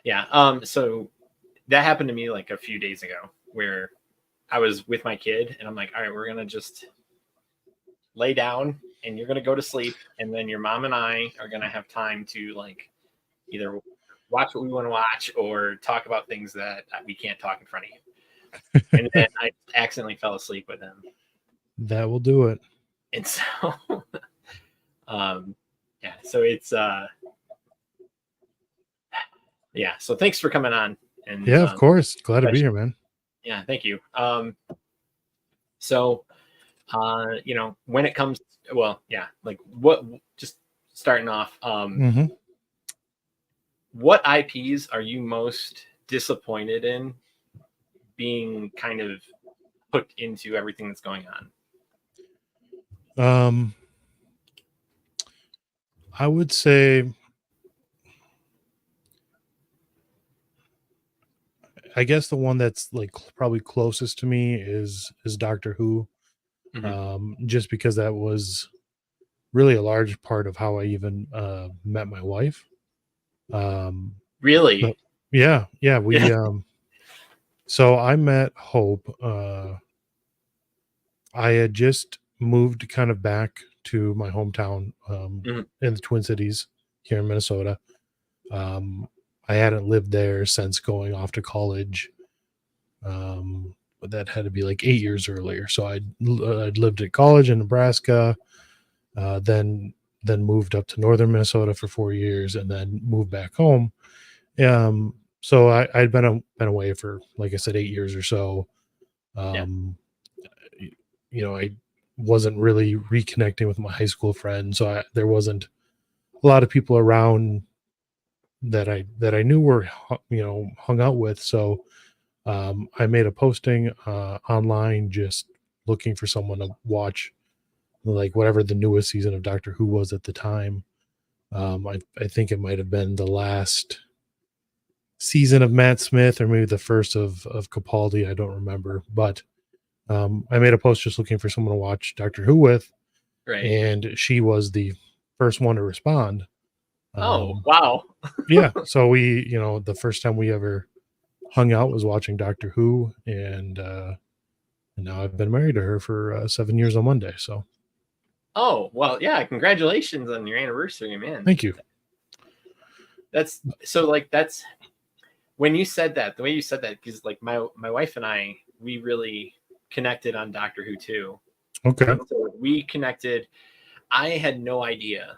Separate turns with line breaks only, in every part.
Yeah. So that happened to me like a few days ago where I was with my kid and I'm like, all right, we're going to just lay down and you're going to go to sleep. And then your mom and I are going to have time to like either watch what we want to watch or talk about things that we can't talk in front of you. And then I accidentally fell asleep with him.
That will do it.
And so, yeah, so it's, yeah, so thanks for coming on. And
yeah, of course. Glad to be here, man.
Yeah, thank you. So, you know, when it comes, well, yeah, like what, just starting off, what IPs are you most disappointed in being kind of put into everything that's going
on? I would say, I guess the one that's like probably closest to me is Doctor Who, just because that was really a large part of how I even met my wife.
Really?
Yeah. We so I met Hope. I had just moved kind of back to my hometown in the Twin Cities here in Minnesota. I hadn't lived there since going off to college. But that had to be like 8 years earlier. So I'd lived at college in Nebraska, then moved up to northern Minnesota for 4 years, and then moved back home. So I'd been away for, like I said, 8 years or so. You know, I wasn't really reconnecting with my high school friends, so there wasn't a lot of people around that I knew were, you know, hung out with. So I made a posting online just looking for someone to watch, like whatever the newest season of Doctor Who was at the time. I think it might have been the last season of Matt Smith or maybe the first of Capaldi. I don't remember, but I made a post just looking for someone to watch Doctor Who with.
Right.
And she was the first one to respond.
Oh, wow.
Yeah. So we, you know, the first time we ever hung out was watching Doctor Who, and now I've been married to her for 7 years on Monday. So,
oh well, yeah, congratulations on your anniversary, man.
Thank you.
That's so like that's when you said that, the way you said that, because like my wife and I, we really connected on Doctor Who too.
Okay.
And so we connected. I had no idea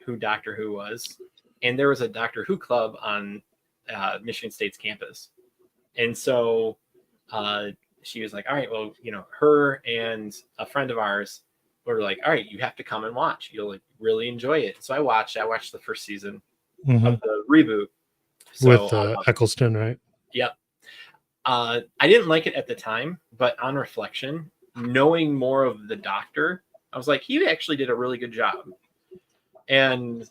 who Doctor Who was, and there was a Doctor Who club on Michigan State's campus. And so she was like, all right, well, you know, her and a friend of ours were like, all right, you have to come and watch. You'll like really enjoy it. So I watched the first season of the reboot. So,
with Eccleston, right?
Yep. I didn't like it at the time, but on reflection, knowing more of the Doctor, I was like, he actually did a really good job. And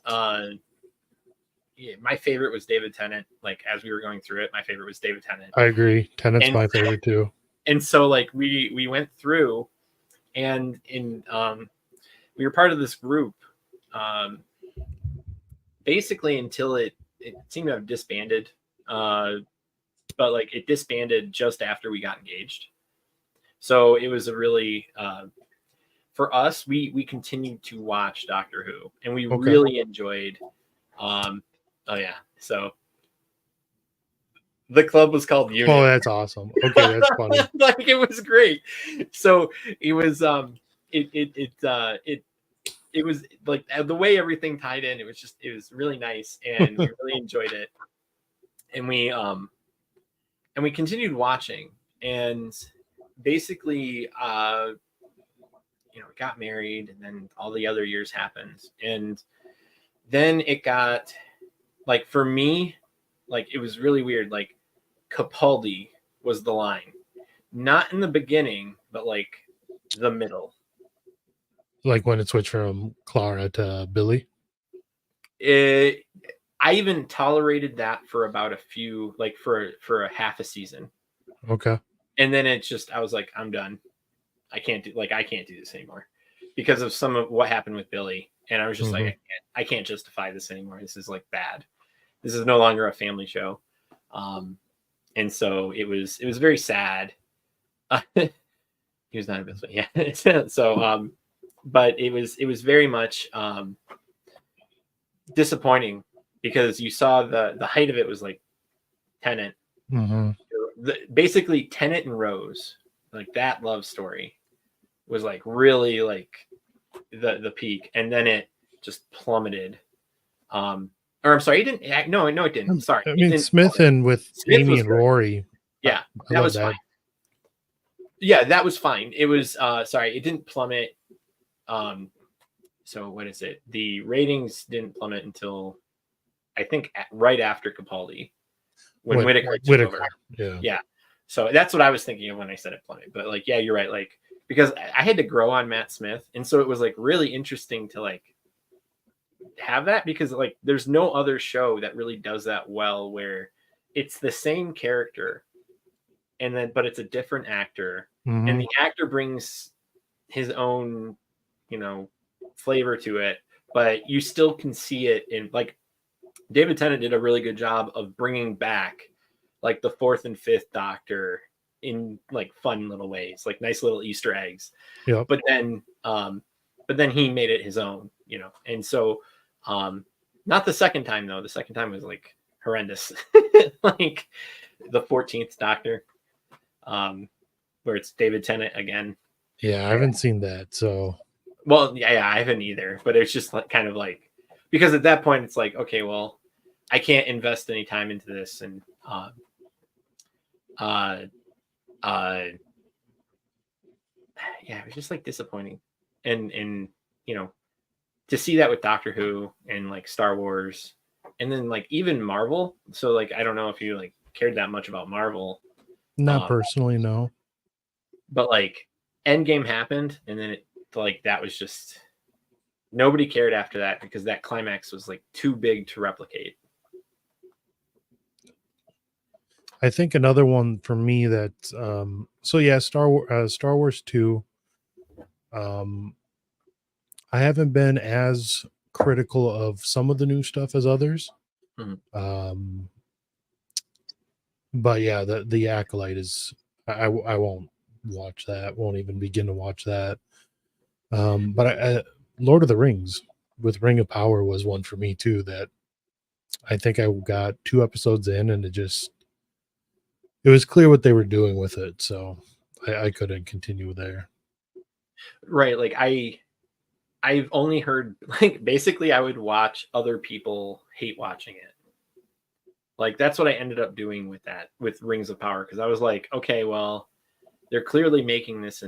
yeah, my favorite was David Tennant. Like as we were going through it, my favorite was David Tennant.
I agree. Tennant's my favorite too.
And so like we went through, and we were part of this group, basically until it seemed to have disbanded. But like it disbanded just after we got engaged. So it was a really for us, we continued to watch Doctor Who, and we really enjoyed. Oh yeah, so the club was called Unit.
Oh, that's awesome. Okay, that's funny.
Like it was great. So it was it was like the way everything tied in. It was really nice, and we really enjoyed it. And we continued watching, and basically you know, got married, and then all the other years happened, and then it got like, for me, like it was really weird. Like Capaldi was the line, not in the beginning, but like the middle.
Like when it switched from Clara to Billy.
I even tolerated that for about for a half a season.
Okay.
And then it's just, I was like, I'm done. I can't do this anymore because of some of what happened with Billy. And I was just like, I can't justify this anymore. This is like bad. This is no longer a family show. And so it was very sad. He was not a best friend, yeah. So but it was very much disappointing, because you saw the height of it was like Tenet. Basically Tenet and Rose, like that love story was like really like the peak, and then it just plummeted. Or I'm sorry, it didn't. No, it didn't. Sorry,
I mean, Smith
plummet.
and with
Smith
Amy
was
and
good.
Rory.
Yeah,
I
that
love
was
that.
fine. Yeah, that was fine. It was sorry, it didn't plummet. So what is it? The ratings didn't plummet until I think right after Capaldi, when Whitaker took over. Yeah. So that's what I was thinking of when I said it plummeted. But like, yeah, you're right. Like, because I had to grow on Matt Smith, and so it was like really interesting to like have that, because like there's no other show that really does that well, where it's the same character, and then but it's a different actor, and the actor brings his own, flavor to it, but you still can see it in, like, David Tennant did a really good job of bringing back like the fourth and fifth Doctor in like fun little ways, like nice little Easter eggs.
Yep.
But then he made it his own, and so not the second time though. The second time was like horrendous, like the 14th Doctor, where it's David Tennant again.
Yeah, I haven't seen that, so.
Well, yeah, I haven't either, but it's just like kind of like, because at that point it's like, okay, well, I can't invest any time into this, and yeah, it was just like disappointing, and to see that with Doctor Who and like Star Wars, and then like even Marvel. So like, I don't know if you like cared that much about Marvel.
Not personally, no.
But like Endgame happened, and then it like that was just, nobody cared after that, because that climax was like too big to replicate.
I think another one for me that so yeah, Star Wars 2. I haven't been as critical of some of the new stuff as others. But yeah, the Acolyte is, I won't watch that, won't even begin to watch that. But Lord of the Rings with Ring of Power was one for me too, that I think I got 2 episodes in, and it was clear what they were doing with it, so I couldn't continue there.
Right, like I've only heard, like, basically I would watch other people hate watching it. Like that's what I ended up doing with Rings of Power, because I was like, okay, well, they're clearly making this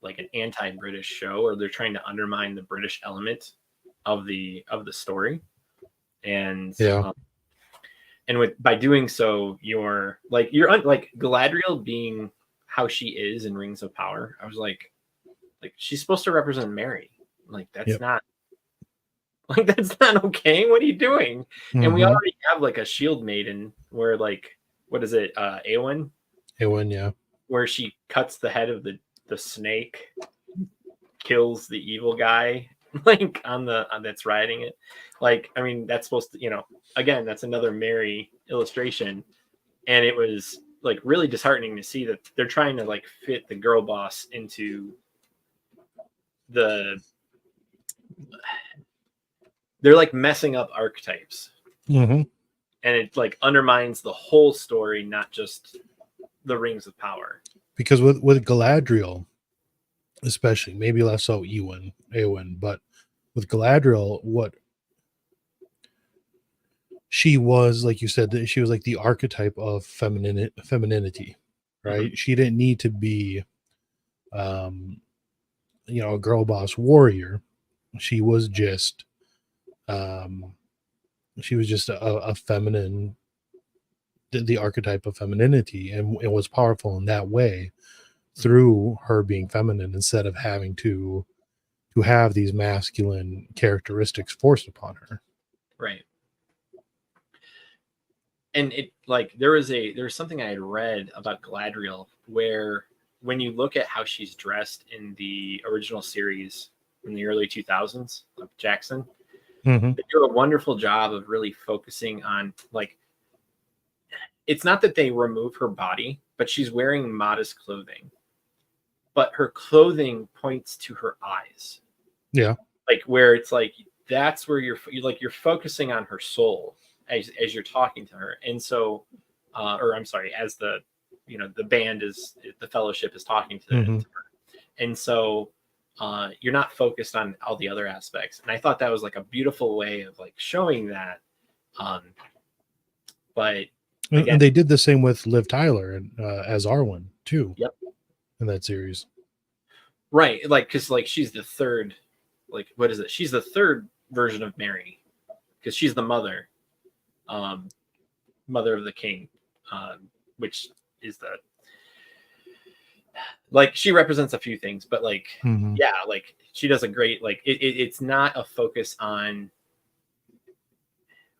like an anti-British show, or they're trying to undermine the British element of the story, and
yeah.
And by doing so, you're like Galadriel being how she is in Rings of Power. I was like she's supposed to represent Mary. Like that's not okay. What are you doing? And we already have like a shield maiden where like, what is it? Eowyn,
yeah.
where she cuts the head of the snake, kills the evil guy like on that's riding it. Like, I mean, that's supposed to, again, that's another Mary illustration. And it was like really disheartening to see that they're trying to like fit the girl boss into they're like messing up archetypes. And it like undermines the whole story, not just the Rings of Power.
Because with Galadriel, especially, maybe less so Eowyn, but with Galadriel, what she was, like you said, she was like the archetype of femininity, right? She didn't need to be a girl boss warrior. She was just a feminine, the archetype of femininity, and it was powerful in that way through her being feminine, instead of having to have these masculine characteristics forced upon her.
Right. And it like there's something I had read about Galadriel where when you look at how she's dressed in the original series in the early 2000s of Jackson, they do a wonderful job of really focusing on like it's not that they remove her body, but she's wearing modest clothing. But her clothing points to her eyes.
Yeah.
Like where it's like that's where you're focusing on her soul as you're talking to her. And so or I'm sorry, as the band is the fellowship is talking to her. And so you're not focused on all the other aspects. And I thought that was like a beautiful way of like showing that. But again,
and they did the same with Liv Tyler and as Arwen too.
Yep.
In that series.
Right. Like, cause like she's the third, like, what is it? She's the third version of Mary because she's the mother, mother of the king, which is the, like, she represents a few things, but like, yeah, like she does a great, like, it's not a focus on,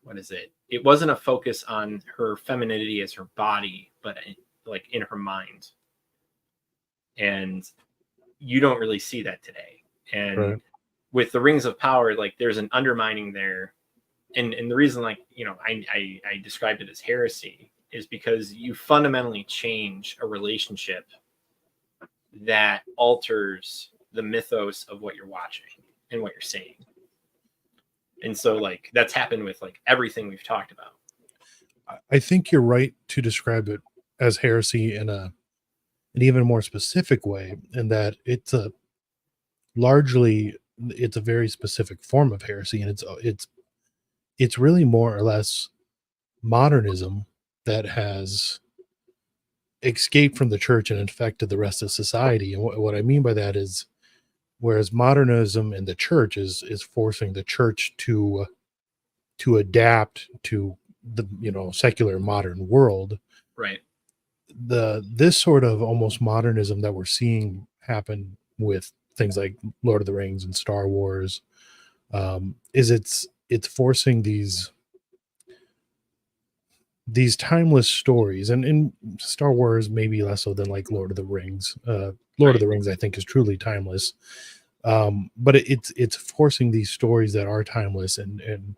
what is it? It wasn't a focus on her femininity as her body, but like in her mind. And you don't really see that today. And with the Rings of Power, like there's an undermining there. And the reason, like, I described it as heresy is because you fundamentally change a relationship that alters the mythos of what you're watching and what you're seeing. And so like that's happened with like everything we've talked about.
I think you're right to describe it as heresy in an even more specific way, in that it's a very specific form of heresy, and it's really more or less modernism that has escaped from the church and infected the rest of society. And what I mean by that is, whereas modernism in the church is forcing the church to adapt to the secular modern world,
right?
This sort of almost modernism that we're seeing happen with things like Lord of the Rings and Star Wars, is it's forcing these timeless stories, and in Star Wars maybe less so than like Lord of the Rings. Lord of the Rings I think is truly timeless, but it's forcing these stories that are timeless and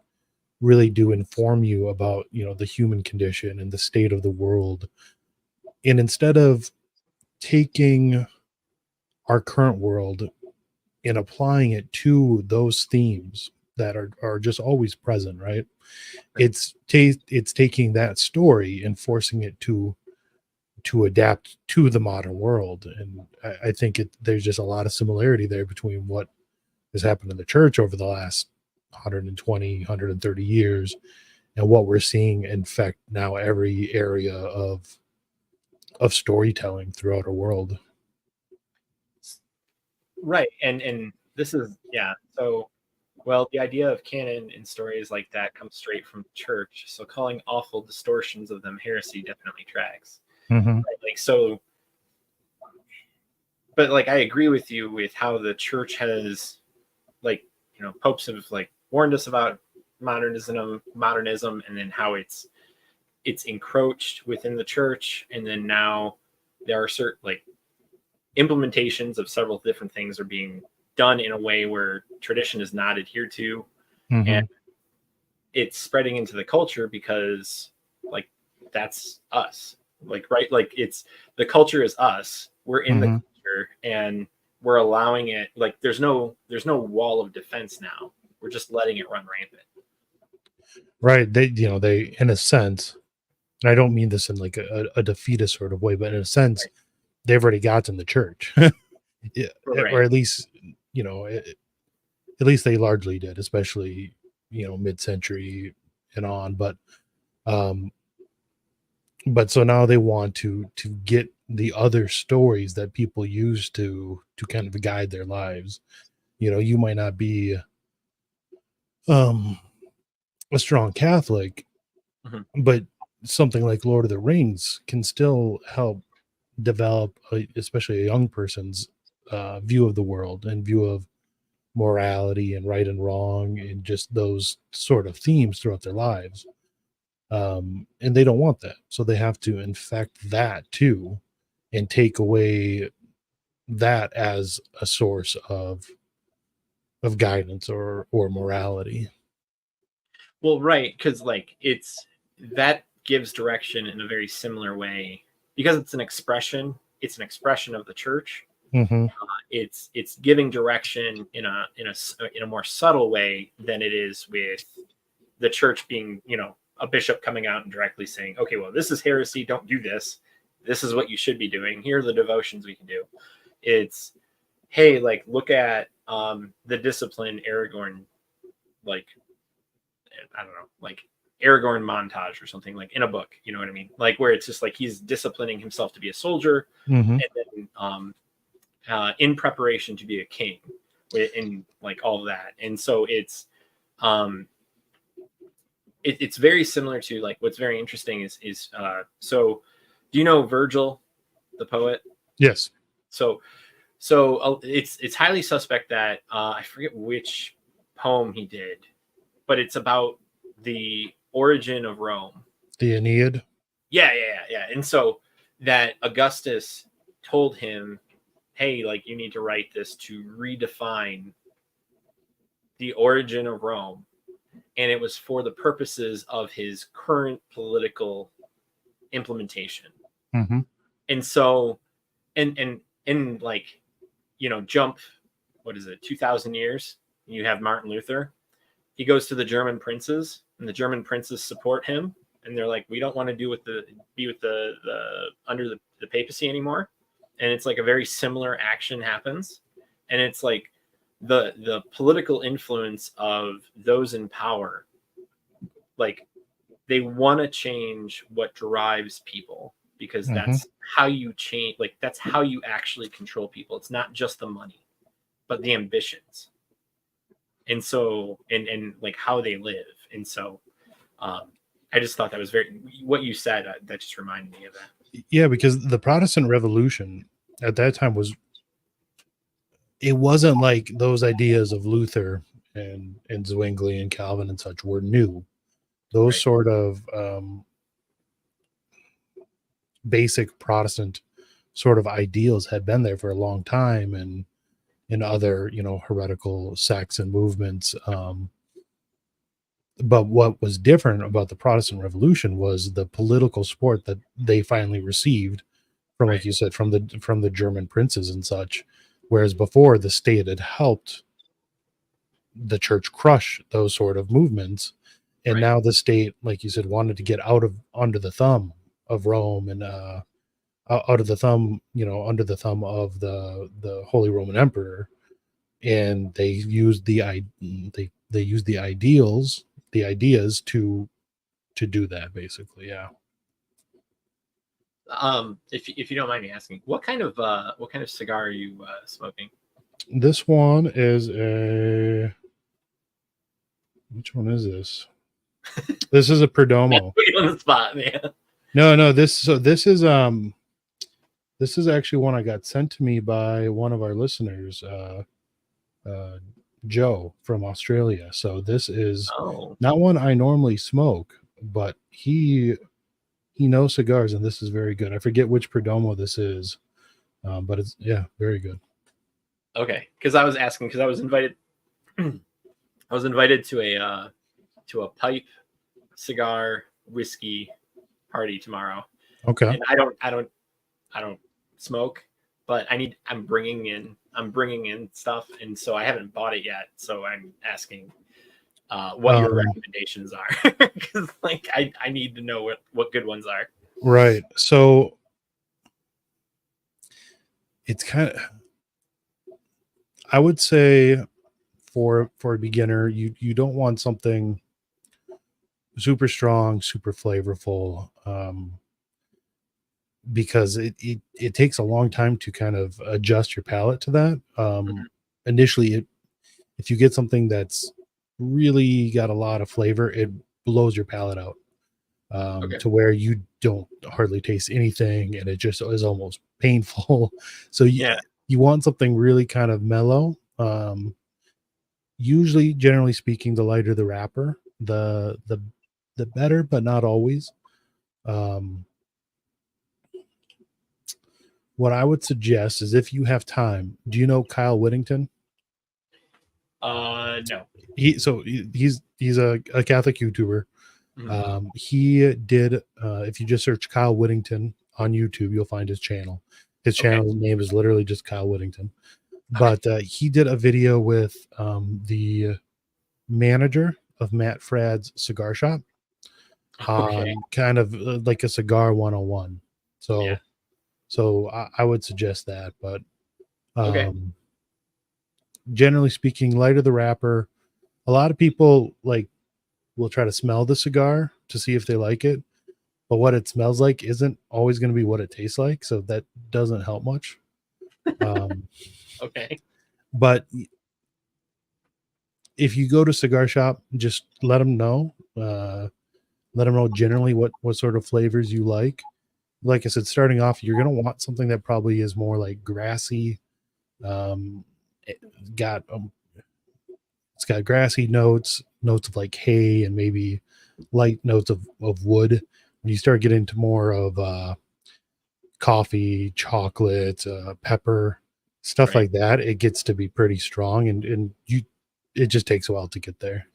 really do inform you about the human condition and the state of the world. And instead of taking our current world and applying it to those themes that are just always present, right? It's taking that story and forcing it to adapt to the modern world. And I think there's just a lot of similarity there between what has happened in the church over the last 120, 130 years and what we're seeing infect now every area of storytelling throughout our world.
Right. And this is, yeah. So, well, the idea of canon in stories like that comes straight from the church. So calling awful distortions of them heresy definitely tracks. Right? Like, so, but like, I agree with you with how the church has, like, popes have like warned us about modernism, and then how it's encroached within the church. And then now there are certain like implementations of several different things are being done in a way where tradition is not adhered to. And it's spreading into the culture because like that's us, like, right? Like it's the culture is us, we're in the culture, and we're allowing it. Like there's no wall of defense now, we're just letting it run rampant.
Right. They in a sense, and I don't mean this in like a defeatist sort of way, but in a sense, they've already gotten the church. Yeah, or at least at least they largely did, especially mid-century and on. But so now they want to get the other stories that people use to kind of guide their lives. You might not be a strong Catholic, but something like Lord of the Rings can still help develop especially a young person's view of the world and view of morality and right and wrong and just those sort of themes throughout their lives. And they don't want that, so they have to infect that too and take away that as a source of guidance or morality.
Well, right, because like it's that gives direction in a very similar way because it's an expression. It's an expression of the church.
Mm-hmm.
It's giving direction in a more subtle way than it is with the church being, a bishop coming out and directly saying, okay, well, this is heresy. Don't do this. This is what you should be doing. Here are the devotions we can do. It's, hey, like, look at the discipline Aragorn, like, I don't know, like Aragorn montage or something, like in a book, you know what I mean? Like where it's just like he's disciplining himself to be a soldier,
Mm-hmm.
and then in preparation to be a king, and like all of that. And so it's very similar to, like, what's very interesting is so do you know Virgil, the poet?
Yes.
So it's highly suspect that I forget which poem he did, but it's about the origin of Rome.
The Aeneid.
Yeah. And so that Augustus told him, hey, like, you need to write this to redefine the origin of Rome. And it was for the purposes of his current political implementation.
Mm-hmm.
And so, and like, jump, what is it, 2,000 years, you have Martin Luther. He goes to the German princes, and the German princes support him, and they're like, we don't want to be with the under the papacy anymore. And it's like a very similar action happens, and it's like the political influence of those in power, like, they want to change what drives people, because that's how you change, like, that's how you actually control people. It's not just the money, but the ambitions. And so, and like how they live. And so, I just thought that was what you said, that just reminded me of that.
Yeah, because the Protestant Revolution at that time it wasn't like those ideas of Luther and Zwingli and Calvin and such were new. Those
Right.
sort of basic Protestant sort of ideals had been there for a long time, and in other, heretical sects and movements. But what was different about the Protestant Revolution was the political support that they finally received from, like you said, from the German princes and such. Whereas before, the state had helped the church crush those sort of movements, and now the state, like you said, wanted to get under the thumb of Rome, and out of the thumb, under the thumb of the Holy Roman Emperor, and they used the ideas to do that, basically. Yeah.
If you don't mind me asking, what kind of cigar are you smoking?
This one is which one is this? This is a Perdomo.
Put you on the spot, man.
No, this is actually one I got sent to me by one of our listeners, Joe from Australia. So this is not one I normally smoke, but he knows cigars, and this is very good. I forget which Perdomo this is, but it's very good.
Okay, because I was asking, because I was invited to a pipe, cigar, whiskey party tomorrow.
Okay.
And I don't smoke, but I'm bringing in stuff, and so I haven't bought it yet. So I'm asking what your recommendations are, because like I need to know what good ones are.
Right. So it's kind of, I would say for a beginner, you don't want something super strong, super flavorful, because it takes a long time to kind of adjust your palate to that. Initially, if you get something that's really got a lot of flavor, it blows your palate out, to where you don't hardly taste anything, and it just is almost painful. So you want something really kind of mellow. Usually, generally speaking, the lighter the wrapper, the better, but not always. What I would suggest is, if you have time, do you know Kyle Whittington?
No.
He's a Catholic YouTuber. He did, if you just search Kyle Whittington on YouTube, you'll find his channel. His channel name is literally just Kyle Whittington. But he did a video with the manager of Matt Frad's cigar shop on kind of like a cigar 101. So I would suggest that. But generally speaking, light of the wrapper. A lot of people will try to smell the cigar to see if they like it, but what it smells like isn't always going to be what it tastes like, so that doesn't help much. But if you go to cigar shop, just let them know generally what sort of flavors you like. Like I said, starting off, you're going to want something that probably is more like grassy. It's got grassy notes of like hay, and maybe light notes of wood. When you start getting into more of coffee, chocolate, pepper, stuff like that, it gets to be pretty strong, and it just takes a while to get there.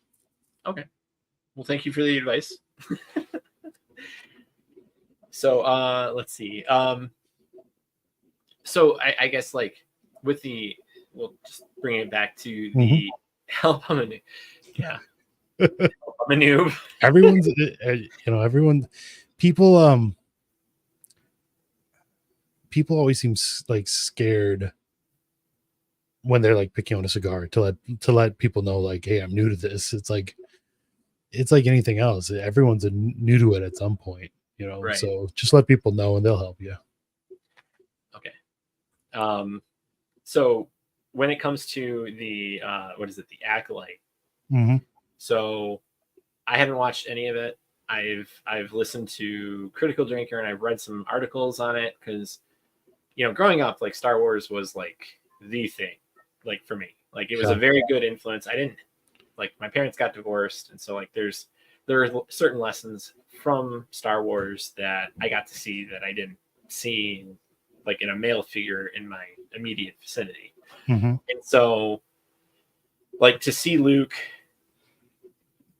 Okay. Well, thank you for the advice. So let's see. So I guess with we'll just bring it back to the help. I'm a noob. Yeah. I'm a noob.
People always seem scared when they're picking on a cigar to let people know hey, I'm new to this. It's like anything else. Everyone's new to it at some point, so just let people know and they'll help you.
Okay. So when it comes to the the Acolyte. So I haven't watched any of it. I've listened to Critical Drinker, and I've read some articles on it because growing up, Star Wars was the thing, for me. It was a very good influence. I didn't my parents got divorced, and so there are certain lessons from Star Wars that I got to see that I didn't see in a male figure in my immediate vicinity. And so to see Luke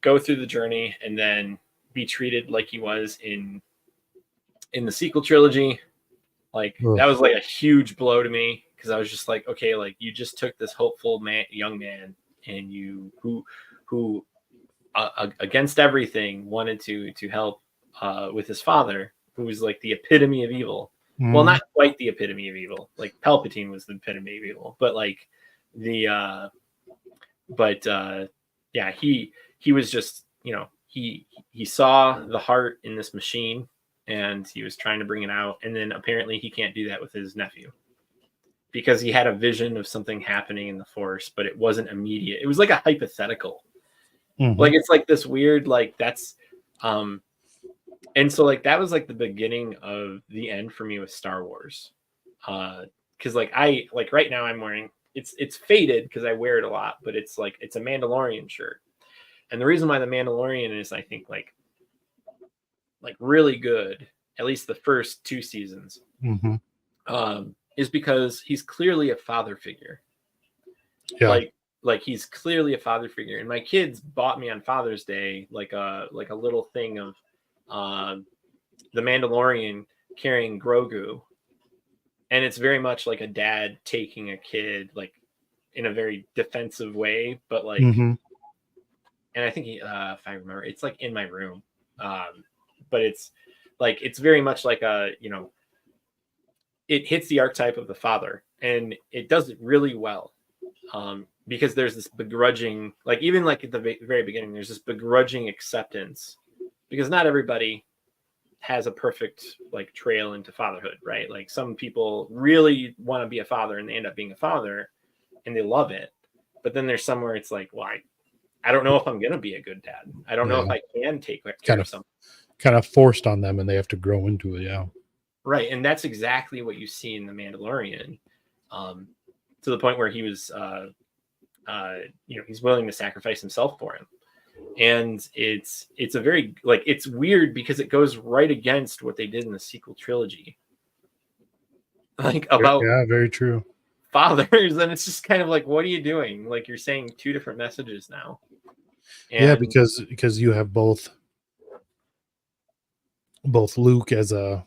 go through the journey and then be treated like he was in the sequel trilogy, that was a huge blow to me, because I was just okay, you just took this hopeful young man, and you who against everything wanted to help with his father, who was the epitome of evil. Well, not quite the epitome of evil. Palpatine was the epitome of evil, but he was just, he saw the heart in this machine, and he was trying to bring it out. And then apparently he can't do that with his nephew, because he had a vision of something happening in the Force, but it wasn't immediate. It was a hypothetical. It's this weird, that's, and so that was the beginning of the end for me with Star Wars. Cause I right now I'm wearing, it's faded because I wear it a lot, but it's it's a Mandalorian shirt. And the reason why the Mandalorian is, I think, really good, at least the first 2 seasons, is because he's clearly a father figure.
Yeah.
He's clearly a father figure. And my kids bought me on Father's Day a little thing of the Mandalorian carrying Grogu. And it's very much like a dad taking a kid, in a very defensive way, but and I think if I remember, it's in my room. But it's very much it hits the archetype of the father, and it does it really well. Because there's this begrudging, even at the very beginning, there's this begrudging acceptance, because not everybody has a perfect trail into fatherhood, right? Some people really want to be a father, and they end up being a father, and they love it. But then there's somewhere it's well, I don't know if I'm gonna be a good dad. I don't know if I can take care of something.
Kind of forced on them, and they have to grow into it. Yeah.
Right, and that's exactly what you see in the Mandalorian, to the point where he was, he's willing to sacrifice himself for him. And it's a very it's weird, because it goes right against what they did in the sequel trilogy, about
very true
fathers, and it's just kind of what are you doing? You're saying 2 different messages now.
And because you have both both Luke as a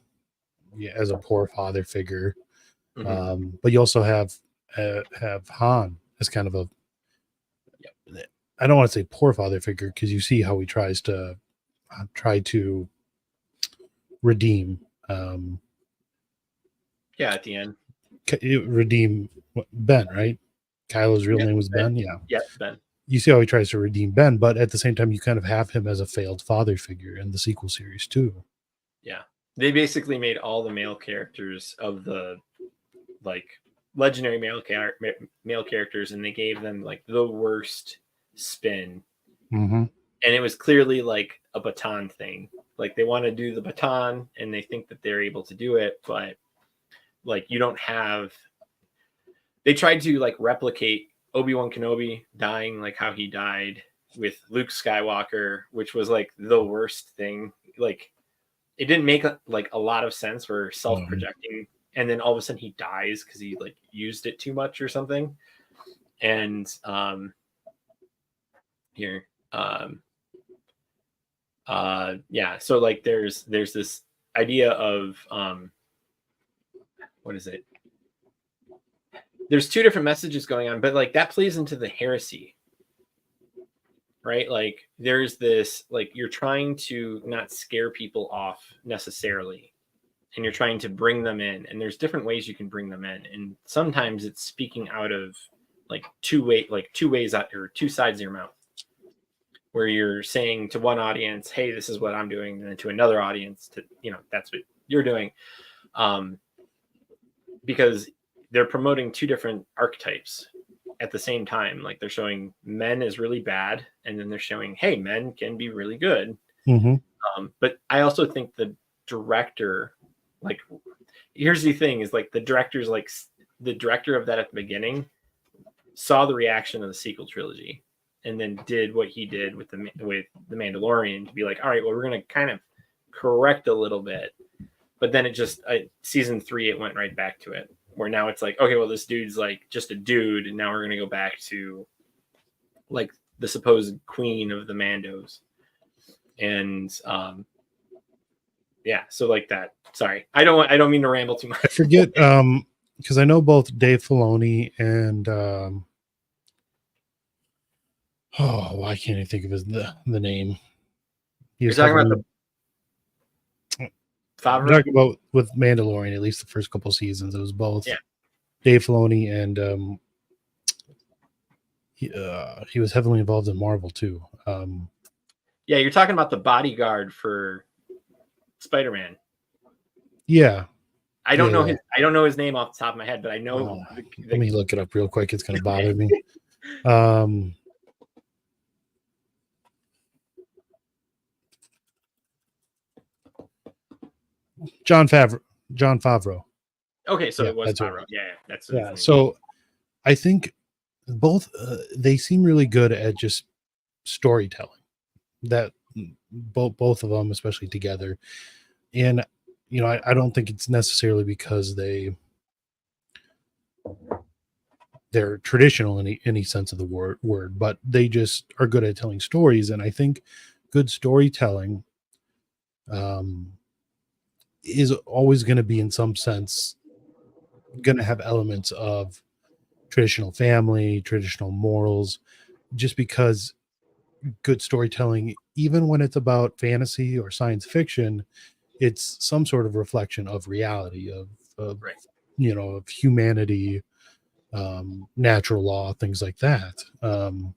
poor father figure, but you also have Han as kind of a, I don't want to say poor father figure, because you see how he tries to redeem
at the end,
redeem Ben, right? Kylo's real name was Ben.
Yeah, Ben.
You see how he tries to redeem Ben, but at the same time, you kind of have him as a failed father figure in the sequel series too.
Yeah, they basically made all the male characters of the legendary male characters, and they gave them like the worst spin. And it was clearly like a baton thing. Like they want to do the baton, and they think that they're able to do it, but like you don't have. They tried to like replicate Obi-Wan Kenobi dying like how he died with Luke Skywalker, which was like the worst thing. Like it didn't make like a lot of sense for self-projecting, and then all of a sudden he dies because he like used it too much or something. And so like there's this idea of what is it? There's two different messages going on, but like that plays into the heresy, right? Like there's this, like you're trying to not scare people off necessarily, and you're trying to bring them in, and there's different ways you can bring them in. And sometimes it's speaking out of like two ways out, or two sides of your mouth, where you're saying to one audience, hey, this is what I'm doing, and then to another audience, to, that's what you're doing. Because they're promoting two different archetypes at the same time. Like they're showing men is really bad, and then they're showing, hey, men can be really good. But I also think the director, like, here's the thing, is like the director of that at the beginning saw the reaction of the sequel trilogy, and then did what he did with the Mandalorian to be like, all right, well, we're going to kind of correct a little bit. But then it just, season 3, it went right back to it, where now it's like, okay, well, this dude's like just a dude, and now we're going to go back to like the supposed queen of the Mandos. And so like that. Sorry, I don't mean to ramble too much.
I forget, because I know both Dave Filoni and why can't I think of the name?
You're talking about
I'm talking about with Mandalorian, at least the first couple seasons. It was both Dave Filoni and he was heavily involved in Marvel too.
You're talking about the bodyguard for Spider-Man.
Yeah.
I don't know his name off the top of my head, but I know.
Let me look it up real quick. It's going to bother me. John Favreau.
Okay, so it was Favreau. Right.
So I think both they seem really good at just storytelling. That both of them, especially together, and I don't think it's necessarily because they're traditional in any sense of the word, but they just are good at telling stories. And I think good storytelling is always going to be, in some sense, going to have elements of traditional family, traditional morals, just because good storytelling, even when it's about fantasy or science fiction, it's some sort of reflection of reality, of humanity, natural law, things like that. And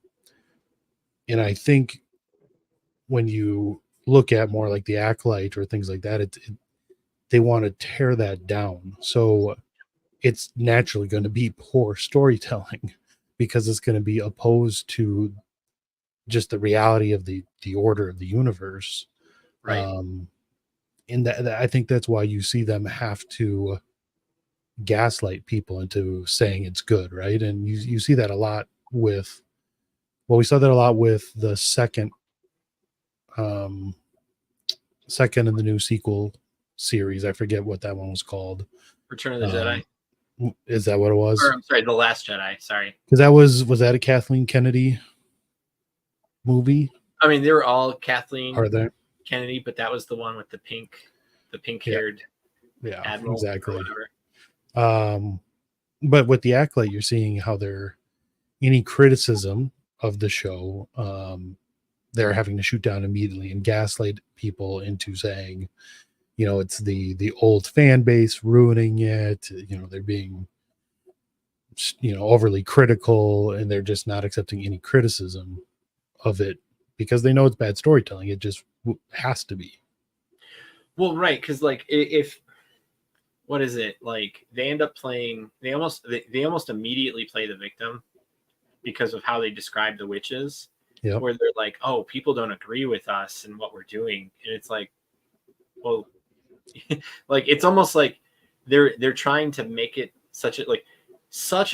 I think when you look at more like the Acolyte or things like that, they want to tear that down. So it's naturally going to be poor storytelling because it's going to be opposed to just the reality of the order of the universe.
Right.
And that I think that's why you see them have to gaslight people into saying it's good, right? And you see that a lot with, we saw that a lot with the second in the new sequel series. I forget what that one was called.
Return of the Jedi.
Is that what it was?
Or, I'm sorry, The Last Jedi. Sorry.
Because that was that a Kathleen Kennedy movie?
I mean, they were all Kathleen
Are there?
Kennedy, but that was the one with the pink the pink-haired
Yeah,
admiral
exactly.
or whatever.
But with the Acolyte, you're seeing how they're any criticism of the show, they're having to shoot down immediately and gaslight people into saying, it's the old fan base ruining it. They're being overly critical, and they're just not accepting any criticism of it because they know it's bad storytelling. It just has to be.
Well, right, because like if what is it like? They end up playing. They almost immediately play the victim because of how they describe the witches.
Yep.
Where they're like, "Oh, people don't agree with us and what we're doing," and it's like, well, like it's almost like they're trying to make it such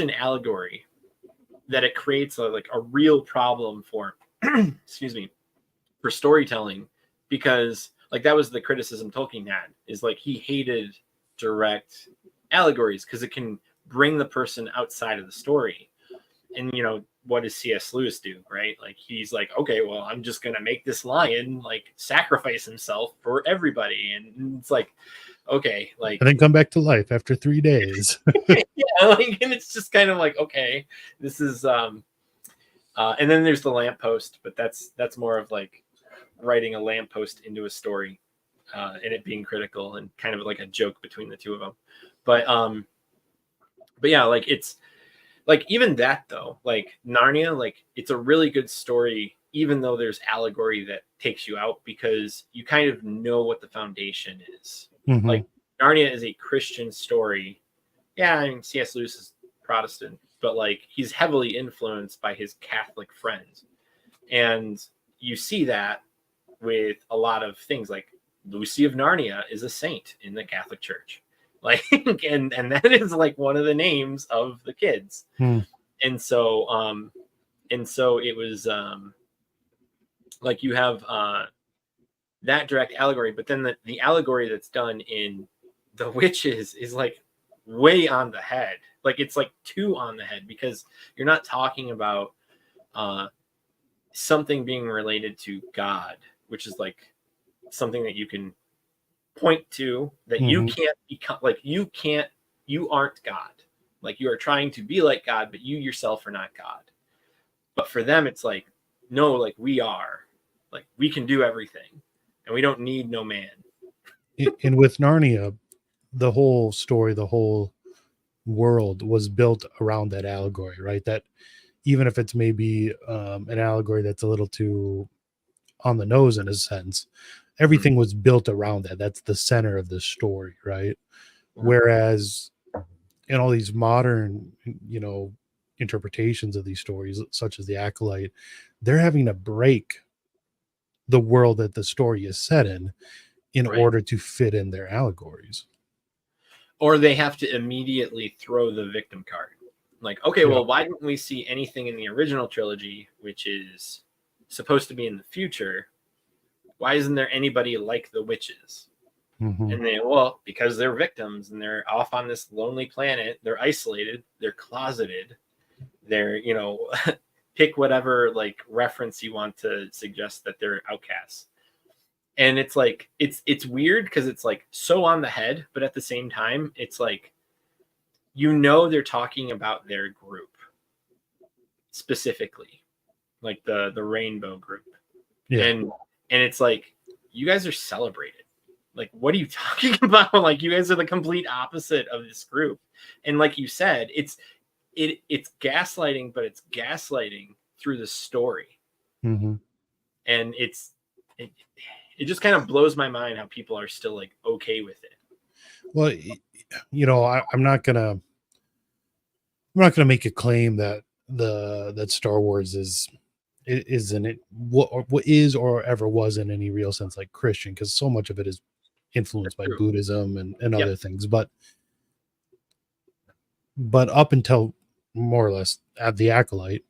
an allegory that it creates a real problem for excuse me, for storytelling, because like that was the criticism Tolkien had, is like he hated direct allegories because it can bring the person outside of the story. And what does C.S. Lewis do, right? Like he's like, okay, well, I'm just gonna make this lion like sacrifice himself for everybody, and it's like, okay, like,
and then come back to life after 3 days.
yeah, like, and it's just kind of like, okay, this is and then there's the lamppost, but that's more of like writing a lamppost into a story, and it being critical and kind of like a joke between the two of them. But yeah, like it's like even that though, like Narnia, like it's a really good story, even though there's allegory that takes you out because you kind of know what the foundation is.
Mm-hmm.
Like Narnia is a Christian story. Yeah, I mean C.S. Lewis is Protestant, but like he's heavily influenced by his Catholic friends. And you see that with a lot of things, like Lucy of Narnia is a saint in the Catholic Church. Like and that is like one of the names of the kids. And so it was like you have that direct allegory, but then the allegory that's done in the witches is like way on the head. Like it's like too on the head, because you're not talking about something being related to God, which is like something that you can point to, that you can't become, like you aren't God. Like you are trying to be like God, but you yourself are not God. But for them, it's like, no, like we are, like we can do everything and we don't need no man.
And with Narnia, the whole story, the whole world was built around that allegory, right? That even if it's maybe an allegory that's a little too on the nose in a sense, everything was built around that. That's the center of the story, right? Whereas in all these modern, interpretations of these stories, such as the Acolyte, they're having to break the world that the story is set in order to fit in their allegories.
Or they have to immediately throw the victim card. Like, okay, well, why didn't we see anything in the original trilogy, which is supposed to be in the future? Why isn't there anybody like the witches? And they, well, because they're victims and they're off on this lonely planet. They're isolated. They're closeted. They're, pick whatever like reference you want to suggest that they're outcasts. And it's like, it's weird because it's like so on the head, but at the same time, it's like, they're talking about their group specifically, like the rainbow group. Yeah. And it's like, you guys are celebrated. Like, what are you talking about? Like, you guys are the complete opposite of this group. And like you said, it's gaslighting, but it's gaslighting through the story. And it just kind of blows my mind how people are still like okay with it.
Well, I'm not gonna make a claim that that Star Wars isn't it what is or ever was in any real sense like Christian, because so much of it is influenced by Buddhism and other things, but up until more or less at the Acolyte,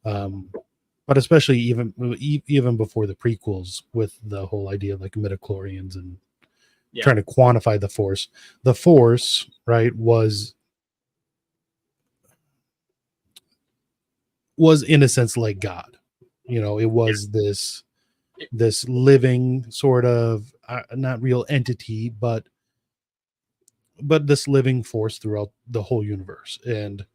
but especially even before the prequels, with the whole idea of like midichlorians and trying to quantify the force, right, was in a sense like God. It was this this living sort of not real entity, but this living force throughout the whole universe. And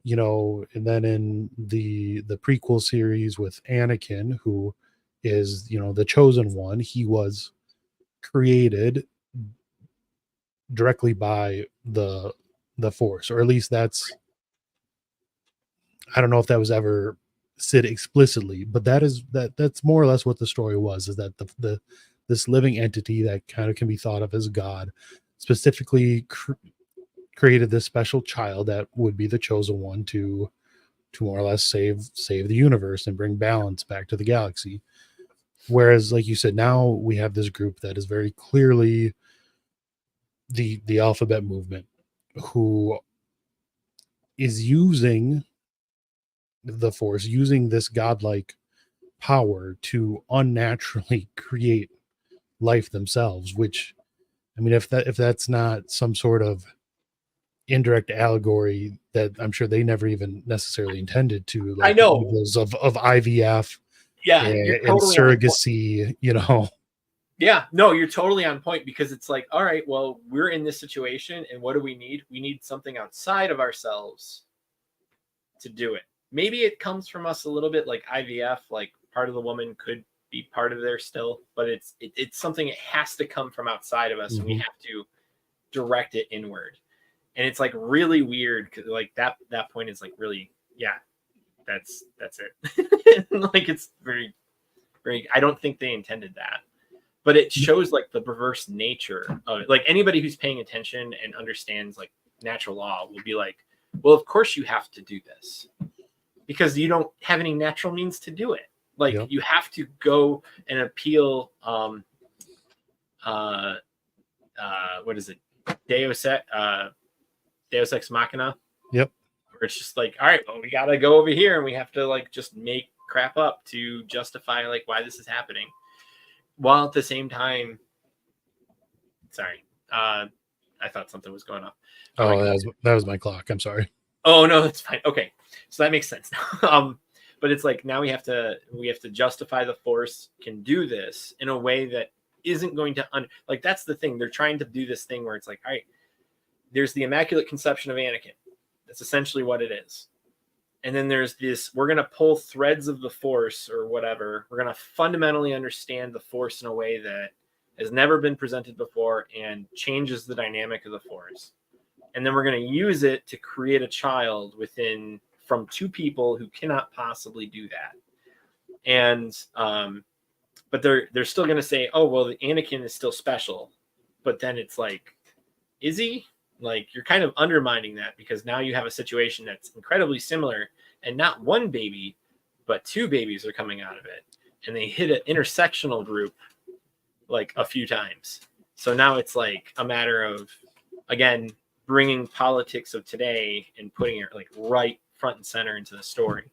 and then in the prequel series with Anakin, who is the chosen one, he was created directly by the force, or at least I don't know if that was ever said explicitly, but that's more or less what the story was, is that the this living entity that kind of can be thought of as God specifically created this special child that would be the chosen one to more or less save the universe and bring balance back to the galaxy. Whereas, like you said, now we have this group that is very clearly the alphabet movement, who is using the force, using this godlike power to unnaturally create life themselves. Which, I mean, if that's not some sort of indirect allegory that I'm sure they never even necessarily intended to,
I
like the
know.
evils of IVF
Yeah, you're
and
totally on point.
surrogacy,
Yeah, no, you're totally on point, because it's like, all right, well, we're in this situation, and what do we need? We need something outside of ourselves to do it. Maybe it comes from us a little bit, like IVF, like part of the woman could be part of there still, but it's something, it has to come from outside of us, and we
Mhm.
have to direct it inward. And it's like really weird, because like that point is like really, yeah, that's it. Like it's very, very, I don't think they intended that, but it shows like the perverse nature of it. Like anybody who's paying attention and understands like natural law will be like, well, of course you have to do this, because you don't have any natural means to do it. Like
Yep.
you have to go and appeal uh what is it, deus deus ex machina,
Yep.
where it's just like, all right, well, we gotta go over here and we have to like just make crap up to justify like why this is happening, while at the same time, sorry, I thought something was going off on my
Oh,
computer.
that was my clock. I'm sorry.
Oh no, that's fine. Okay, so that makes sense now. But it's like now we have to justify the force can do this in a way that isn't going to like, that's the thing, they're trying to do this thing where it's like, all right, there's the Immaculate Conception of Anakin, that's essentially what it is, and then there's this, we're going to pull threads of the force or whatever, we're going to fundamentally understand the force in a way that has never been presented before and changes the dynamic of the force, and then we're going to use it to create a child from two people who cannot possibly do that. And but they're still going to say, oh well, the Anakin is still special, but then it's like, is he? Like, you're kind of undermining that, because now you have a situation that's incredibly similar, and not one baby but two babies are coming out of it, and they hit an intersectional group like a few times. So now it's like a matter of, again, bringing politics of today and putting it like right front and center into the story.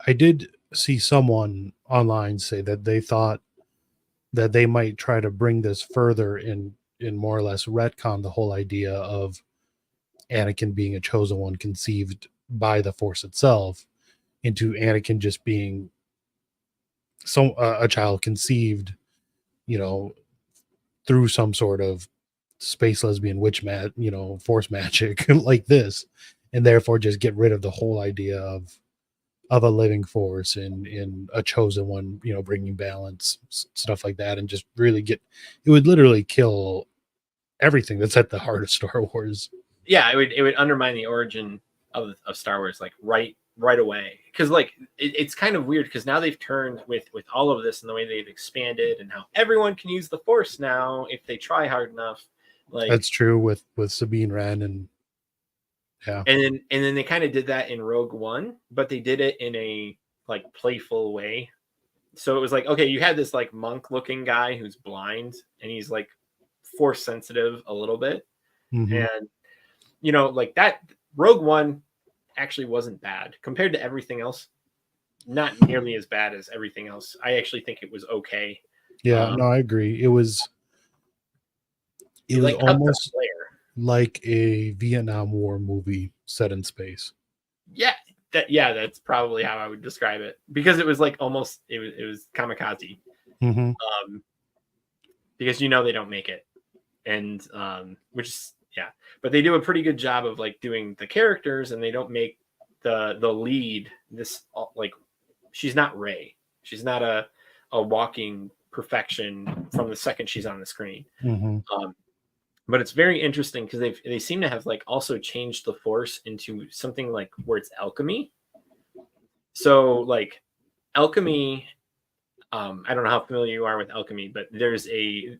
I did see someone online say that they thought that they might try to bring this further in more or less retcon the whole idea of Anakin being a chosen one conceived by the Force itself, into Anakin just being a child conceived, you know, through some sort of space lesbian witch force magic like this, and therefore just get rid of the whole idea of a living force and in a chosen one, bringing balance, stuff like that, and just really it would literally kill everything that's at the heart of Star Wars.
Yeah, it would undermine the origin of Star Wars like right away, because like it's kind of weird, because now they've turned with all of this and the way they've expanded and how everyone can use the Force now if they try hard enough. Like,
That's true with Sabine Wren, and yeah,
and then they kind of did that in Rogue One, but they did it in a like playful way. So it was like, okay, you had this like monk looking guy who's blind, and he's like force sensitive a little bit,
mm-hmm.
and like that, Rogue One actually wasn't bad compared to everything else. Not nearly as bad as everything else. I actually think it was okay.
Yeah, no, I agree. It was
Like cut the
almost
flare.
like a Vietnam War movie set in space.
Yeah, that's probably how I would describe it, because it was like almost it was kamikaze,
Mm-hmm.
because they don't make it, and which is but they do a pretty good job of like doing the characters, and they don't make the lead this like she's not Rey, she's not a walking perfection from the second she's on the screen.
Mm-hmm.
But it's very interesting because they seem to have like also changed the Force into something like where it's alchemy. So like alchemy, I don't know how familiar you are with alchemy, but there's a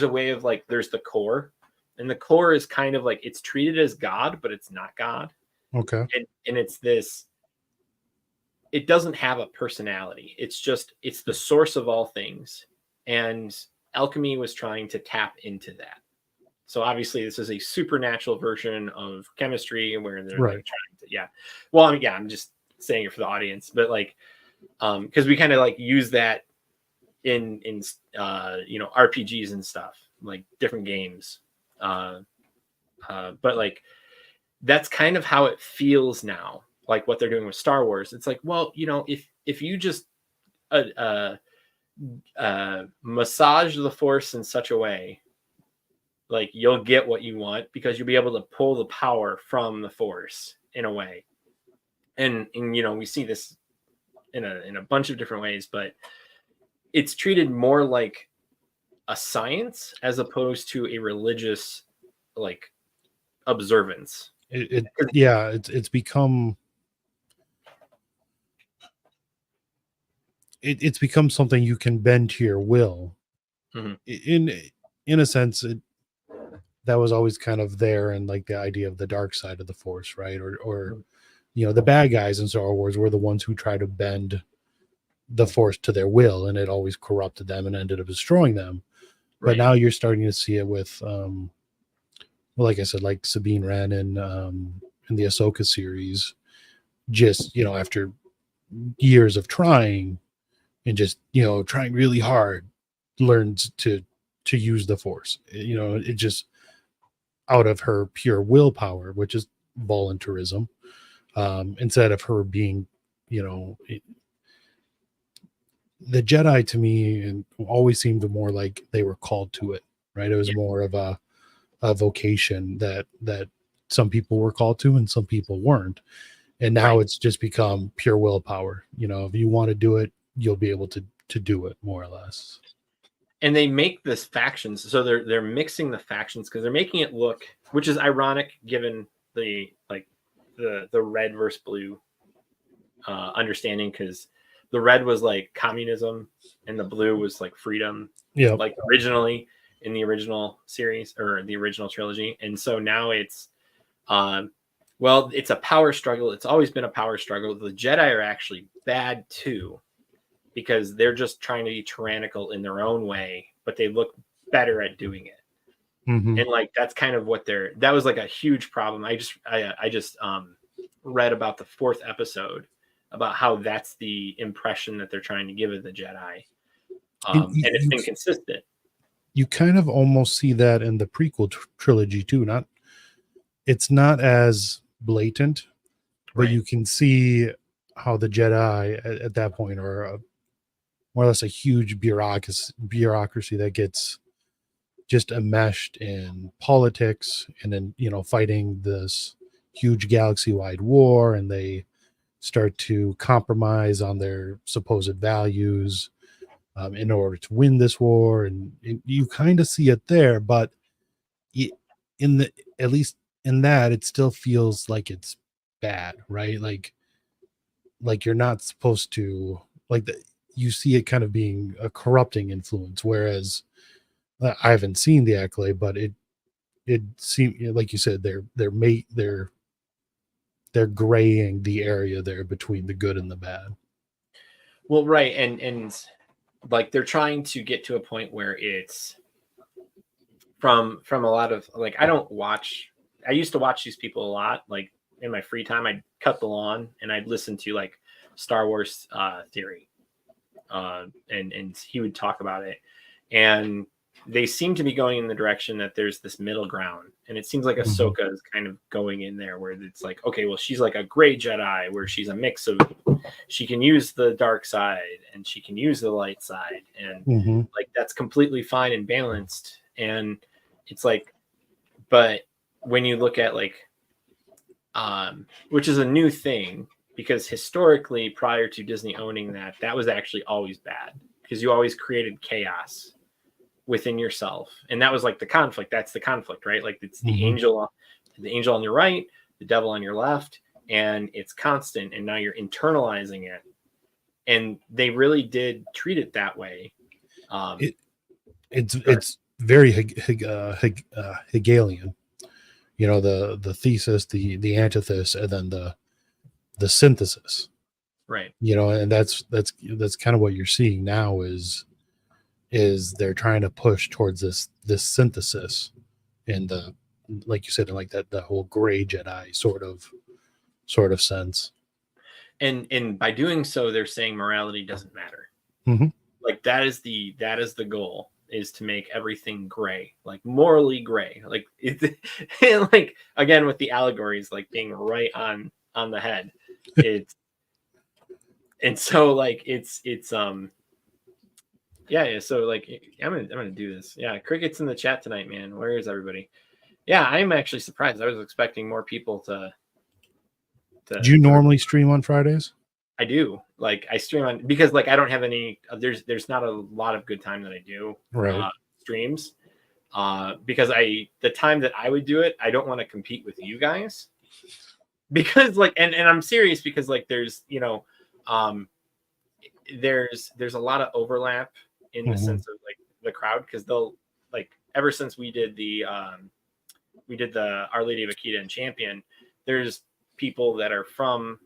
way of like there's the core, and the core is kind of like it's treated as God, but it's not God.
Okay.
And it's this. It doesn't have a personality. It's the source of all things, and alchemy was trying to tap into that. So obviously this is a supernatural version of chemistry where they're like trying to, well, I'm just saying it for the audience, but like, because we kind of like use that in RPGs and stuff, like different games. But like, that's kind of how it feels now, like what they're doing with Star Wars. It's like, well, if you just massage the Force in such a way, like you'll get what you want, because you'll be able to pull the power from the Force in a way. And we see this in a bunch of different ways, but it's treated more like a science as opposed to a religious like observance.
It's become it's become something you can bend to your will.
Mm-hmm.
In a sense, that was always kind of there, and like the idea of the dark side of the Force, right? Or the bad guys in Star Wars were the ones who try to bend the Force to their will, and it always corrupted them and ended up destroying them. Right. But now you're starting to see it with, like I said, like Sabine Wren in the Ahsoka series, just after years of trying and just trying really hard, learns to use the Force. It just out of her pure willpower, which is voluntarism, instead of her being, the Jedi to me always seemed more like they were called to it, right? It was more of a vocation that some people were called to and some people weren't. And now it's just become pure willpower. If you want to do it, you'll be able to do it, more or less.
And they make this factions, so they're mixing the factions because they're making it look, which is ironic given the red versus blue understanding, because the red was like communism and the blue was like freedom, like originally in the original series or the original trilogy. And so now it's it's a power struggle. It's always been a power struggle. The Jedi are actually bad too, because they're just trying to be tyrannical in their own way, but they look better at doing it.
Mm-hmm.
And like, that's kind of what that was like a huge problem. I just read about the 4th episode about how that's the impression that they're trying to give of the Jedi. And it's been consistent.
You kind of almost see that in the prequel trilogy too. It's not as blatant, but you can see how the Jedi at that point are more or less a huge bureaucracy that gets just enmeshed in politics, and then fighting this huge galaxy-wide war, and they start to compromise on their supposed values in order to win this war. And you kind of see it there, but at least in that, it still feels like it's bad, right? Like you're not supposed to, like, you see it kind of being a corrupting influence, whereas I haven't seen the Acolyte, but it seemed like you said they're graying the area there between the good and the bad.
Well, right, and like they're trying to get to a point where it's from a lot of like, I used to watch these people a lot, like in my free time. I'd cut the lawn and I'd listen to like Star Wars theory, and he would talk about it. And they seem to be going in the direction that there's this middle ground, and it seems like Ahsoka is kind of going in there where it's like, okay, well, she's like a gray Jedi where she's a mix of, she can use the dark side and she can use the light side, and like that's completely fine and balanced. And it's like, but when you look at like, which is a new thing, because historically prior to Disney owning that, that was actually always bad because you always created chaos within yourself, and that was like the conflict. That's the conflict, right? Like it's the angel on your right, the devil on your left, and it's constant, and now you're internalizing it, and they really did treat it that way.
It's very Hegelian, you know, the thesis, the antithesis, and then the synthesis,
right?
You know, and that's kind of what you're seeing now is they're trying to push towards this synthesis, and the, like you said, like that the whole gray Jedi sort of sense.
And by doing so, they're saying morality doesn't matter. Like that is the goal, is to make everything gray, like morally gray. Like it, like again with the allegories, like being right on the head. It's and so like it's yeah. So like I'm gonna do this. Yeah, cricket's in the chat tonight, man. Where is everybody? Yeah, I'm actually surprised. I was expecting more people to
Do you normally stream on Fridays?
I do. Like I stream on, because like I don't have any. There's not a lot of good time that I do streams. Because the time that I would do it, I don't want to compete with you guys. Because like, and I'm serious, because like there's, you know, there's a lot of overlap in the sense of like the crowd, because they'll like, ever since we did the Our Lady of Akita and Champion, there's people that are from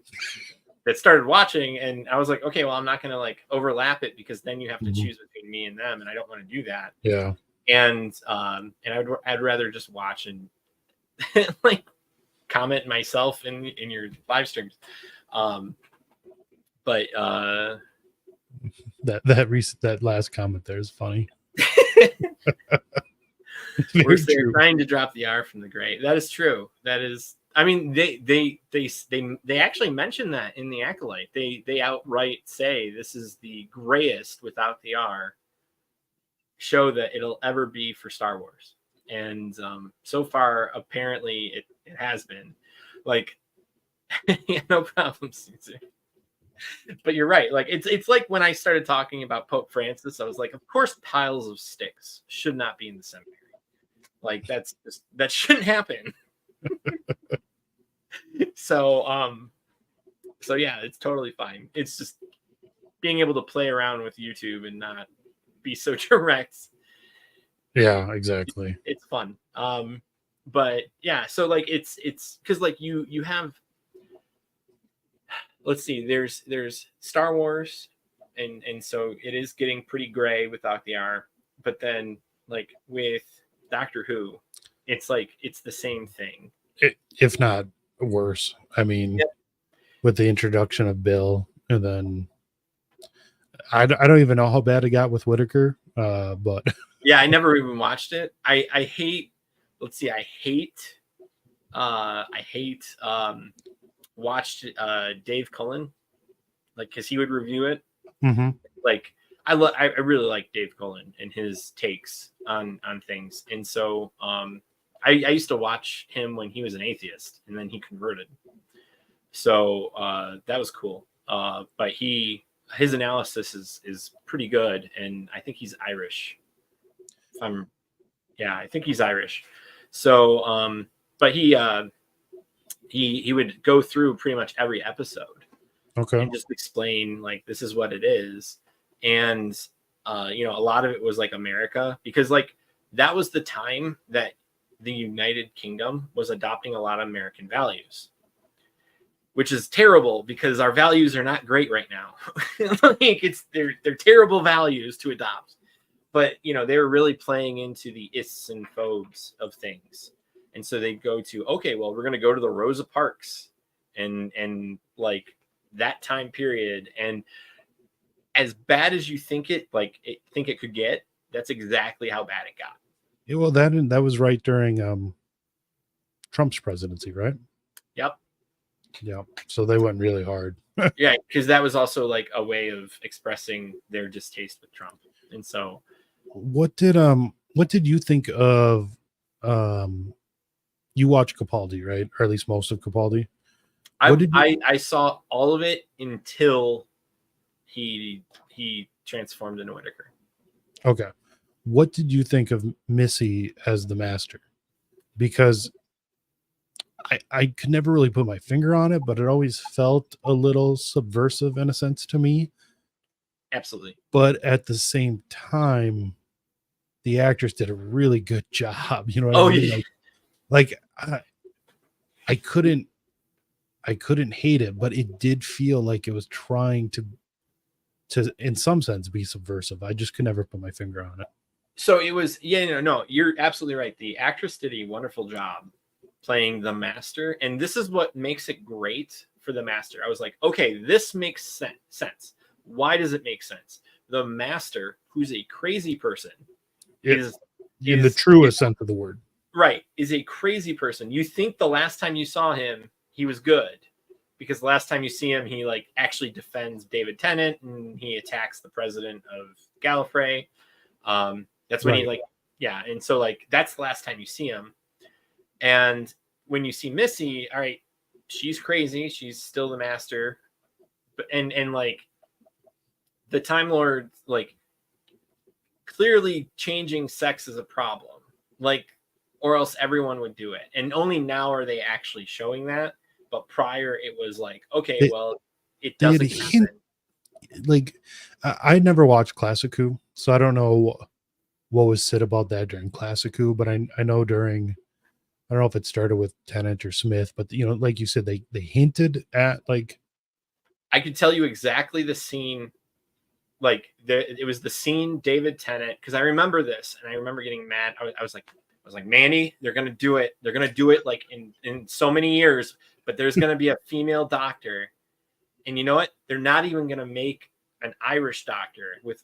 that started watching, and I was like, okay, well, I'm not going to like overlap it, because then you have to choose between me and them, and I don't want to do that.
Yeah.
And I'd rather just watch and like comment myself in your live streams. But
that last comment there is funny.
We're trying to drop the R from the gray. That is true. That is, I mean, they actually mention that in the Acolyte. They outright say this is the grayest without the R show that it'll ever be for Star Wars. And so far, apparently, it has been. Like, yeah, no problem, Caesar. But you're right. Like it's like when I started talking about Pope Francis, I was like, of course, piles of sticks should not be in the seminary. Like that shouldn't happen. So yeah, it's totally fine. It's just being able to play around with YouTube and not be so direct.
Yeah, exactly.
It's fun. But yeah, so like it's because like you have, let's see, there's Star Wars, and so it is getting pretty gray without the R. But then like with Doctor Who, it's like it's the same thing,
if not worse. I mean, with the introduction of Bill, and then I don't even know how bad it got with Whitaker, but
yeah, I never even watched it. I hate. Let's see, I hate watched Dave Cullen, like, because he would review it. Like I really like Dave Cullen and his takes on things, and so I used to watch him when he was an atheist, and then he converted. So that was cool. But his analysis is pretty good, and I think he's Irish. I think he's Irish. So but he would go through pretty much every episode, and just explain like this is what it is. And you know, a lot of it was like America, because like that was the time that the United Kingdom was adopting a lot of American values, which is terrible because our values are not great right now. Like they're terrible values to adopt. But you know, they were really playing into the ists and phobes of things. And so they'd go to, okay, well, we're going to go to the Rosa Parks and like that time period. And as bad as you think it could get, That's exactly how bad it got.
Yeah, well, that was right during Trump's presidency, right?
Yep.
Yeah. So they went really hard.
Yeah, because that was also like a way of expressing their distaste with Trump. And so
What did you think of you watch Capaldi, right? Or at least most of Capaldi?
I saw all of it until he transformed into Whitaker.
Okay. What did you think of Missy as the master? Because I could never really put my finger on it, but it always felt a little subversive in a sense to me.
Absolutely.
But at the same time, the actress did a really good job. You know what
Oh,
I mean?
yeah.
Like I couldn't hate it, but it did feel like it was trying to in some sense be subversive. I just could never put my finger on it.
So it was, no, you're absolutely right. The actress did a wonderful job playing the master, and this is what makes it great for the master. I was like, okay, this makes sense. Why does it make sense? The master, who's a crazy person, is
in the truest sense of the word.
Right, is a crazy person. You think the last time you saw him, he was good, because the last time you see him, he like actually defends David Tennant and he attacks the president of Gallifrey. That's when he and so like that's the last time you see him. And when you see Missy, all right, she's crazy. She's still the master, but and like the Time Lord, like clearly changing sex is a problem, like, or else everyone would do it. And only now are they actually showing that. But prior, it was like, okay, it doesn't happen.
Like, I never watched Classic Who, so I don't know what was said about that during Classic Who, but I know during, I don't know if it started with Tennant or Smith, but like you said, they hinted at, like,
I could tell you exactly the scene. Like it was the scene David Tennant, because I remember this and I remember getting mad. I was like, Manny, they're gonna do it. They're gonna do it like in so many years, but there's gonna be a female doctor, and you know what? They're not even gonna make an Irish doctor with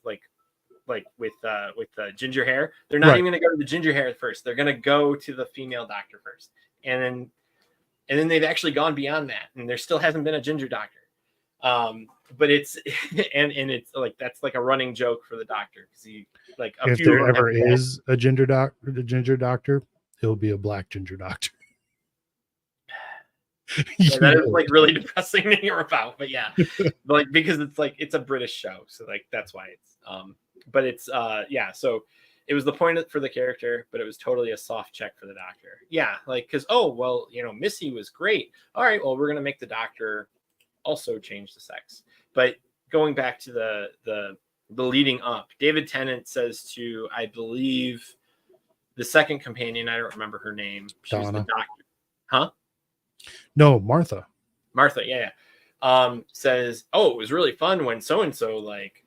ginger hair. They're not even gonna go to the ginger hair first. They're gonna go to the female doctor first, and then they've actually gone beyond that, and there still hasn't been a ginger doctor. But it's and it's like that's like a running joke for the doctor, because he like
if there ever is a ginger doctor, it'll be a black ginger doctor.
Yeah, that is like really depressing to hear about, but yeah, like because it's like it's a British show, so like that's why it's but it's so it was the point for the character, but it was totally a soft check for the doctor. Yeah, like because Missy was great. All right, well, we're gonna make the doctor also change the sex. But going back to the leading up, David Tennant says to, I believe, the second companion, I don't remember her name. She was the doctor. Huh?
No, Martha.
Martha, yeah. Says, oh, it was really fun when so-and-so like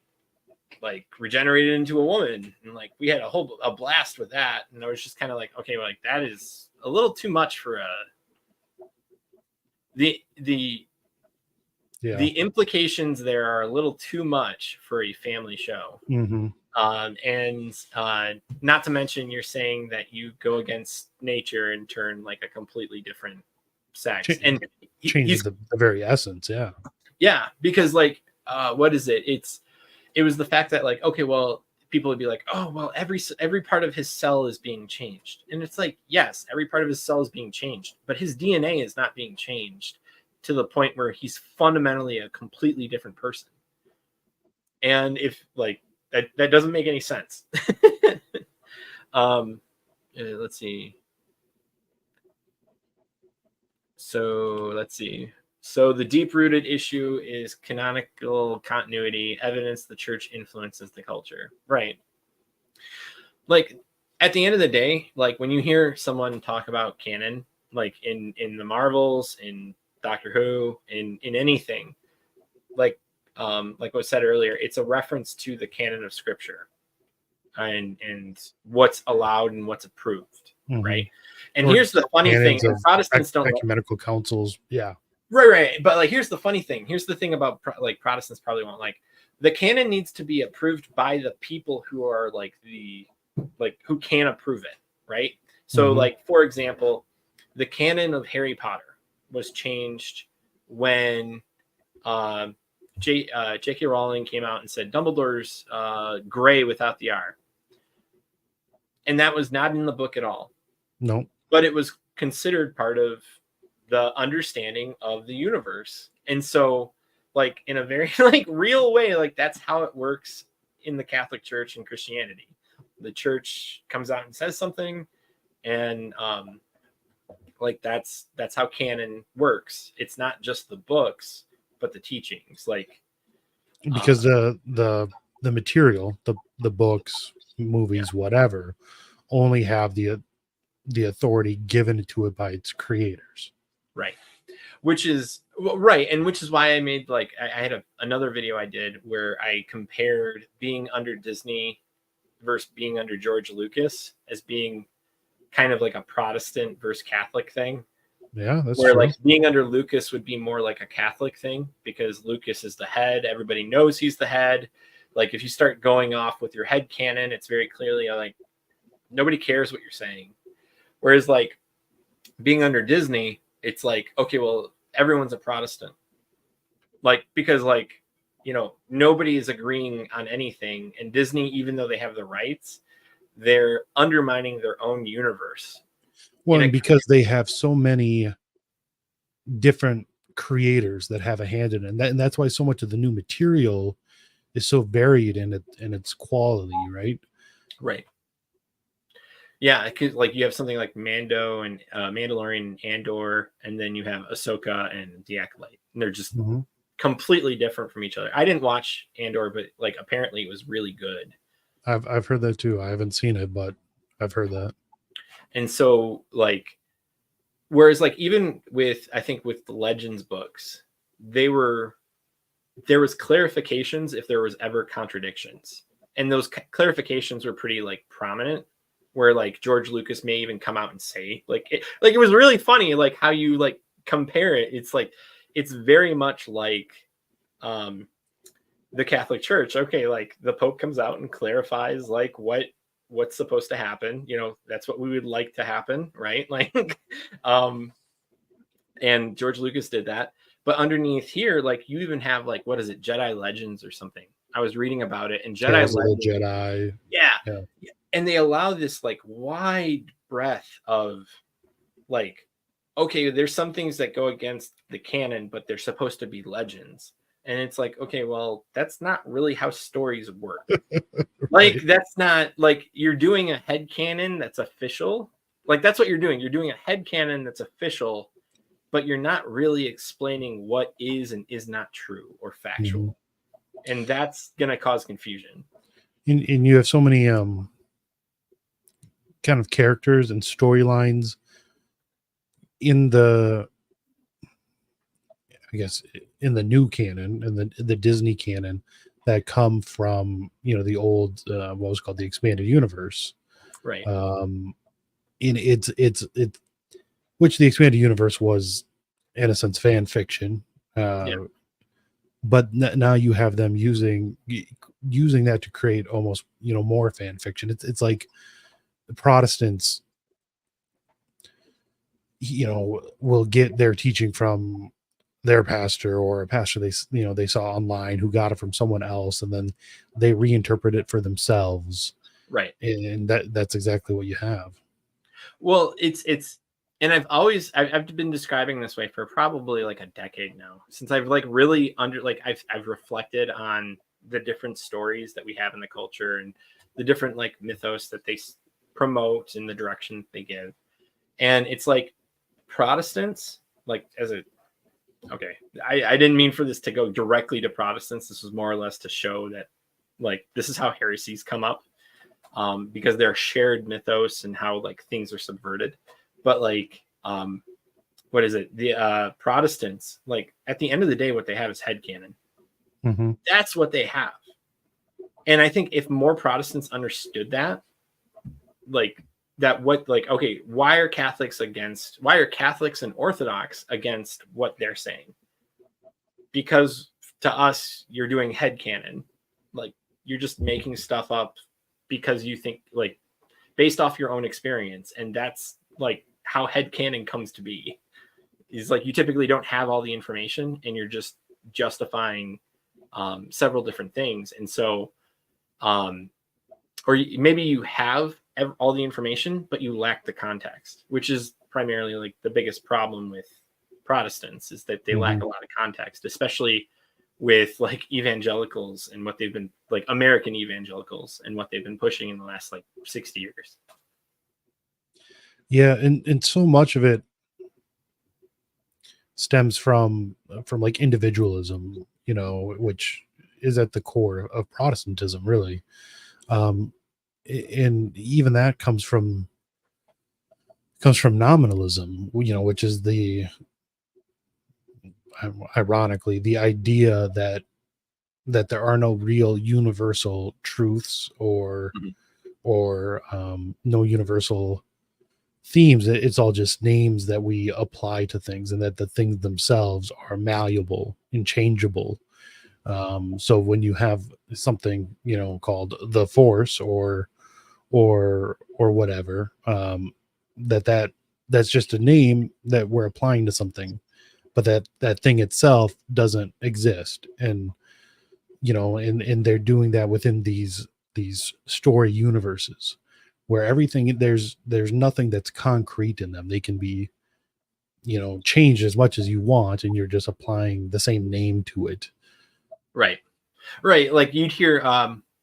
regenerated into a woman. And like we had a blast with that. And I was just kind of like, okay, like that is a little too much for the implications there are a little too much for a family show.
Mm-hmm.
And not to mention, you're saying that you go against nature and turn like a completely different sex. And
changes the very essence. Yeah.
Yeah. Because like, what is it? It was the fact that like, okay, well, people would be like, oh, well, every part of his cell is being changed. And it's like, yes, every part of his cell is being changed, but his DNA is not being changed to the point where he's fundamentally a completely different person. And if like that doesn't make any sense. Let's see. So the deep-rooted issue is canonical continuity, evidence the church influences the culture. Right. Like at the end of the day, like when you hear someone talk about canon, like in the Marvels, in Doctor Who, in anything, like was said earlier, it's a reference to the canon of Scripture and what's allowed and what's approved, right? And here's the funny thing: Protestants don't
ecumenical councils, yeah,
right. But like, here's the funny thing. Here's the thing about like Protestants probably won't like. the canon needs to be approved by the people who are who can approve it, right? So like, for example, the canon of Harry Potter was changed when J.K. Rowling came out and said Dumbledore's gray without the R. And that was not in the book at all.
No.
But it was considered part of the understanding of the universe. And so, like, in a very like real way, like that's how it works in the Catholic Church and Christianity. The church comes out and says something, and like that's how canon works. It's not just the books, but the teachings. Like,
because the material, the books, movies, whatever, only have the authority given to it by its creators.
Right. Which is right. And which is why I made like, I had another video I did where I compared being under Disney versus being under George Lucas as being kind of like a Protestant versus Catholic thing.
Yeah, that's
where
true.
Like being under Lucas would be more like a Catholic thing because Lucas is the head. Everybody knows he's the head. Like if you start going off with your head canon, it's very clearly like nobody cares what you're saying. Whereas like being under Disney, it's like, okay, well, everyone's a Protestant. Like, because like, you know, nobody is agreeing on anything. And Disney, even though they have the rights, they're undermining their own universe.
Well, and because they have so many different creators that have a hand in it. And that's why so much of the new material is so varied in its quality, right?
Right. Yeah, because like you have something like Mando and Mandalorian and Andor, and then you have Ahsoka and the Acolyte. And they're just completely different from each other. I didn't watch Andor, but like apparently it was really good.
I've heard that too. I haven't seen it, but I've heard that.
And so like, whereas like even with, I think with the Legends books, there was clarifications if there was ever contradictions. And those clarifications were pretty like prominent, where like George Lucas may even come out and say it was really funny, like how you like compare it. It's like, it's very much like the Catholic Church. Okay. Like the Pope comes out and clarifies like what's supposed to happen. You know, that's what we would like to happen. Right. Like, and George Lucas did that. But underneath here, like you even have like, what is it? Jedi Legends or something. I was reading about it, and Jedi Legends.
Jedi.
Yeah. And they allow this like wide breadth of like, okay, there's some things that go against the canon, but they're supposed to be legends. And it's like, okay, well, that's not really how stories work. Like, that's not like you're doing a headcanon that's official. Like, that's what you're doing. You're doing a headcanon that's official, but you're not really explaining what is and is not true or factual. And that's going to cause confusion.
And you have so many kind of characters and storylines in the, I guess, in the new canon and the Disney canon that come from, you know, the old what was called the expanded universe,
right?
In it's which the expanded universe was in a sense fan fiction, but now you have them using that to create almost, you know, more fan fiction. It's like the Protestants, you know, will get their teaching from their pastor or a pastor they saw online who got it from someone else, and then they reinterpret it for themselves.
Right.
And that's exactly what you have.
Well, it's and I've been describing this way for probably like a decade now, since I've like really I've reflected on the different stories that we have in the culture and the different like mythos that they promote and the direction they give. And it's like Protestants, like I didn't mean for this to go directly to Protestants. This was more or less to show that like this is how heresies come up, because they're shared mythos and how like things are subverted. But like, what is it? The Protestants, like at the end of the day, what they have is headcanon. That's what they have. And I think if more Protestants understood that, like that, okay, why are Catholics and Orthodox against what they're saying? Because to us, you're doing headcanon. Like, you're just making stuff up because you think, like, based off your own experience. And that's like how headcanon comes to be. Is like, you typically don't have all the information and you're just justifying several different things. And so, or maybe you have all the information, but you lack the context, which is primarily like the biggest problem with Protestants, is that they lack a lot of context, especially with like evangelicals and what they've been, like American evangelicals, and what they've been pushing in the last like 60 years.
Yeah, and so much of it stems from like individualism, you know, which is at the core of Protestantism, really. And even that comes from nominalism, you know, which is ironically the idea that there are no real universal truths or no universal themes. It's all just names that we apply to things, and that the things themselves are malleable and changeable. So when you have something, you know, called the Force or whatever, that's just a name that we're applying to something, but that thing itself doesn't exist. And you know, and they're doing that within these story universes where everything, there's nothing that's concrete in them. They can be, you know, changed as much as you want, and you're just applying the same name to it.
Right. Like you'd hear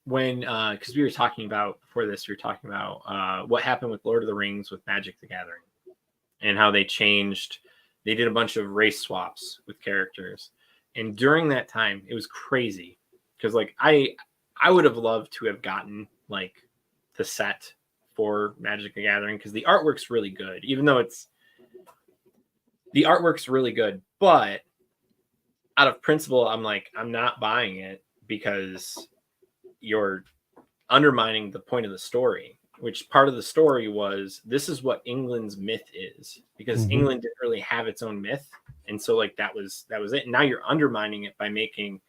when because we were talking about before this, we were talking about what happened with Lord of the Rings with Magic the Gathering, and how they did a bunch of race swaps with characters. And during that time, it was crazy, because like I would have loved to have gotten like the set for Magic the Gathering, because the artwork's really good, even though the artwork's really good, but out of principle, I'm like, I'm not buying it, because you're undermining the point of the story, which part of the story was, this is what England's myth is, because England didn't really have its own myth. And so like that was it. And now you're undermining it by making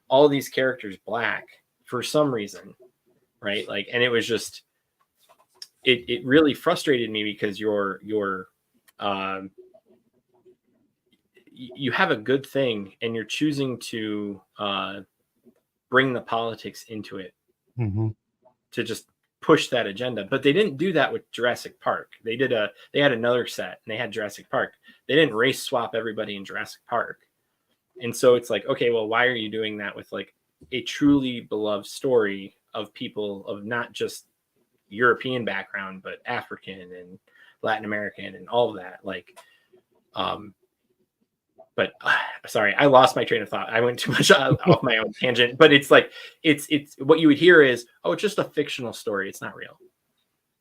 all these characters black for some reason. Right. Like, and it was just, it really frustrated me, because you have a good thing and you're choosing to bring the politics into it to just push that agenda. But they didn't do that with Jurassic Park. They had another set and they had Jurassic Park. They didn't race swap everybody in Jurassic Park. And so it's like, okay, well, why are you doing that with like a truly beloved story of people of not just European background, but African and Latin American and all of that? Like, but sorry, I lost my train of thought. I went too much off my own tangent. But it's like, it's what you would hear is, oh, it's just a fictional story, it's not real.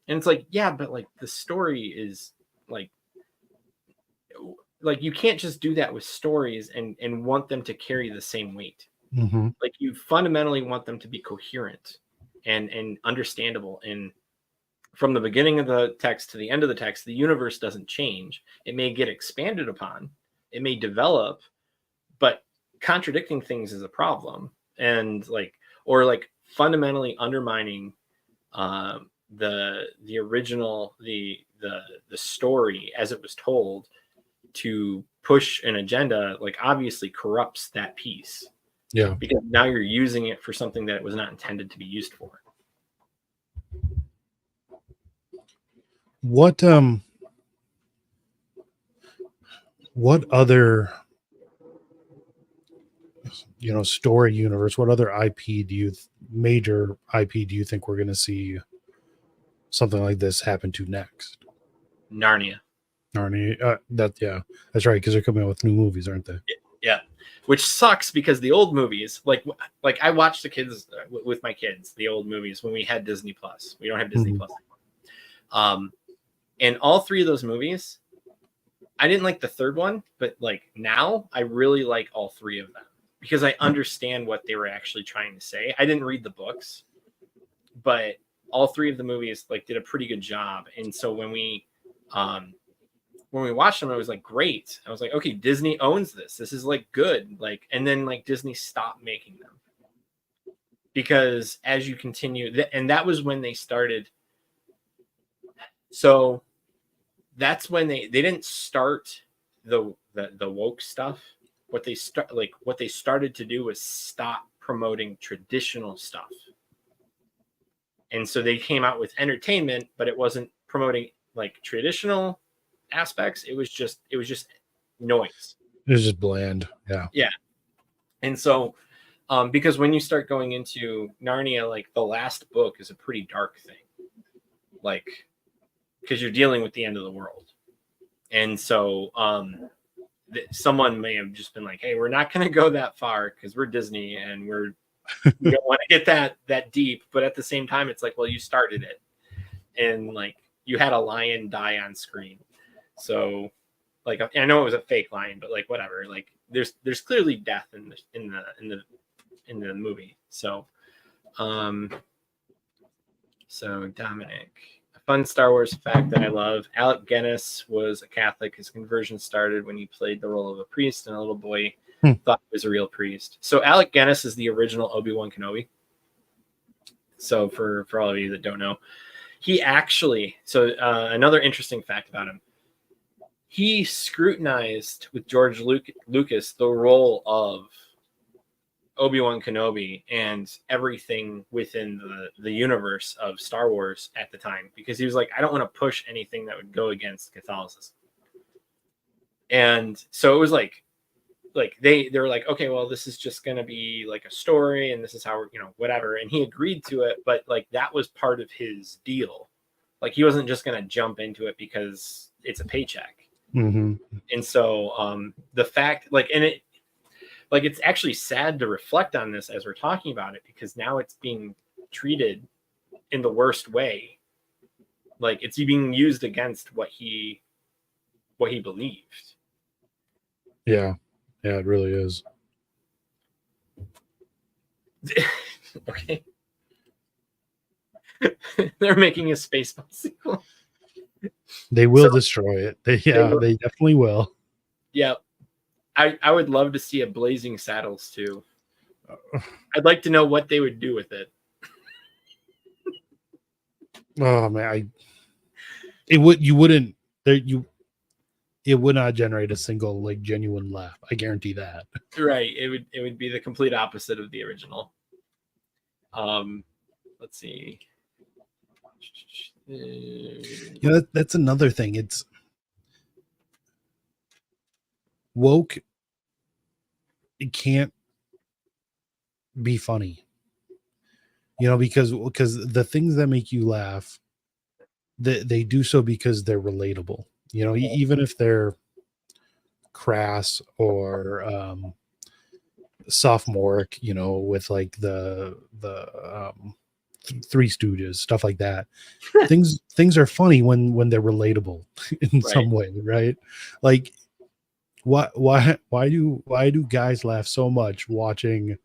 And it's like, yeah, but like the story is like you can't just do that with stories and want them to carry the same weight. Like, you fundamentally want them to be coherent and understandable. And from the beginning of the text to the end of the text, the universe doesn't change. It may get expanded upon, it may develop, but contradicting things is a problem. And like, or like fundamentally undermining the original, the story as it was told, to push an agenda, like obviously corrupts that piece.
Yeah.
Because now you're using it for something that it was not intended to be used for.
What other, you know, story universe, what other major IP do you think we're going to see something like this happen to next?
Narnia.
That's right, because they're coming out with new movies, aren't they?
Yeah, which sucks, because the old movies, like I watched the kids with my kids, the old movies when we had Disney Plus. We don't have Disney Plus anymore. And all three of those movies, I didn't like the third one, but like now I really like all three of them, because I understand what they were actually trying to say. I didn't read the books, but all three of the movies like did a pretty good job. And so when when we watched them, it was like great. I was like, okay, Disney owns this. This is like good. Like, and then like Disney stopped making them because as you continue, and that was when they started. So that's when they didn't start the woke stuff. What they started to do was stop promoting traditional stuff. And so they came out with entertainment, but it wasn't promoting like traditional aspects. It was just noise.
It was just bland. Yeah.
Yeah. And so because when you start going into Narnia, like the last book is a pretty dark thing. Like, because you're dealing with the end of the world. And so someone may have just been like, hey, we're not going to go that far because we're Disney and we don't want to get that deep. But at the same time, it's like, well, you started it. And like you had a lion die on screen. So like, I know it was a fake lion, but like, whatever, like there's clearly death in the movie. So, so Dominic, a fun Star Wars fact that I love. Alec Guinness was a Catholic. His conversion started when he played the role of a priest and a little boy thought he was a real priest. So Alec Guinness is the original Obi-Wan Kenobi. So for all of you that don't know, he actually, another interesting fact about him, he scrutinized with George Lucas the role of Obi-Wan Kenobi and everything within the universe of Star Wars at the time, because he was like, I don't want to push anything that would go against Catholicism. And so it was like they were like, okay, well, this is just going to be like a story and this is how we're, whatever. And he agreed to it, but like that was part of his deal. Like he wasn't just going to jump into it because it's a paycheck.
Mm-hmm.
And so the fact it's actually sad to reflect on this as we're talking about it, because now it's being treated in the worst way. Like it's being used against what he believed.
Yeah. Yeah, it really is.
Okay. They're making a Spaceball sequel.
They will destroy it. They definitely will.
Yeah. I would love to see a Blazing Saddles too. I'd like to know what they would do with it.
Oh man, it would not generate a single like genuine laugh. I guarantee that.
Right. It would be the complete opposite of the original. Let's see.
Yeah, that's another thing. It's woke. It can't be funny, because the things that make you laugh, they do so because they're relatable. Even if they're crass or sophomoric, with like the Three Stooges, stuff like that. things are funny when they're relatable in some way, right? Like why do guys laugh so much watching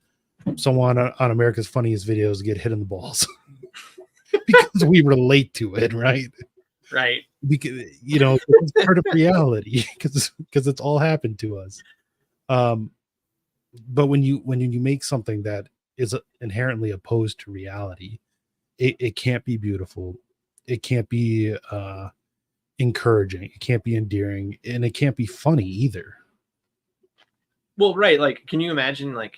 someone on America's Funniest Videos get hit in the balls? Because we relate to it, right?
Right.
Because it's part of reality, because it's all happened to us. But when you make something that is inherently opposed to reality, it can't be beautiful, it can't be encouraging, it can't be endearing, and it can't be funny either.
Well, right, like can you imagine, like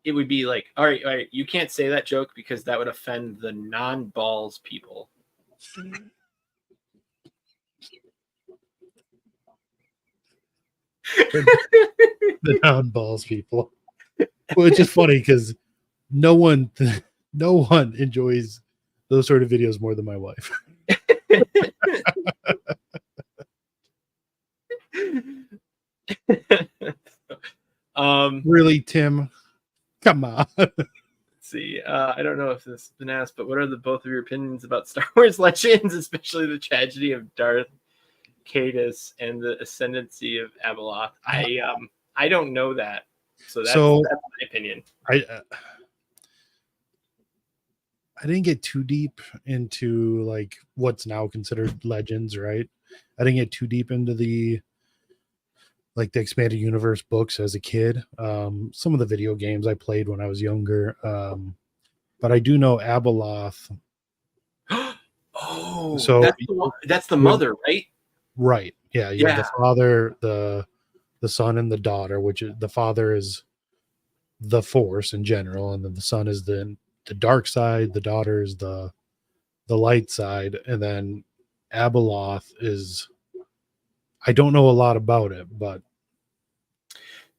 it would be like, all right, you can't say that joke because that would offend the non-balls people.
The non-balls people. Well, it's just funny because no one enjoys those sort of videos more than my wife. Really, Tim? Come on.
Let's see. I don't know if this has been asked, but what are both of your opinions about Star Wars Legends, especially the tragedy of Darth Caedus and the ascendancy of Abeloth? I don't know that, so that's my opinion.
I didn't get too deep into like what's now considered legends, right? I didn't get too deep into the expanded universe books as a kid. Some of the video games I played when I was younger. But I do know Abeloth.
Oh,
So
that's the mother, right?
Right. Yeah. You have the father, the son, and the daughter, which is the father is the force in general, and then the son is the dark side, the daughter is the light side, and then Abeloth is, I don't know a lot about it, but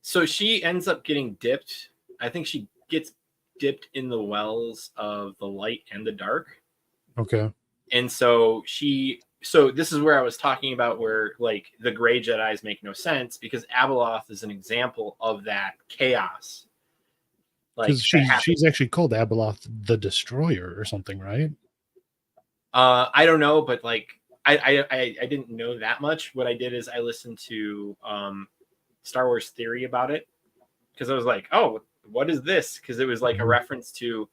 so she ends up getting dipped. I think she gets dipped in the wells of the light and the dark.
okay.
And so this is where I was talking about where like the gray Jedis make no sense, because Abeloth is an example of that chaos. Like
she's actually called Abeloth the Destroyer or something, right?
I don't know, but like I didn't know that much. What I did is I listened to Star Wars Theory about it, because I was like, oh, what is this? Because it was like a reference to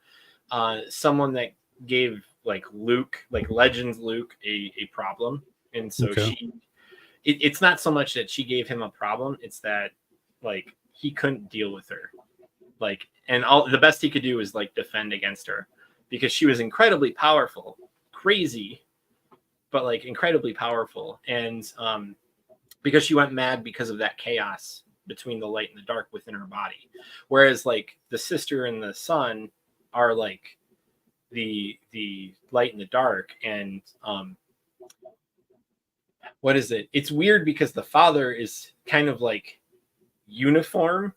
someone that gave like Luke, like Legends Luke, a problem. And so it's not so much that she gave him a problem, it's that like he couldn't deal with her. Like, and all the best he could do was like defend against her, because she was incredibly powerful, crazy, but like incredibly powerful. And because she went mad because of that chaos between the light and the dark within her body. Whereas like the sister and the son are like the light and the dark. And what is it? It's weird because the father is kind of like uniform,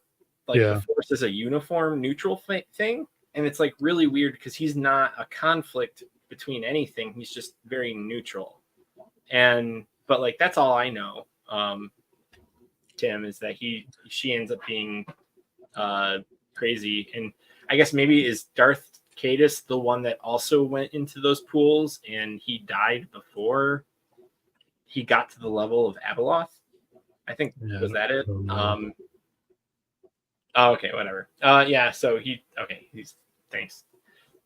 like the force is a uniform neutral thing, and it's like really weird because he's not a conflict between anything, he's just very neutral. And but like that's all I know, Tim, is that she ends up being crazy. And I guess maybe is Darth Caedus the one that also went into those pools and he died before he got to the level of Abeloth? I think, was that it? Oh, okay, whatever. Yeah, so he's thanks.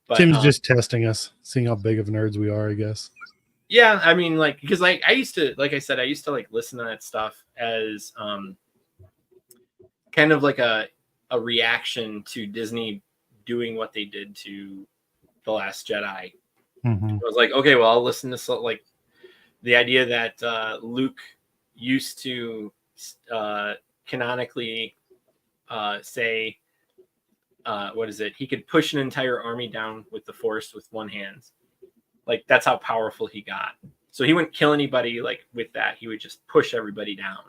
But,
Tim's just testing us, seeing how big of nerds we are, I guess.
Yeah, I mean, like, because like I used to, like I said, I used to like listen to that stuff as kind of like a reaction to Disney doing what they did to The Last Jedi.
Mm-hmm.
I was like, okay, well, I'll listen to like the idea that Luke used to canonically say, what is it? He could push an entire army down with the Force with one hand. Like that's how powerful he got. So he wouldn't kill anybody like with that. He would just push everybody down.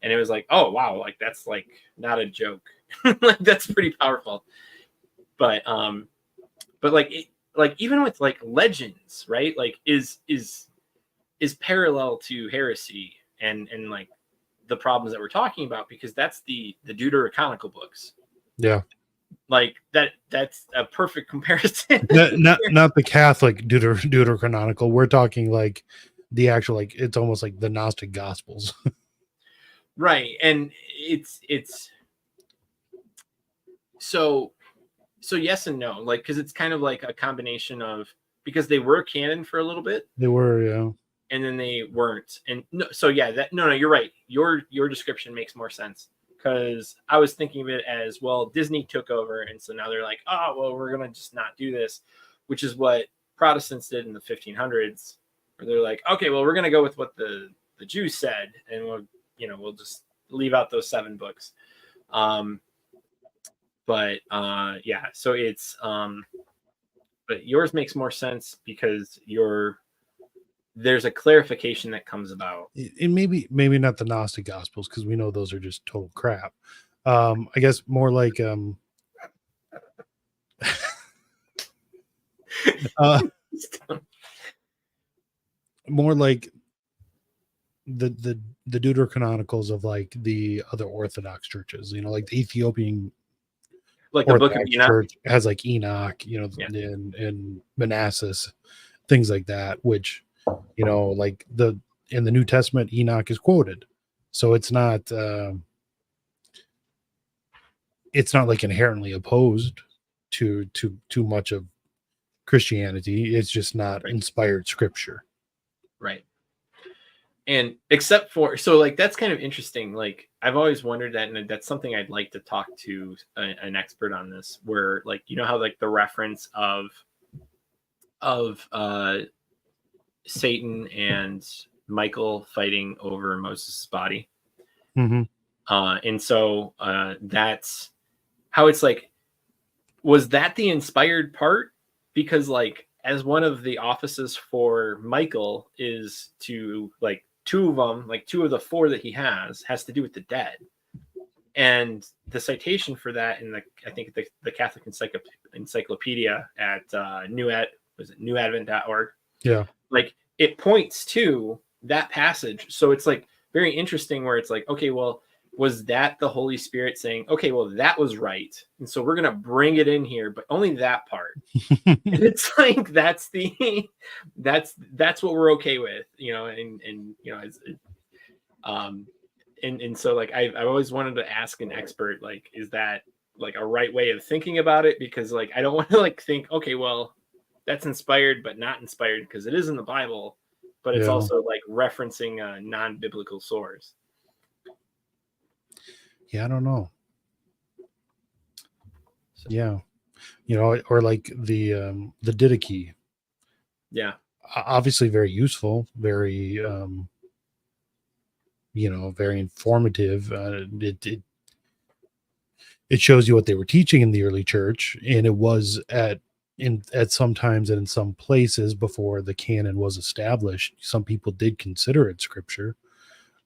And it was like, oh wow, like that's like not a joke. Like that's pretty powerful. But like like even with like Legends, right? Like is parallel to Heresy and like the problems that we're talking about, because that's the Deuterocanonical books.
Yeah.
Like that's a perfect comparison.
not the Catholic Deuterocanonical. We're talking like the actual, like it's almost like the Gnostic Gospels.
Right. And it's so yes and no, like because it's kind of like a combination of, because they were canon for a little bit.
They were, yeah.
And then they weren't. And no, so yeah, that no, you're right. Your description makes more sense, because I was thinking of it as, well, Disney took over, and so now they're like, oh, well, we're gonna just not do this, which is what Protestants did in the 1500s, where they're like, okay, well, we're gonna go with what the Jews said, and we'll just leave out those 7 books. But yeah, so it's but yours makes more sense because there's a clarification that comes about.
And maybe not the Gnostic Gospels, because we know those are just total crap. I guess more like more like the Deuterocanonicals of like the other Orthodox churches, like the Ethiopian,
like the Book of Enoch
church has like Enoch, and Manassas, things like that, which like in the New Testament, Enoch is quoted, so it's not like inherently opposed to much of Christianity. It's just not inspired scripture.
Right. And except for, so like that's kind of interesting. Like I've always wondered that, and that's something I'd like to talk to an expert on this, where like you know how like the reference of Satan and Michael fighting over Moses' body.
Mm-hmm.
And so that's how it's like, was that the inspired part? Because like as one of the offices for Michael is to like two of them, like two of the four that he has to do with the dead. And the citation for that in the, I think the Catholic Encyclopedia at newadvent.org.
Yeah.
Like it points to that passage. So it's like very interesting where it's like, okay, well, was that the Holy Spirit saying, okay, well, that was right. And so we're going to bring it in here, but only that part. And it's like, that's what we're okay with, you know, and you know, and so like, I've always wanted to ask an expert, like, is that like a right way of thinking about it? Because like, I don't want to like think, okay, well, that's inspired, but not inspired because it is in the Bible, but it's also like referencing a non-biblical source.
Yeah, I don't know. Yeah, you know, or like the Didache.
Yeah,
obviously very useful, very you know, very informative. It shows you what they were teaching in the early church, and it was at some times and in some places before the canon was established. Some people did consider it scripture,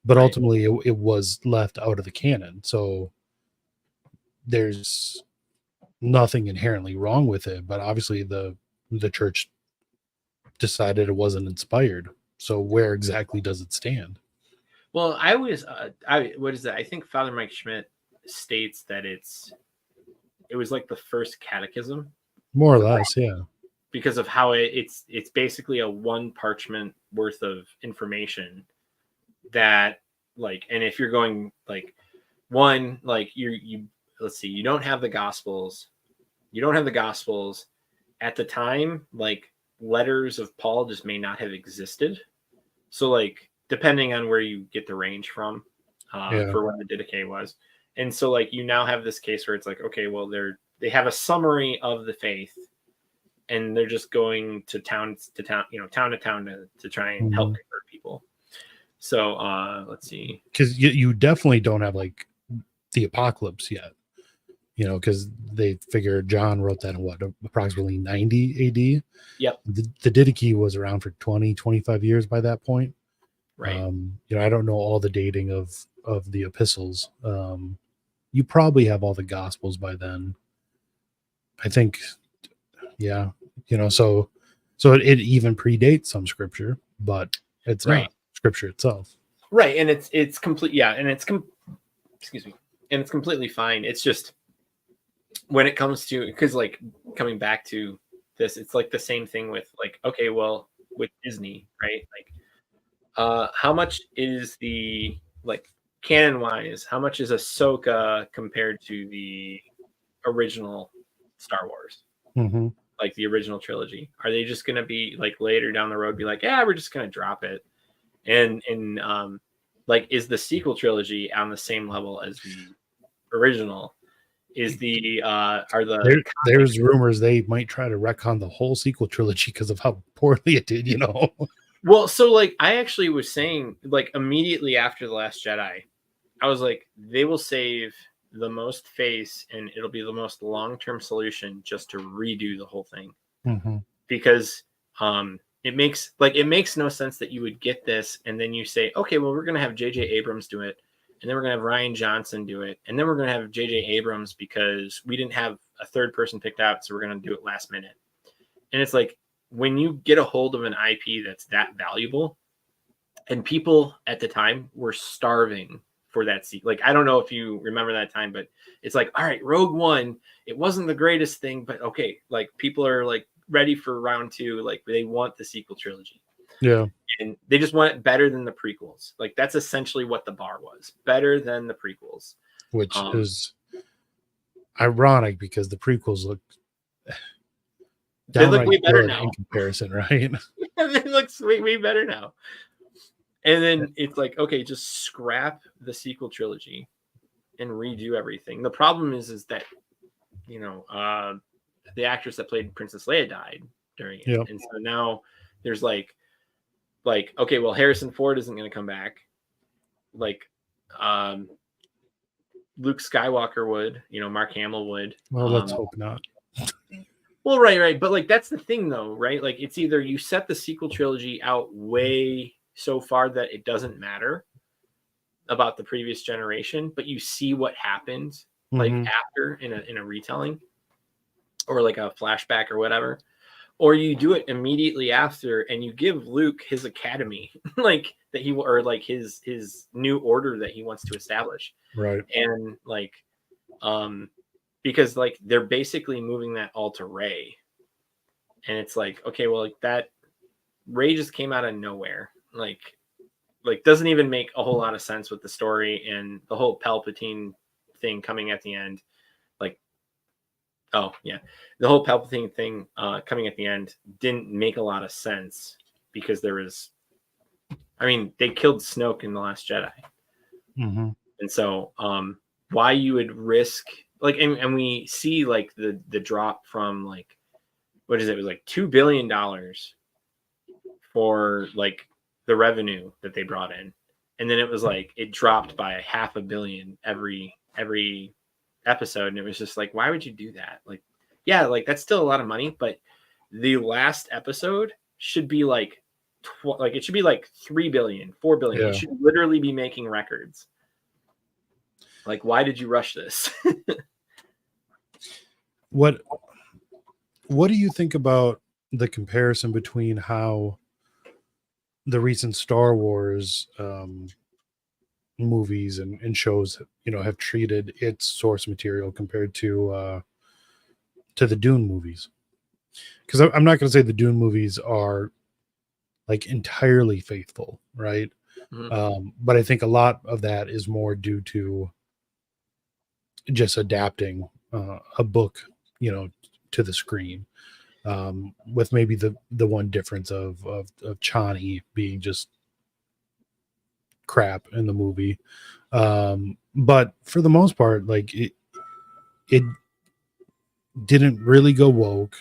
but ultimately it was left out of the canon. So there's nothing inherently wrong with it, but obviously the church decided it wasn't inspired. So where exactly does it stand?
Well, what is that? I think Father Mike Schmidt states that it was like the first catechism,
more or less, yeah,
because of how it's basically a one parchment worth of information that like, and if you're going like one, like you let's see, you don't have the gospels at the time, like letters of Paul just may not have existed. So like depending on where you get the range from for when the Didache was. And so like you now have this case where it's like, okay, well, they have a summary of the faith, and they're just going to town to town to try and help convert people. So let's see.
Because you definitely don't have like the apocalypse yet, you know, because they figure John wrote that in what, approximately 90 AD.
Yep.
The Didache was around for 20-25 years by that point.
Right.
You know, I don't know all the dating of the epistles. You probably have all the gospels by then, I think. Yeah, you know, so it even predates some scripture, but it's not scripture itself.
Right. And it's complete. Yeah. And excuse me. And it's completely fine. It's just when it comes to, because like coming back to this, it's like the same thing with like, okay, well, with Disney, right? Like, how much is the, like, canon wise, how much is Ahsoka compared to the original Star Wars?
Mm-hmm.
Like the original trilogy? Are they just going to be like later down the road be like, yeah, we're just going to drop it? And like, is the sequel trilogy on the same level as the original? Is the
there's rumors they might try to retcon the whole sequel trilogy because of how poorly it did, you know.
Well, so like I actually was saying, like immediately after The Last Jedi, I was like, they will save the most face and it'll be the most long-term solution just to redo the whole thing.
Mm-hmm.
Because it makes no sense that you would get this and then you say, okay, well, we're going to have J.J. Abrams do it, and then we're going to have Rian Johnson do it, and then we're going to have J.J. Abrams because we didn't have a third person picked out, so we're going to do it last minute. And it's like, when you get a hold of an IP that's that valuable, and people at the time were starving for that seat. Like, I don't know if you remember that time, but it's like, all right, Rogue One, it wasn't the greatest thing, but okay, like people are like ready for round two. Like they want the sequel trilogy.
Yeah.
And they just want it better than the prequels. Like that's essentially what the bar was. Better than the prequels.
Which is ironic because the prequels look
they look way better now
in comparison, right?
They look way better now. And then it's like, okay, just scrap the sequel trilogy and redo everything. The problem is that, you know, the actress that played Princess Leia died during it.
Yep.
And so now there's like, okay, well, Harrison Ford isn't going to come back. Like, Luke Skywalker would, you know, Mark Hamill would.
Well, let's hope not.
Well, right. But like, that's the thing though, right? Like, it's either you set the sequel trilogy out way so far that it doesn't matter about the previous generation, but you see what happened like after in a retelling or like a flashback or whatever, or you do it immediately after and you give Luke his academy, like that he or like his new order that he wants to establish.
Right.
And like, because like they're basically moving that all to Rey, and it's like, okay, well, like that Rey just came out of nowhere, like doesn't even make a whole lot of sense with the story and the whole Palpatine thing coming at the end. Like, oh yeah, the whole Palpatine thing coming at the end didn't make a lot of sense because there was, I mean, they killed Snoke in The Last Jedi. And so why you would risk like, and we see like the drop from like, what is it? It was like $2 billion for like the revenue that they brought in. And then it was like, it dropped by $500 million every episode. And it was just like, why would you do that? Like, yeah, like that's still a lot of money, but the last episode should be like, it should be like 3 billion, 4 billion.
Yeah.
It should literally be making records. Like, why did you rush this?
What do you think about the comparison between how the recent Star Wars movies and shows, you know, have treated its source material compared to the Dune movies? Because I'm not going to say the Dune movies are like entirely faithful, right? But I think a lot of that is more due to just adapting a book, you know, to the screen, with maybe the one difference of Chani being just crap in the movie. But for the most part, like it didn't really go woke,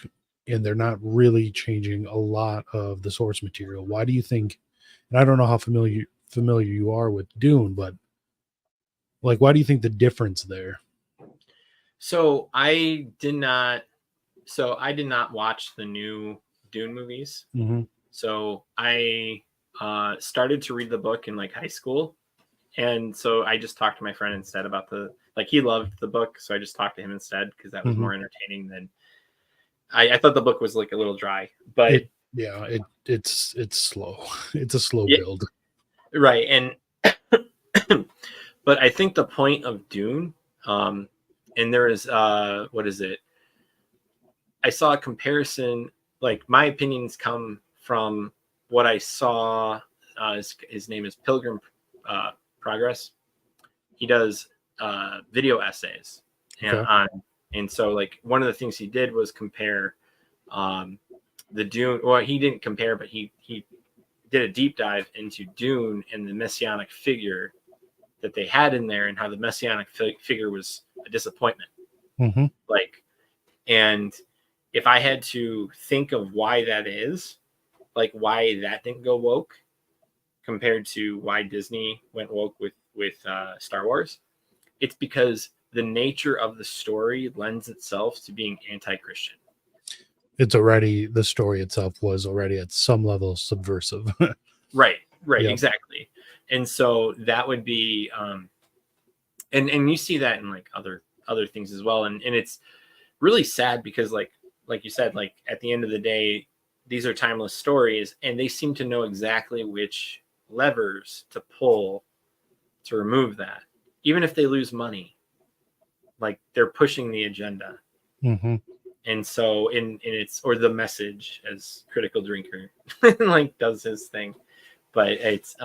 and they're not really changing a lot of the source material. Why do you think? And I don't know how familiar you are with Dune, but like, why do you think the difference there?
So I did not watch the new Dune movies. So I started to read the book in like high school. And so I just talked to my friend instead about he loved the book. So I just talked to him instead because that was more entertaining than I thought the book was like a little dry, but
it's slow. It's a slow build.
Right. And, but I think the point of Dune, and there is, what is it? I saw a comparison, like my opinions come from what I saw. His name is Pilgrim Progress. He does video essays. And so like one of the things he did was compare the Dune. Well, he didn't compare, but he did a deep dive into Dune and the messianic figure that they had in there and how the messianic figure was a disappointment. Like, and if I had to think of why that is, like why that didn't go woke compared to why Disney went woke with Star Wars, it's because the nature of the story lends itself to being anti-Christian.
The story itself was already at some level subversive.
Right, yep. Exactly. And so that would be, and you see that in like other things as well. And it's really sad because like you said, like at the end of the day, these are timeless stories and they seem to know exactly which levers to pull to remove that. Even if they lose money, like they're pushing the agenda. And so in it's, or the message, as Critical Drinker like does his thing, but it's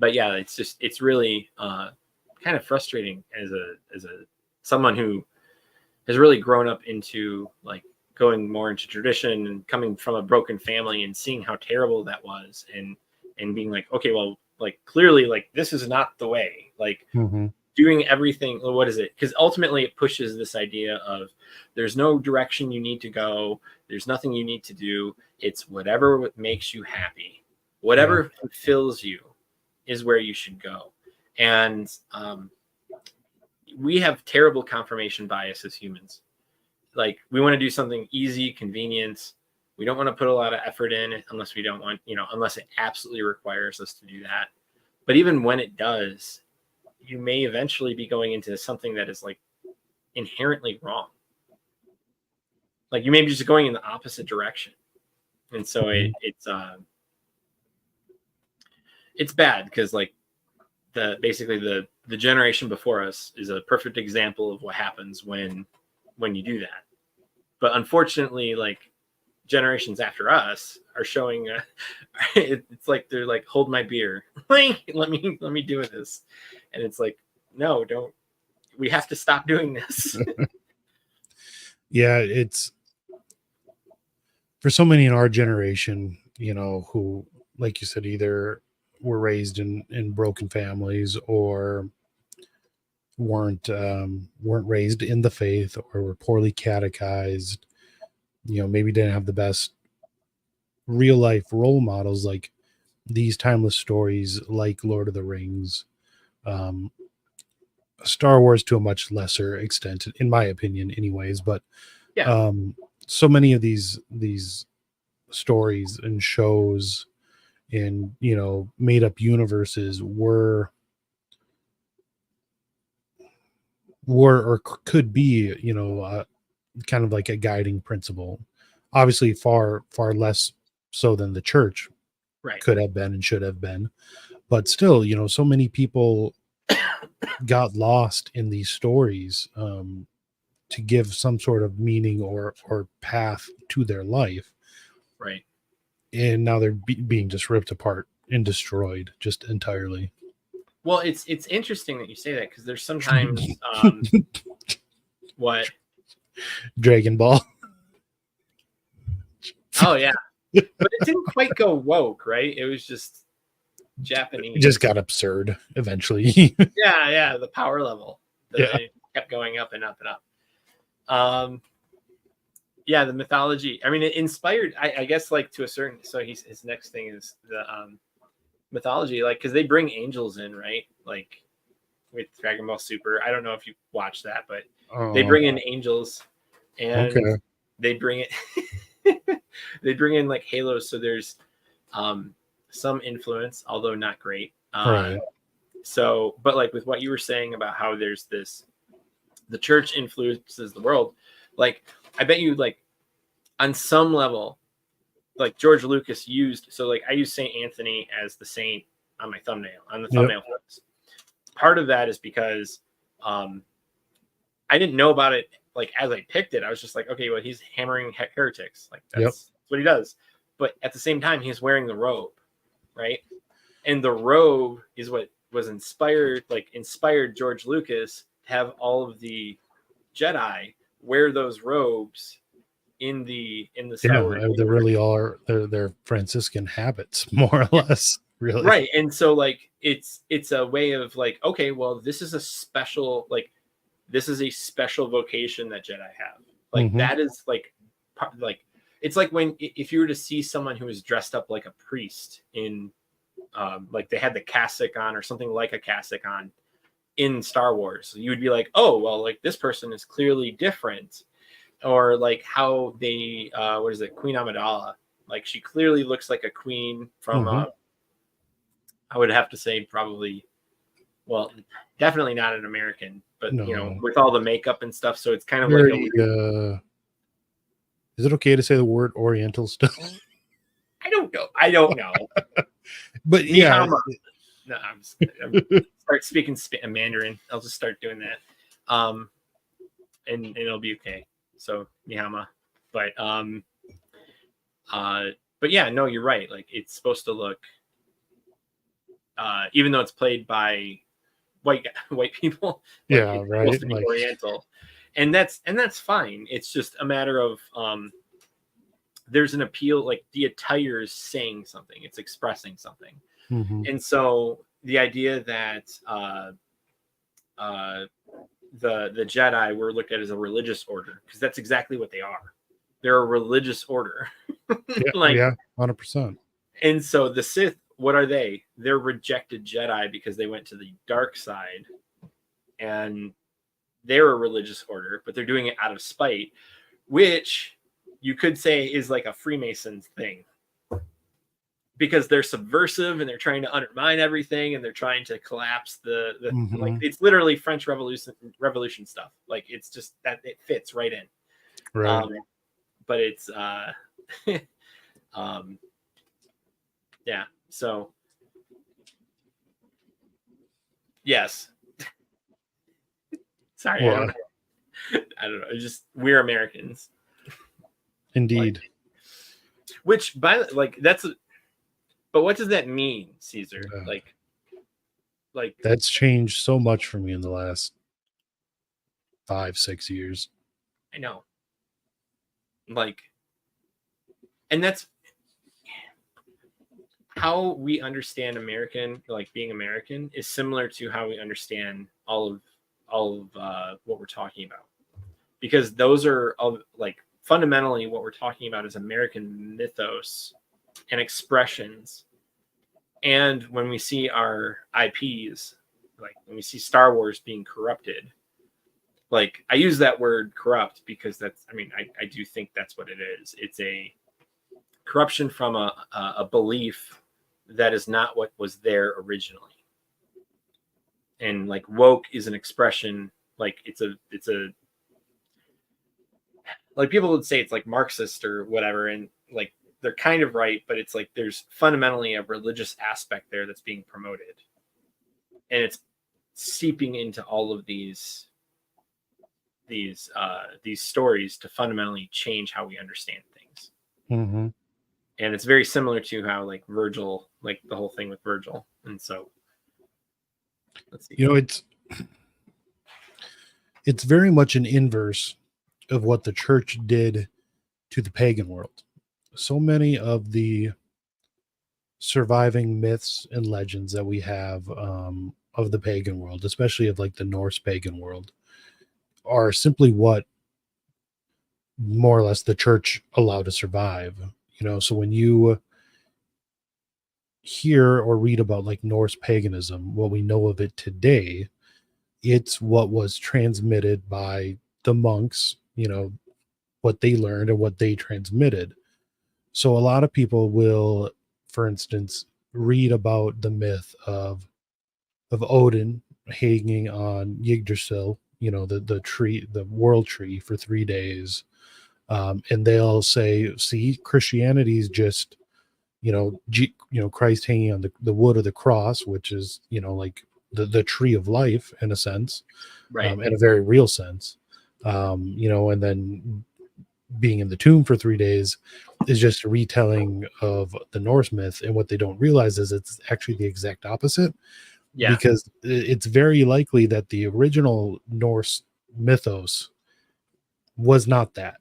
but yeah, it's really kind of frustrating as a someone who has really grown up into like going more into tradition and coming from a broken family and seeing how terrible that was and and being like, okay, well, like clearly, like this is not the way. Like
Mhm.
doing everything. What is it? Because ultimately, it pushes this idea of there's no direction you need to go. There's nothing you need to do. It's whatever makes you happy, whatever fulfills you, is where you should go. And we have terrible confirmation bias as humans. Like we want to do something easy, convenient. We don't want to put a lot of effort in unless we don't want, unless it absolutely requires us to do that. But even when it does, you may eventually be going into something that is like inherently wrong. Like you may be just going in the opposite direction. And so it's bad because like basically the generation before us is a perfect example of what happens when you do that. But unfortunately, like generations after us are showing it's like they're like, hold my beer, let me do this. And it's like, no, don't, we have to stop doing this.
Yeah, it's for so many in our generation, who, like you said, either were raised in broken families or weren't raised in the faith or were poorly catechized, maybe didn't have the best real life role models, like these timeless stories like Lord of the Rings, um, Star Wars to a much lesser extent, in my opinion, anyways. But
Yeah.
So many of these stories and shows and made up universes were or could be kind of like a guiding principle. Obviously, far less so than the church
Right.
could have been and should have been, but still, so many people got lost in these stories to give some sort of meaning or path to their life.
Right.
And now they're being just ripped apart and destroyed just entirely.
Well, it's interesting that you say that because there's sometimes what?
Dragon Ball.
Oh yeah, but it didn't quite go woke, right? It was just Japanese.
It just got absurd eventually.
Yeah, the power level.
Yeah.
It kept going up and up and up. Yeah, the mythology. I mean, it inspired, I guess, like to a certain. So his next thing is the mythology, like because they bring angels in, right? Like with Dragon Ball Super. I don't know if you watched that, but they bring in angels, and
Okay.
they bring it. They bring in like halos, so there's some influence, although not great.
Right.
So, but like with what you were saying about how there's the church influences the world, like I bet you like on some level, like George Lucas used, so like I use Saint Anthony as the saint on my thumbnail, on the thumbnail photos. Part of that is because I didn't know about it like as I picked it. I was just like, okay, well, he's hammering heretics. Like that's what he does. But at the same time, he's wearing the robe, right? And the robe is what was inspired George Lucas to have all of the Jedi wear those robes in the Star Wars
They really are. They're Franciscan habits, more or less. Really,
right? And so like it's a way of like, okay, well, this is a special vocation that Jedi have. Like that is like it's like when if you were to see someone who was dressed up like a priest in like they had the cassock on or something like a cassock on in Star Wars, you would be like, oh, well, like this person is clearly different. Or like how they what is it, Queen Amidala, like she clearly looks like a queen from I would have to say probably, well, definitely not an American, but with all the makeup and stuff, so it's kind of
very,
like
is it okay to say the word Oriental still?
I don't know.
But yeah,
no, I'm start speaking Mandarin. I'll just start doing that, and it'll be okay. So Mihama, but yeah, no, you're right. Like it's supposed to look, even though it's played by white people, like,
yeah,
it's
right,
supposed to be
like
Oriental, and that's fine. It's just a matter of there's an appeal, like the attire is saying something, it's expressing something. And so the idea that the Jedi were looked at as a religious order, because that's exactly what they are. They're a religious order.
Yeah, 100%.
And so the Sith, what are they? They're rejected Jedi because they went to the dark side, and they're a religious order, but they're doing it out of spite, which you could say is like a Freemason thing, because they're subversive and they're trying to undermine everything, and they're trying to collapse the like, it's literally French Revolution stuff. Like, it's just that it fits right in.
Right.
But it's yeah. So yes. Sorry,
Well,
I don't know. It's just, we're Americans.
Indeed.
Which, that's. But what does that mean, Caesar? Like
that's changed so much for me in the last 5-6 years.
I know. And that's how we understand American, being American is similar to how we understand all of what we're talking about, because those are fundamentally what we're talking about is American mythos and expressions. And when we see our IPs, when we see Star Wars being corrupted, I use that word corrupt because I do think that's what it is. It's a corruption from a belief that is not what was there originally. And woke is an expression, it's a people would say it's Marxist or whatever, and they're kind of right, but it's there's fundamentally a religious aspect there that's being promoted, and it's seeping into all of these stories to fundamentally change how we understand things. And it's very similar to how Virgil, the whole thing with Virgil. And so let's see.
It's very much an inverse of what the church did to the pagan world. So many of the surviving myths and legends that we have of the pagan world, especially of the Norse pagan world, are simply what more or less the church allowed to survive. So when you hear or read about Norse paganism, what we know of it today, it's what was transmitted by the monks, what they learned and what they transmitted. So a lot of people will, for instance, read about the myth of Odin hanging on Yggdrasil, the tree, the world tree, for 3 days. And they'll say, see, Christianity is just, Christ hanging on the wood of the cross, which is, the tree of life in a sense,
right.
In a very real sense. And then being in the tomb for 3 days is just a retelling of the Norse myth. And what they don't realize is it's actually the exact opposite.
Yeah.
Because it's very likely that the original Norse mythos was not that.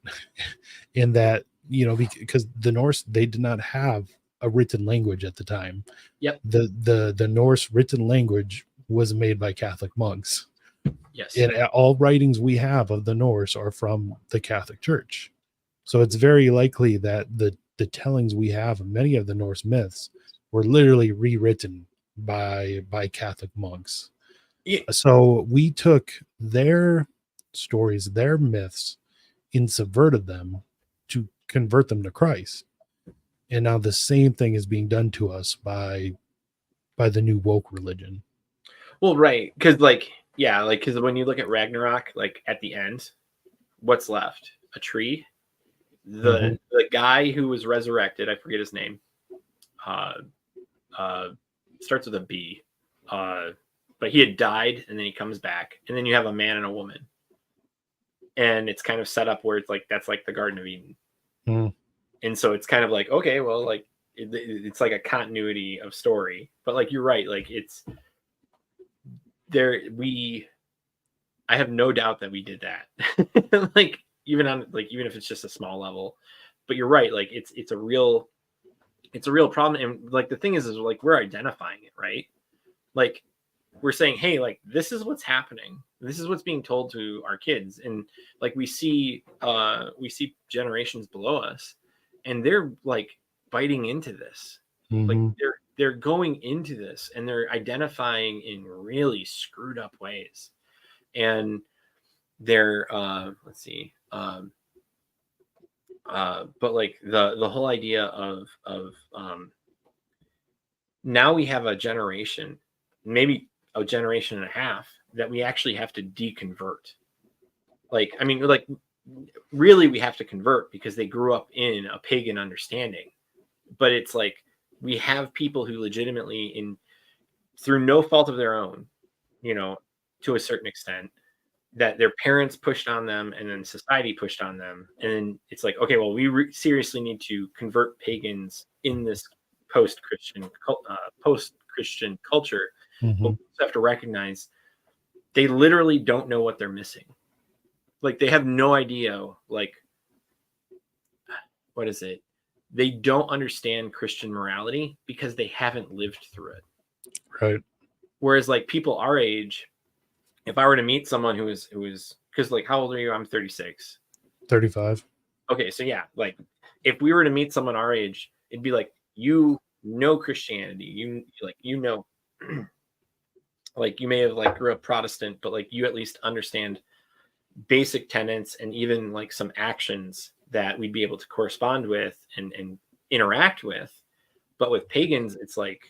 In that, because the Norse, they did not have a written language at the time.
Yep.
The Norse written language was made by Catholic monks.
Yes.
And all writings we have of the Norse are from the Catholic Church. So it's very likely that the tellings we have of many of the Norse myths were literally rewritten by Catholic monks.
Yeah.
So we took their stories, their myths, and subverted them to convert them to Christ. And now the same thing is being done to us by the new woke religion.
Well, right. Because because when you look at Ragnarok, at the end, what's left? A tree. The guy who was resurrected, I forget his name, starts with a B, but he had died, and then he comes back, and then you have a man and a woman, and it's kind of set up where it's that's the Garden of Eden. And so it's kind of okay, well, it's a continuity of story, but you're right, it's there. I have no doubt that we did that. Even if it's just a small level, but you're right, it's a real it's a real problem. And like the thing is like we're identifying it, right? Like we're saying, hey, like this is what's happening. This is what's being told to our kids. And like we see generations below us, and they're like biting into this. Like they're going into this and they're identifying in really screwed up ways. And they're let's see. But like the whole idea of now we have a generation, maybe a generation and a half, that we actually have to deconvert. Like, I mean, like really we have to convert because they grew up in a pagan understanding. But it's like we have people who legitimately, through no fault of their own, you know, to a certain extent, that their parents pushed on them and then society pushed on them. And then it's like, okay, well, we seriously need to convert pagans in this post-Christian culture. But we also have to recognize they literally don't know what they're missing. Like they have no idea, like, what is it? They don't understand Christian morality because they haven't lived through it.
Right.
Whereas like people our age, if I were to meet someone who is, because like, how old are you? I'm 36.
35.
Okay. So yeah, like if we were to meet someone our age, it'd be like, you know, Christianity, like you may have like grew up Protestant, but like you at least understand basic tenets and even like some actions that we'd be able to correspond with and interact with. But with pagans, it's like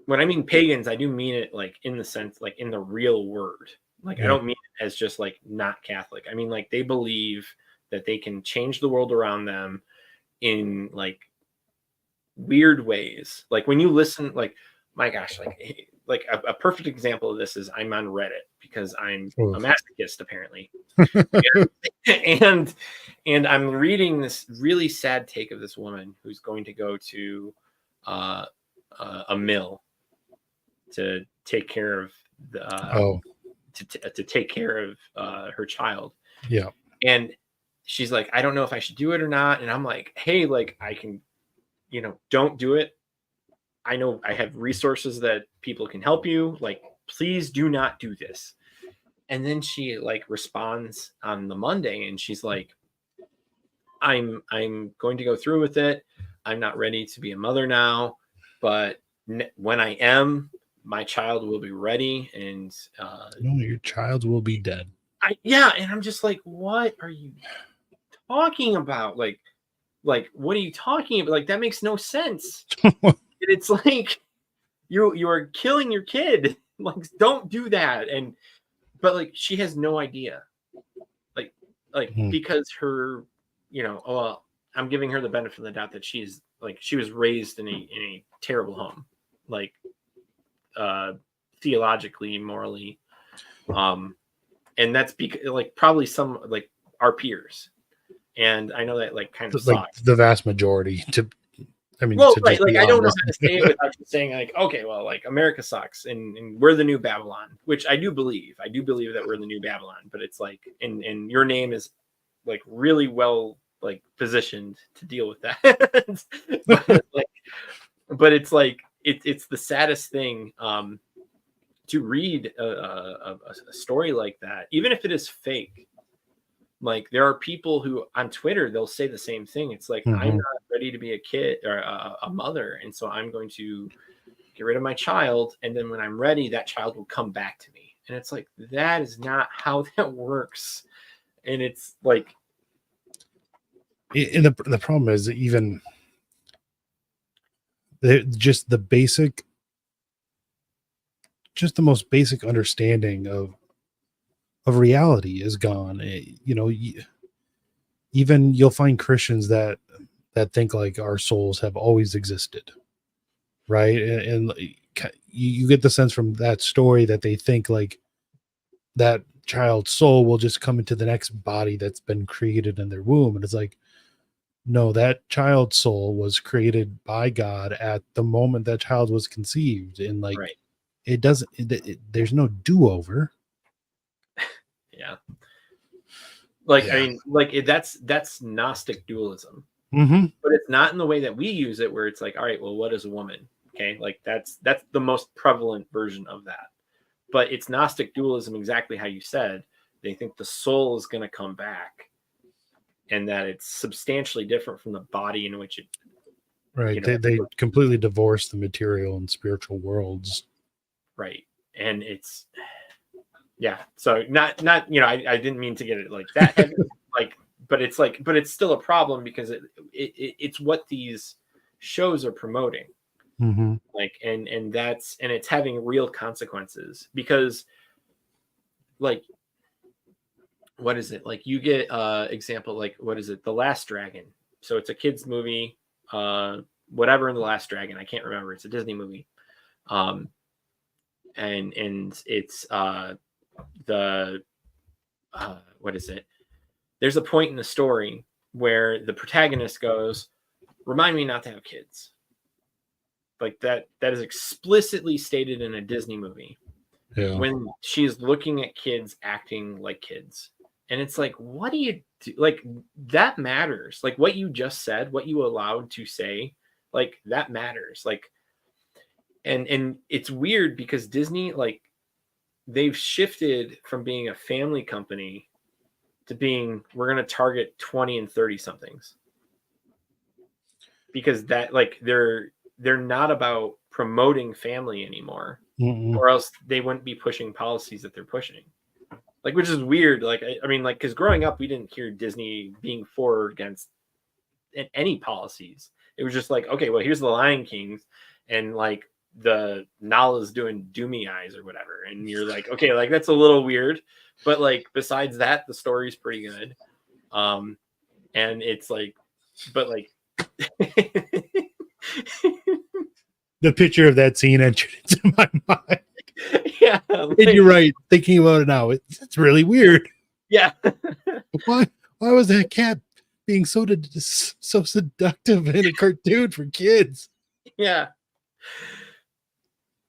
when I mean pagans, I do mean it like in the sense, like in the real word. Like I don't mean it as just like not Catholic. I mean like they believe that they can change the world around them in like weird ways. Like when you listen, like my gosh, like a perfect example of this is I'm on Reddit because I'm a masochist apparently. and I'm reading this really sad take of this woman who's going to go to a mill to take care of to take care of her child.
Yeah.
And she's like, I don't know if I should do it or not. And I'm like, hey, like I can, don't do it. I know I have resources that people can help you. Like, please do not do this. And then she like responds on the Monday and she's like, I'm going to go through with it. I'm not ready to be a mother now, but when I am, my child will be ready. And
no, your child will be dead.
And I'm just like, what are you talking about? Like, what are you talking about? Like, that makes no sense. It's like you are killing your kid. Like, don't do that. But like she has no idea. Like because her, well, I'm giving her the benefit of the doubt that she was raised in a terrible home, like theologically, morally, and that's because like probably some like our peers, and I know that like kind of
like
sucks.
The vast majority.
Well, right, like I don't know how to say it without just saying like, okay, well, like America sucks and we're the new Babylon, which I do believe. I do believe that we're the new Babylon, but it's like, and your name is like really well like positioned to deal with that. but it's like it's the saddest thing to read a story like that, even if it is fake. Like there are people who on Twitter, they'll say the same thing. It's like, I'm not ready to be a kid or a mother. And so I'm going to get rid of my child. And then when I'm ready, that child will come back to me. And it's like, that is not how that works. And it's like,
and the problem is even just the most basic understanding of reality is gone. Even you'll find Christians that think like our souls have always existed, right? And you get the sense from that story that they think like that child's soul will just come into the next body that's been created in their womb. And it's like, no, that child's soul was created by God at the moment that child was conceived. And like,
right.
It doesn't, there's no do-over.
Yeah. Like, yeah. I mean, like that's Gnostic dualism. but it's not in the way that we use it, where it's like, all right, well, what is a woman? Okay, like that's the most prevalent version of that. But it's Gnostic dualism, exactly how you said. They think the soul is going to come back, and that it's substantially different from the body in which it.
Right. They completely divorce the material and spiritual worlds.
Right. And it's, yeah. So not, I didn't mean to get it like that heavy, but it's still a problem, because it's what these shows are promoting.
Mm-hmm.
Like, and it's having real consequences, because like, what is it? Like, you get example, like, what is it? The Last Dragon. So it's a kid's movie, whatever in The Last Dragon. I can't remember. It's a Disney movie. And it's what is it? There's a point in the story where the protagonist goes, "Remind me not to have kids." Like that is explicitly stated in a Disney movie.
Yeah.
When she's looking at kids acting like kids. And it's like, what do you do? Like, that matters. Like, what you just said, what you allowed to say, like, that matters. Like, and it's weird, because Disney, like, they've shifted from being a family company to being, we're going to target 20 and 30 somethings, because that, like, they're not about promoting family anymore.
Mm-mm.
Or else they wouldn't be pushing policies that they're pushing. Like, which is weird. Like, I mean, like, because growing up, we didn't hear Disney being for or against any policies. It was just like, okay, well, here's the Lion Kings, and like the Nala's doing Doomy Eyes or whatever, and you're like, okay, like that's a little weird, but like besides that, the story's pretty good. And it's like, but like,
the picture of that scene entered into my mind.
Yeah,
like, and you're right. Thinking about it now, it's really weird.
Yeah.
Why was that cat being so seductive in a cartoon for kids?
Yeah.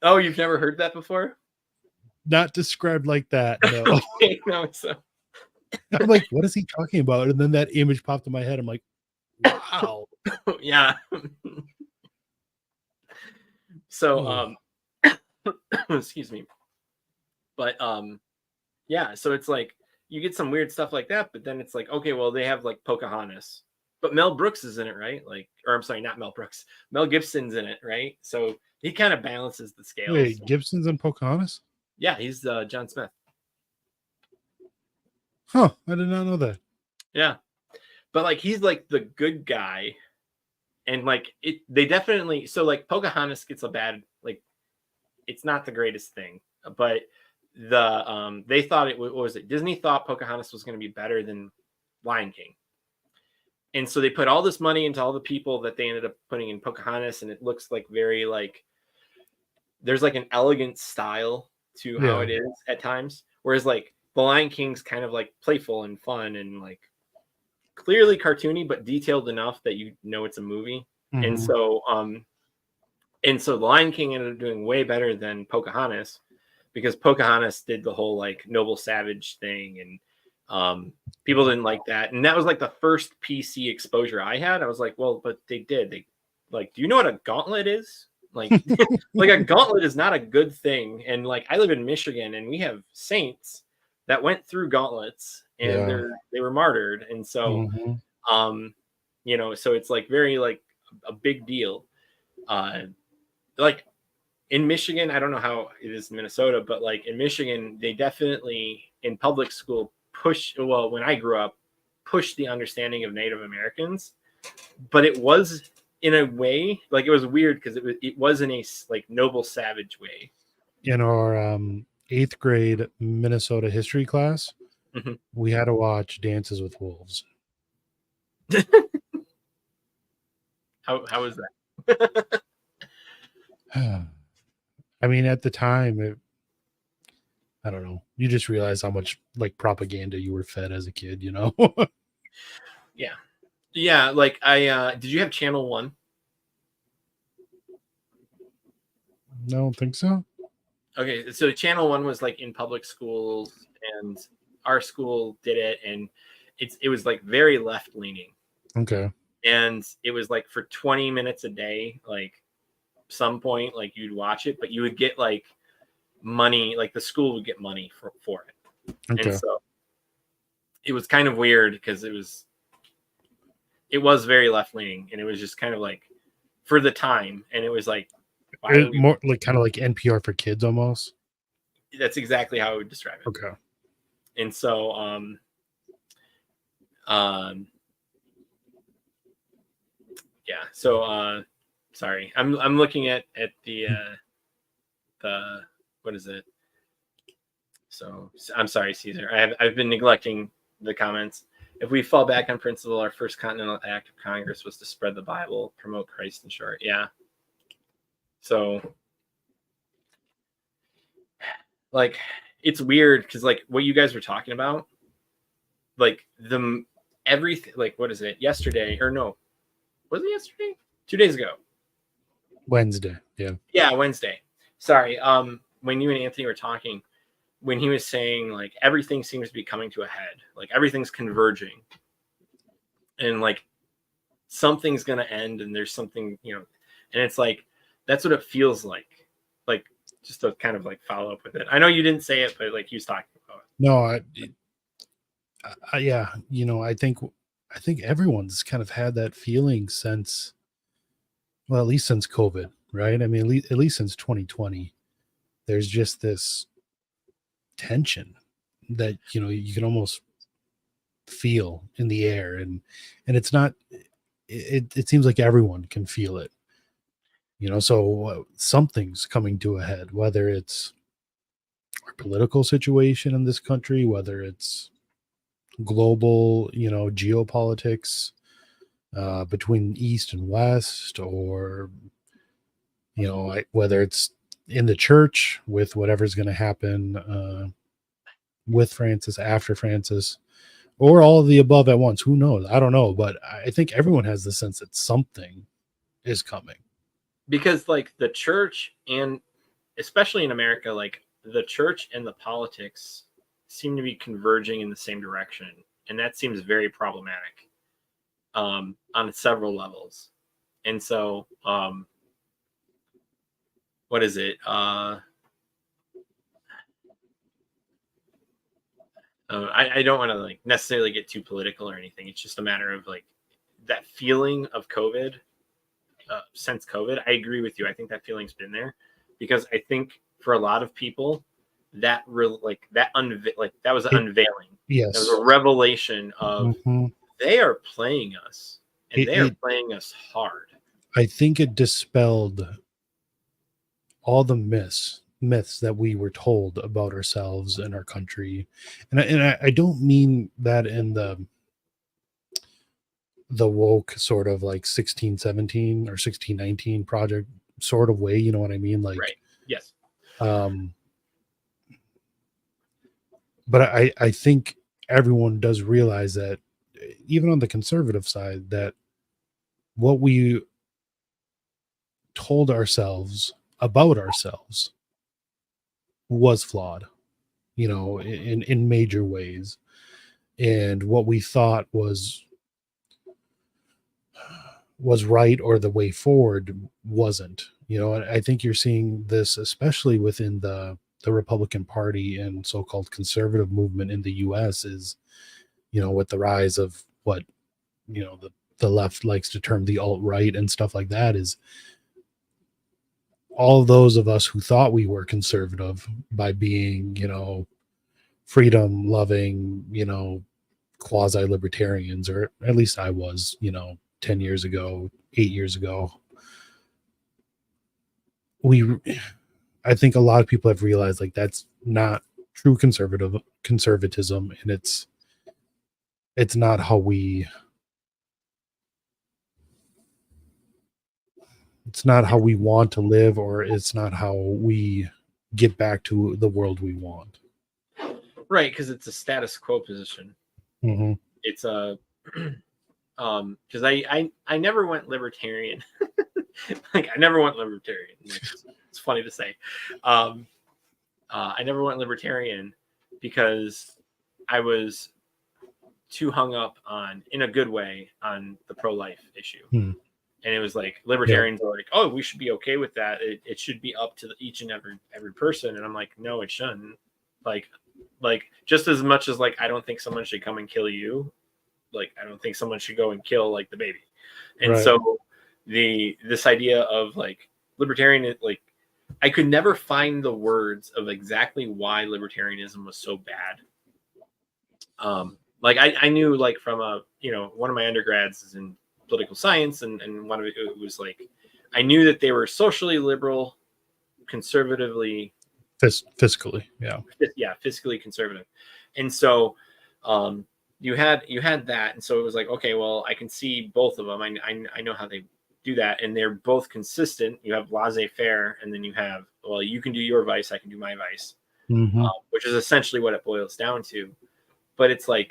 Oh, you've never heard that before?
Not described like that. No.
Okay, no. So
I'm like, what is he talking about? And then that image popped in my head. I'm like, wow.
Yeah. So excuse me. But yeah, so it's like you get some weird stuff like that, but then it's like, okay, well, they have like Pocahontas, but Mel Brooks is in it, right? Like, or I'm sorry, not Mel Brooks. Mel Gibson's in it, right? So he kind of balances the scales.
Wait, Gibson's in Pocahontas?
Yeah, he's John Smith.
Huh, I did not know that.
Yeah. But like he's like the good guy. And like they definitely, so like Pocahontas gets a bad, like, it's not the greatest thing, but they thought what was it? Disney thought Pocahontas was going to be better than Lion King. And so they put all this money into all the people that they ended up putting in Pocahontas, and it looks like very like there's like an elegant style to how it is at times. Whereas like the Lion King's kind of like playful and fun and like clearly cartoony, but detailed enough that you know it's a movie. Mm-hmm. And so the Lion King ended up doing way better than Pocahontas, because Pocahontas did the whole like noble savage thing, and people didn't like that. And that was like the first PC exposure I had. I was like, well, but they like, do you know what a gauntlet is? Like, like a gauntlet is not a good thing. And like, I live in Michigan, and we have saints that went through gauntlets, and they were martyred. And so, you know, so it's like very like a big deal. Like in Michigan, I don't know how it is in Minnesota, but like in Michigan, they definitely in public school when I grew up, pushed the understanding of Native Americans, but it was in a way, like it was weird because it was in a like noble savage way.
In our 8th grade Minnesota history class, we had to watch Dances with Wolves.
How was that?
I mean, at the time, I don't know. You just realize how much like propaganda you were fed as a kid, you know?
Yeah. Yeah. Like did you have Channel 1?
No, I don't think so.
Okay. So Channel 1 was like in public schools, and our school did it. And it was like very left leaning.
Okay.
And it was like for 20 minutes a day, like some point, like you'd watch it, but you would get like money, like the school would get money for it.
Okay.
And so it was kind of weird because it was very left leaning, and it was just kind of like for the time. And it was like, why are we...
more like kind of like NPR for kids almost.
That's exactly how I would describe it.
Okay.
And so, yeah. So, sorry, I'm looking at the what is it? So I'm sorry, Caesar. I've been neglecting the comments. If we fall back on principle, our first Continental Act of Congress was to spread the Bible, promote Christ in short. Yeah. So, like, it's weird because, like, what you guys were talking about, like, everything, like, what is it? Yesterday, or no, was it yesterday? 2 days ago.
Wednesday. Yeah.
Yeah, Wednesday. Sorry. When you and Anthony were talking, when he was saying, like, everything seems to be coming to a head, like, everything's converging, and, like, something's going to end, and there's something, and it's like, that's what it feels like. Like, just to kind of like follow up with it. I know you didn't say it, but like he was talking about it.
No, yeah, I think everyone's kind of had that feeling since, well, at least since COVID, right? I mean, at least since 2020, there's just this tension that, you can almost feel in the air, and it's not, it seems like everyone can feel it, so something's coming to a head, whether it's our political situation in this country, whether it's global, geopolitics between East and West, or, whether it's in the church with whatever's going to happen with Francis, after Francis, or all of the above at once. Who knows? I don't know. But I think everyone has the sense that something is coming.
Because like the church, and especially in America, like the church and the politics seem to be converging in the same direction. And that seems very problematic on several levels. And so, what is it? I don't want to like necessarily get too political or anything. It's just a matter of like that feeling of COVID. Since COVID, I agree with you. I think that feeling's been there because I think for a lot of people, that was an unveiling.
Yes,
that was a revelation of they are playing us, and they are playing us hard.
I think it dispelled all the myths that we were told about ourselves and our country, and I don't mean that in the woke sort of like 1617 or 1619 project sort of way, you know what I mean? Like,
right. Yes.
But I think everyone does realize that, even on the conservative side, that what we told ourselves about ourselves was flawed, in major ways. And what we thought was right, or the way forward, wasn't. And I think you're seeing this especially within the Republican Party and so-called conservative movement in the US, is, with the rise of what, the left likes to term the alt-right and stuff like that, is all those of us who thought we were conservative by being, freedom loving, quasi-libertarians, or at least I was, 10 years ago, 8 years ago. I think a lot of people have realized, like, that's not true conservatism, and it's not how we want to live, or it's not how we get back to the world we want.
Right, because it's a status quo position.
Mm-hmm.
It's a because I never went libertarian. Like, I never went libertarian. It's funny to say. I never went libertarian because I was too hung up on, in a good way, on the pro-life issue. And it was like libertarians are like, oh, we should be okay with that. It should be up to each and every person. And I'm like, no, it shouldn't. Like just as much as like I don't think someone should come and kill you, like I don't think someone should go and kill like the baby. And so this idea of like libertarian, like I could never find the words of exactly why libertarianism was so bad. Like I knew like from one of my undergrads is in political science, and one of it was like I knew that they were socially liberal, conservatively,
fiscally,
fiscally conservative. And so you had that, and so it was like, okay, well, I can see both of them. I know how they do that, and they're both consistent. You have laissez-faire, and then you have, well, you can do your vice, I can do my vice, which is essentially what it boils down to. But it's I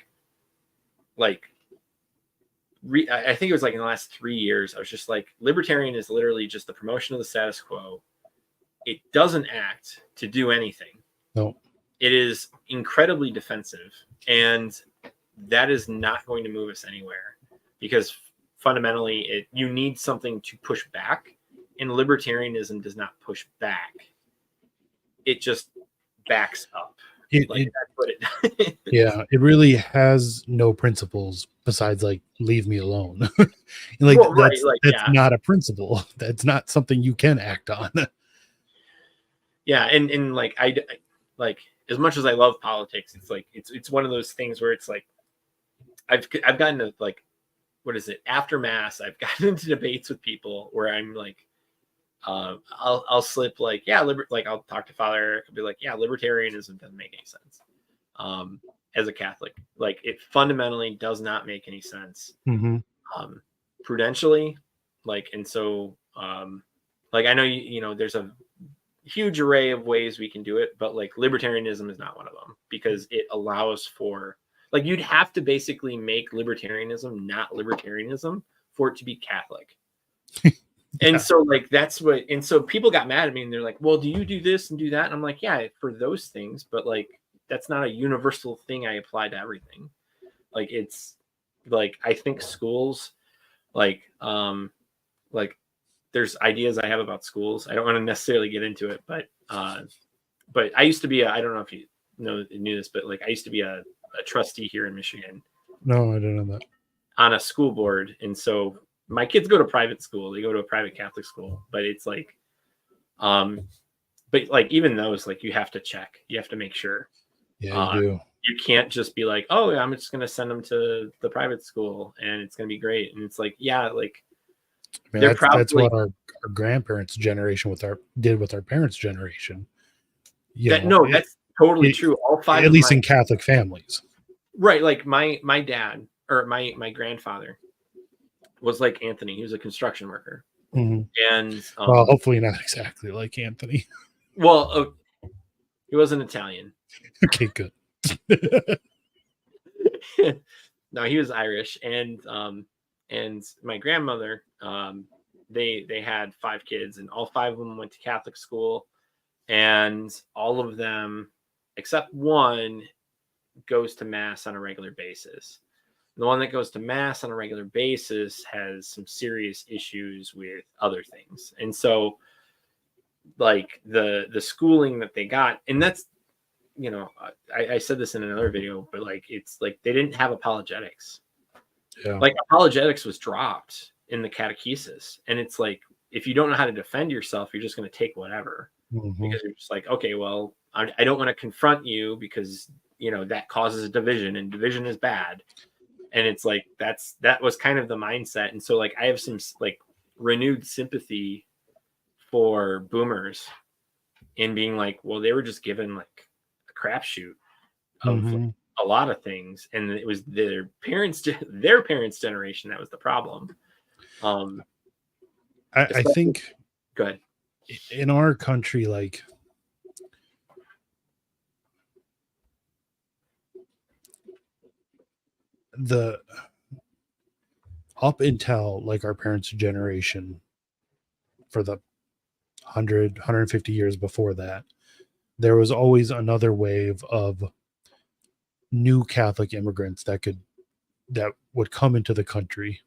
think it was like in the last 3 years, I was just like, libertarian is literally just the promotion of the status quo. It doesn't act to do anything.
No.
It is incredibly defensive, and that is not going to move us anywhere, because fundamentally you need something to push back, and libertarianism does not push back. It just backs up. That's what it
yeah, it really has no principles besides like leave me alone. That's not a principle. That's not something you can act on.
Yeah, and like I like, as much as I love politics, it's like it's one of those things where it's like I've gotten to like, what is it, after mass, I've gotten into debates with people where I'm like, I'll slip like, like I'll talk to Father Eric and be like, yeah, libertarianism doesn't make any sense. As a Catholic, like it fundamentally does not make any sense. Prudentially, like, and so like I know there's a huge array of ways we can do it, but like libertarianism is not one of them, because it allows for, like, you'd have to basically make libertarianism not libertarianism for it to be Catholic. And so like that's what, and so people got mad at me and they're like, well, do you do this and do that? And I'm like, yeah, for those things, but like that's not a universal thing I apply to everything. Like it's like, I think schools, like there's ideas I have about schools. I don't want to necessarily get into it, but I used to be I don't know if you knew this, but like I used to be a trustee here in Michigan.
No, I didn't know that.
On a school board. And so my kids go to private school. They go to a private Catholic school, but it's like, but like even those, like you have to check, you have to make sure.
Yeah, you do.
You can't just be like, oh, I'm just going to send them to the private school and it's going to be great. And it's like, yeah, like,
I mean, that's what our grandparents' generation did with our parents' generation.
That's totally true. All five,
at least in Catholic families,
right? Like my dad or my grandfather was like Anthony. He was a construction worker, and
well, hopefully not exactly like Anthony.
Well, he wasn't Italian.
Okay, good.
No, he was Irish, and my grandmother, they had 5 kids, and all 5 of them went to Catholic school, and all of them except one goes to mass on a regular basis. The one that goes to mass on a regular basis has some serious issues with other things, and so like the schooling that they got, and that's, I said this in another video, but like it's like they didn't have apologetics.
Yeah. Like
apologetics was dropped in the catechesis, and it's like, if you don't know how to defend yourself, you're just going to take whatever, because you're just like, okay, well, I don't want to confront you because that causes a division, and division is bad. And it's like that was kind of the mindset. And so like I have some like renewed sympathy for boomers in being like, well, they were just given like a crapshoot of like, a lot of things, and it was their parents' generation that was the problem.
I think,
go ahead.
In our country, like up until like our parents' generation, for the 150 years before that, there was always another wave of new Catholic immigrants that could that would come into the country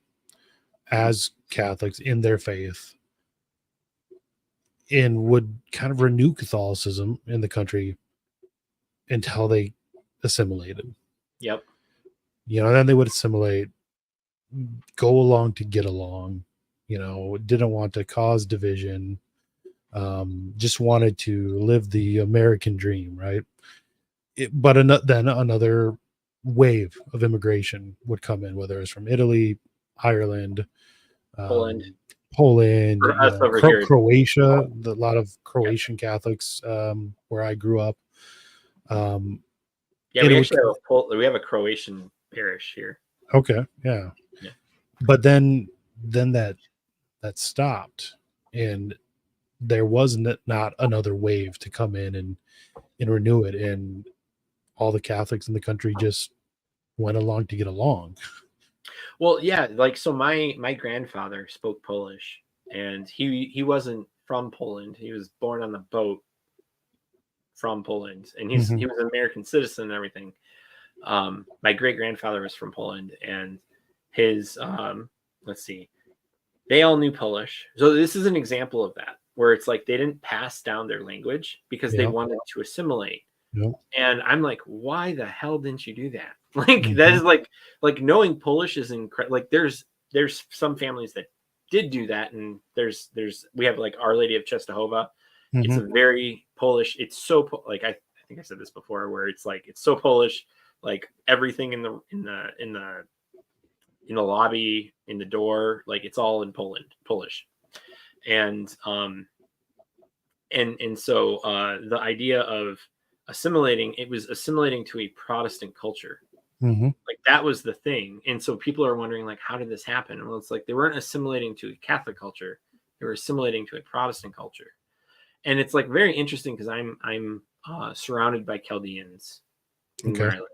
as Catholics in their faith and would kind of renew Catholicism in the country until they assimilated.
Yep.
Then they would assimilate, go along to get along, didn't want to cause division, just wanted to live the American dream, right? But then another wave of immigration would come in, whether it's from Italy, Ireland,
Poland.
Poland,
For us over here.
Croatia, a lot of Croatian Catholics where I grew up.
Yeah, we actually have a Croatian parish here.
Okay, yeah. But then that stopped, and there was not another wave to come in and renew it, and all the Catholics in the country just went along to get along.
Well, yeah, like, so my grandfather spoke Polish, and he wasn't from Poland. He was born on the boat from Poland, and he was an American citizen and everything. My great grandfather was from Poland, and his let's see, they all knew Polish. So this is an example of that, where it's like they didn't pass down their language because they wanted to assimilate. And I'm like, why the hell didn't you do that? Like, that is like knowing Polish is incredible. Like, there's some families that did do that, and we have like Our Lady of Czestochowa. It's a very Polish. It's so like, I think I said this before, where it's like, it's so Polish. Like, everything in the lobby, in the door, like, it's all in Polish. And so the idea of assimilating, it was assimilating to a Protestant culture. Like, that was the thing. And so people are wondering, like, how did this happen? Well, it's like they weren't assimilating to a Catholic culture, they were assimilating to a Protestant culture. And it's like very interesting because I'm surrounded by Chaldeans in where I live.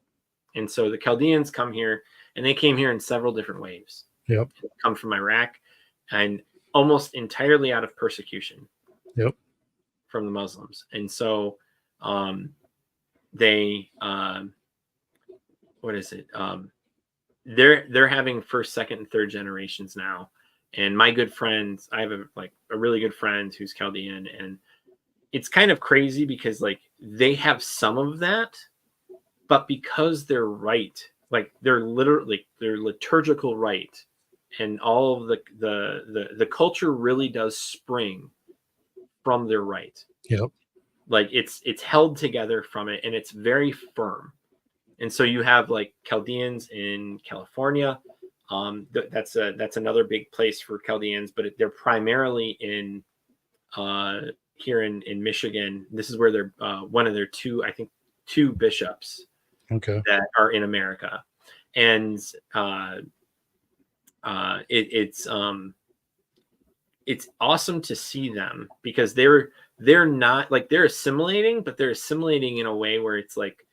And so the Chaldeans come here, and they came here in several different waves. They come from Iraq, and almost entirely out of persecution from the Muslims. And so they what is it? They're having first, second, and third generations now. And my good friends, I have a really good friend who's Chaldean, and it's kind of crazy because, like, they have some of that, but because they're right, like, they're literally their liturgical rite, and all of the culture really does spring from their rite. Like, it's held together from it, and it's very firm. And so you have like Chaldeans in California. That's another big place for Chaldeans, but they're primarily in here in Michigan. This is where they're one of their two bishops that are in America. And it's awesome to see them, because they're not like, they're assimilating, but they're assimilating in a way where it's like,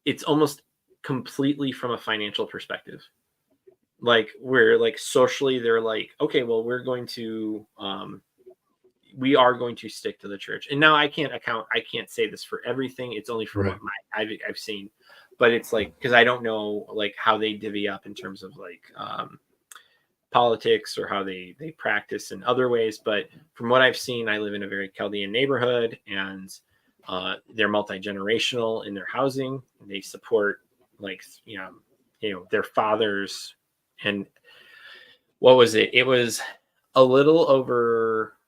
it's almost completely from a financial perspective. Like, where, like, socially they're like, okay, well, we are going to stick to the church. And now I can't say this for everything. It's only for what I've seen, but it's like, because I don't know like how they divvy up in terms of like politics or how they practice in other ways. But from what I've seen, I live in a very Chaldean neighborhood, and they're multi-generational in their housing. They support, like, their fathers. And what was it? It was a little over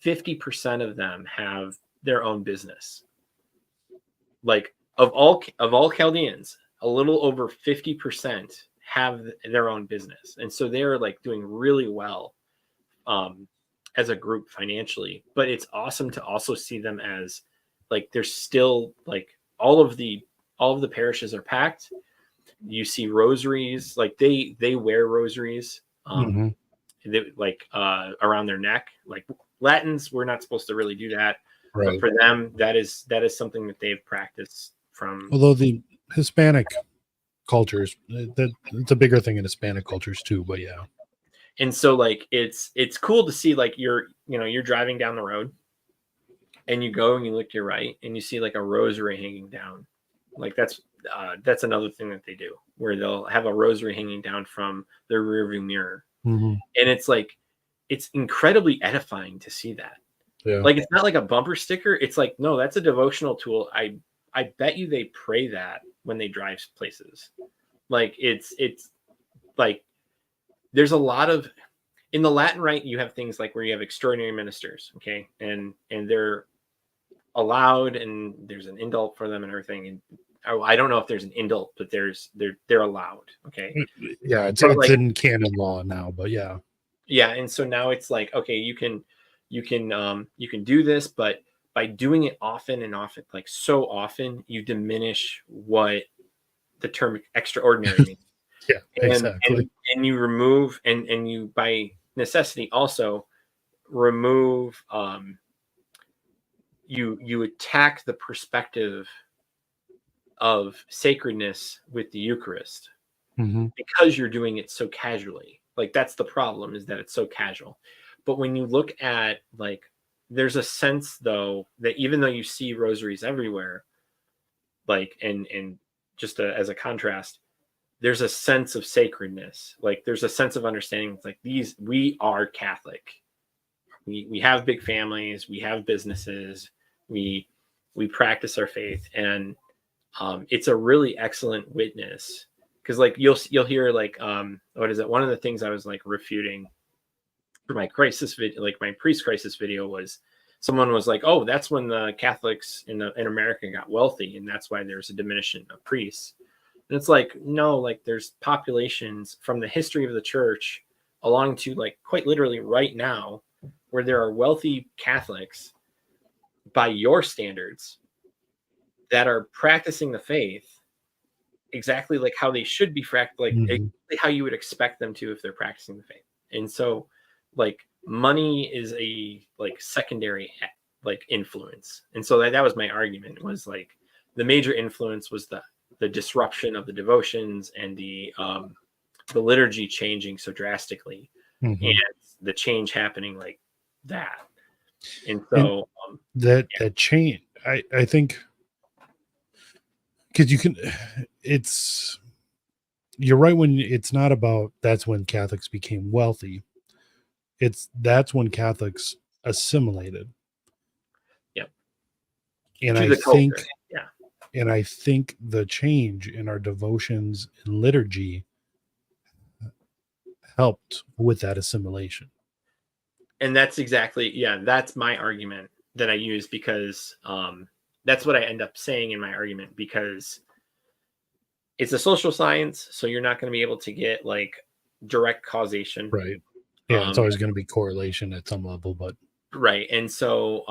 50% of them have their own business. Like, of all Chaldeans, a little over 50% have their own business. And so they're like doing really well as a group financially. But it's awesome to also see them as, like, there's still, like, all of the parishes are packed. You see rosaries, like they wear rosaries, like around their neck. Like, Latins, we're not supposed to really do that, but for them, that is something that they've practiced from.
Although the Hispanic cultures, it's a bigger thing in Hispanic cultures too, but yeah.
And so, like, it's cool to see, like, you're driving down the road, and you go and you look to your right, and you see like a rosary hanging down, Like that's another thing that they do, where they'll have a rosary hanging down from their rearview mirror.
Mm-hmm.
And it's like, it's incredibly edifying to see that.
Yeah.
Like, it's not like a bumper sticker. It's like, no, that's a devotional tool. I bet you they pray that when they drive places. Like, it's like, there's a lot of, in the Latin Rite, you have things like where you have extraordinary ministers, okay, and they're allowed, and there's an indult for them and everything. And I don't know if there's an indult, but they're allowed, okay.
Yeah, it's
like,
in canon law now, but yeah.
And so now it's like, okay, you can do this, but by doing it often and often, like so often, you diminish what the term extraordinary means.
Yeah, exactly.
And you remove, and you by necessity also remove, you attack the perspective of sacredness with the Eucharist,
Mm-hmm.
because you're doing it so casually. Like, that's the problem, is that it's so casual. But when you look at, like, there's a sense though that even though you see rosaries everywhere, like, and just as a contrast, there's a sense of sacredness. Like, there's a sense of understanding. It's like, we are Catholic. We have big families, we have businesses, we practice our faith, and it's a really excellent witness. Because, like, you'll hear, like, what is it? One of the things I was, like, refuting for my crisis video, like my priest crisis video, was someone was like, oh, that's when the Catholics in America got wealthy, and that's why there's a diminution of priests. And it's like, no, like, there's populations from the history of the church along to, like, quite literally right now, where there are wealthy Catholics by your standards that are practicing the faith exactly like how they should be like exactly how you would expect them to if they're practicing the faith. And so, like, money is a, like, secondary, like, influence. And so that was my argument, was like, the major influence was the disruption of the devotions and the liturgy changing so drastically, and the change happening like that. And so
that change, I think, because you're right, when it's not about that's when Catholics became wealthy. That's when Catholics assimilated.
Yep.
And
to
I
the
think
culture. Yeah.
And I think the change in our devotions and liturgy helped with that assimilation.
And that's exactly, that's my argument that I use, because that's what I end up saying in my argument, because it's a social science, so you're not going to be able to get, like, direct causation.
Right. Yeah, it's always going to be correlation at some level, but
right. And so,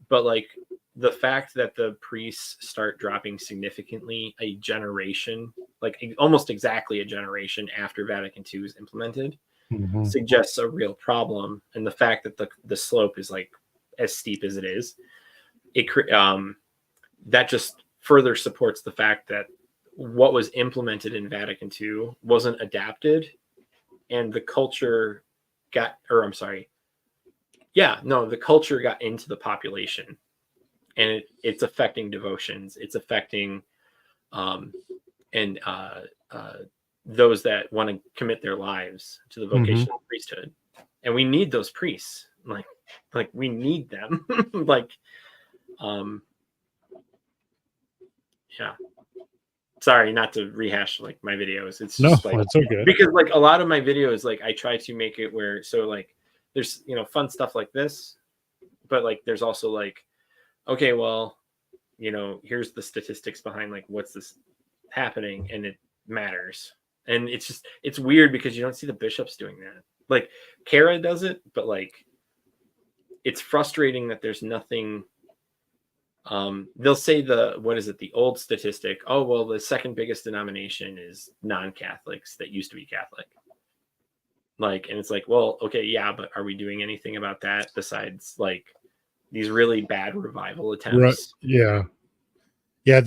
but, like, the fact that the priests start dropping significantly a generation, like almost exactly a generation after Vatican II is implemented, suggests a real problem. And the fact that the slope is, like, as steep as it is, that just further supports the fact that what was implemented in Vatican II wasn't adapted, and the culture the culture got into the population, and it's affecting devotions. It's affecting those that want to commit their lives to the vocation of priesthood. And we need those priests. Like we need them. Yeah. Sorry, not to rehash, like, my videos. It's just
it's okay.
Because, like, a lot of my videos, like, I try to make it where, so, like, there's, fun stuff like this, but, like, there's also, like, okay, well, here's the statistics behind, like, what's this happening, and it matters. And it's weird because you don't see the bishops doing that. Like, Kara does it, but, like, it's frustrating that there's nothing. They'll say the old statistic, oh, well, the second biggest denomination is non-Catholics that used to be Catholic. Like, and it's like, well, okay, yeah, but are we doing anything about that besides, like, these really bad revival attempts?
Right. Yeah. Yeah.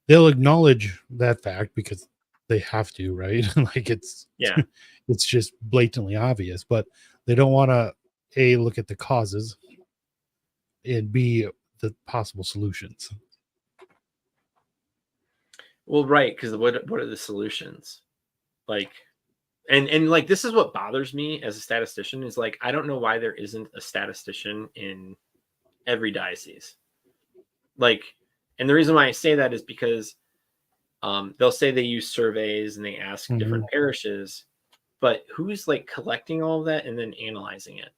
They'll acknowledge that fact because they have to, right? Like, it's just blatantly obvious, but they don't want to look at the causes, and B, the possible solutions.
Well, right, because what are the solutions? Like, and like this is what bothers me as a statistician is like I don't know why there isn't a statistician in every diocese. Like, and the reason why I say that is because they'll say they use surveys and they ask different parishes, but who's like collecting all of that and then analyzing it?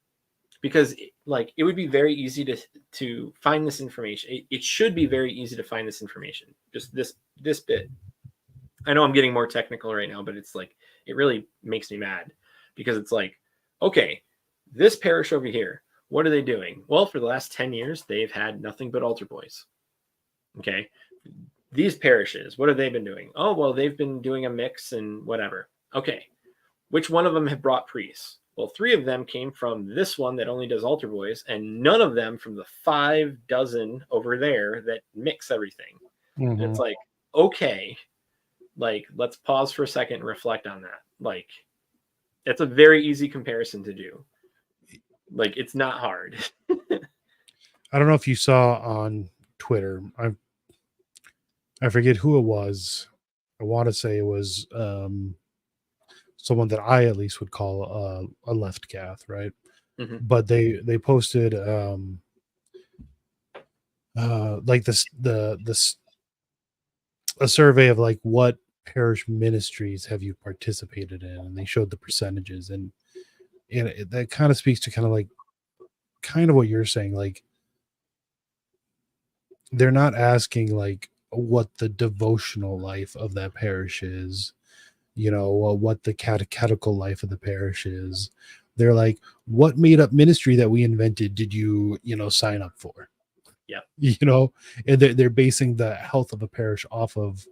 Because like it would be very easy to find this information. It should be very easy to find this information. Just this bit. I know I'm getting more technical right now, but it's like it really makes me mad because it's like, okay, this parish over here, what are they doing? Well, for the last 10 years, they've had nothing but altar boys. Okay. These parishes, what have they been doing? Oh, well, they've been doing a mix and whatever. Okay. Which one of them have brought priests? Well, 3 of them came from this one that only does altar boys, and none of them from the 5 dozen over there that mix everything. And it's like, okay, like, let's pause for a second and reflect on that. Like, it's a very easy comparison to do. Like, it's not hard.
I don't know if you saw on Twitter. I forget who it was. I want to say it was someone that I at least would call a left cath, right? But they posted like this a survey of like what parish ministries have you participated in, and they showed the percentages, and that kind of speaks to kind of what you're saying. Like, they're not asking like what the devotional life of that parish is, what the catechetical life of the parish is. They're like, what made up ministry that we invented did you sign up for?
Yeah.
And they're basing the health of a parish off of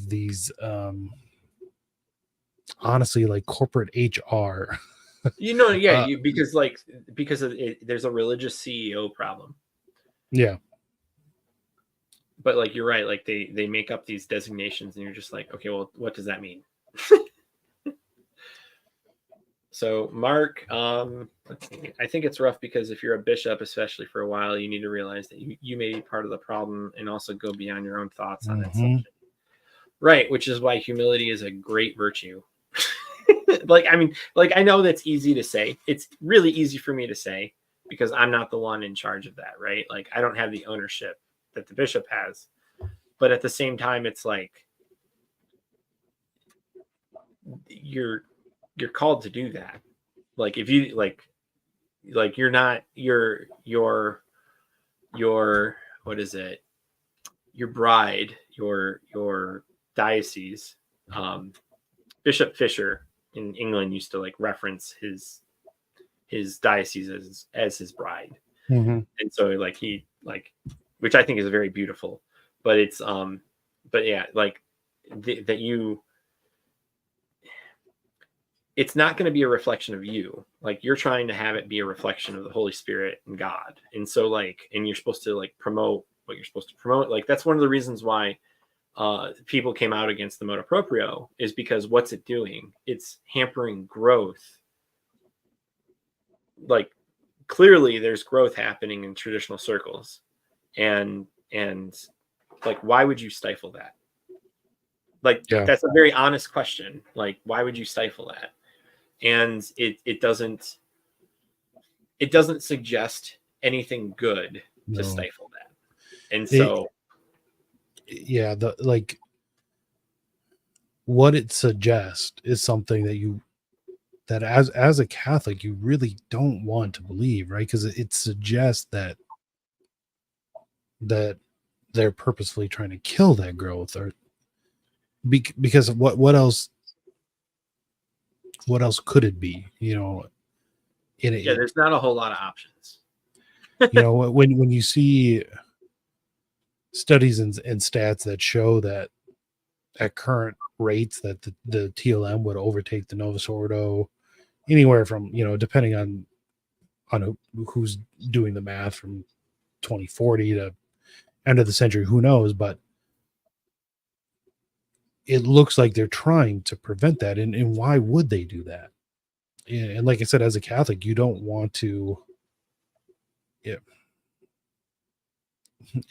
these honestly, like, corporate HR.
Yeah, because there's a religious CEO problem.
Yeah.
But like you're right, like they make up these designations and you're just like, okay, well, what does that mean? So Mark, let's see. I think it's rough because if you're a bishop, especially for a while, you need to realize that you may be part of the problem and also go beyond your own thoughts on that subject. Right, which is why humility is a great virtue. I know that's easy to say. It's really easy for me to say because I'm not the one in charge of that, right? Like, I don't have the ownership that the bishop has. But at the same time, it's like you're called to do that. Like, if you like you're not your what is it? Your bride, your diocese, Bishop Fisher in England used to like reference his diocese as his bride. And so like he like, which I think is very beautiful, but it's but yeah, like it's not going to be a reflection of you. Like, you're trying to have it be a reflection of the Holy Spirit and God. And so like, and you're supposed to like promote what you're supposed to promote. Like, that's one of the reasons why people came out against the motu proprio, is because what's it doing? It's hampering growth. Like, clearly there's growth happening in traditional circles, and like, why would you stifle that? Like, that's a very honest question. Like, why would you stifle that? And it doesn't suggest anything good to stifle that. And so
what it suggests is something that as a Catholic you really don't want to believe, right? Because it suggests that they're purposefully trying to kill that growth, or because what else could it be?
There's not a whole lot of options.
When you see studies and stats that show that at current rates that the TLM would overtake the Novus Ordo anywhere from, depending on who's doing the math, from 2040 to end of the century, who knows, but it looks like they're trying to prevent that. And why would they do that? And like I said, as a Catholic, you don't want to,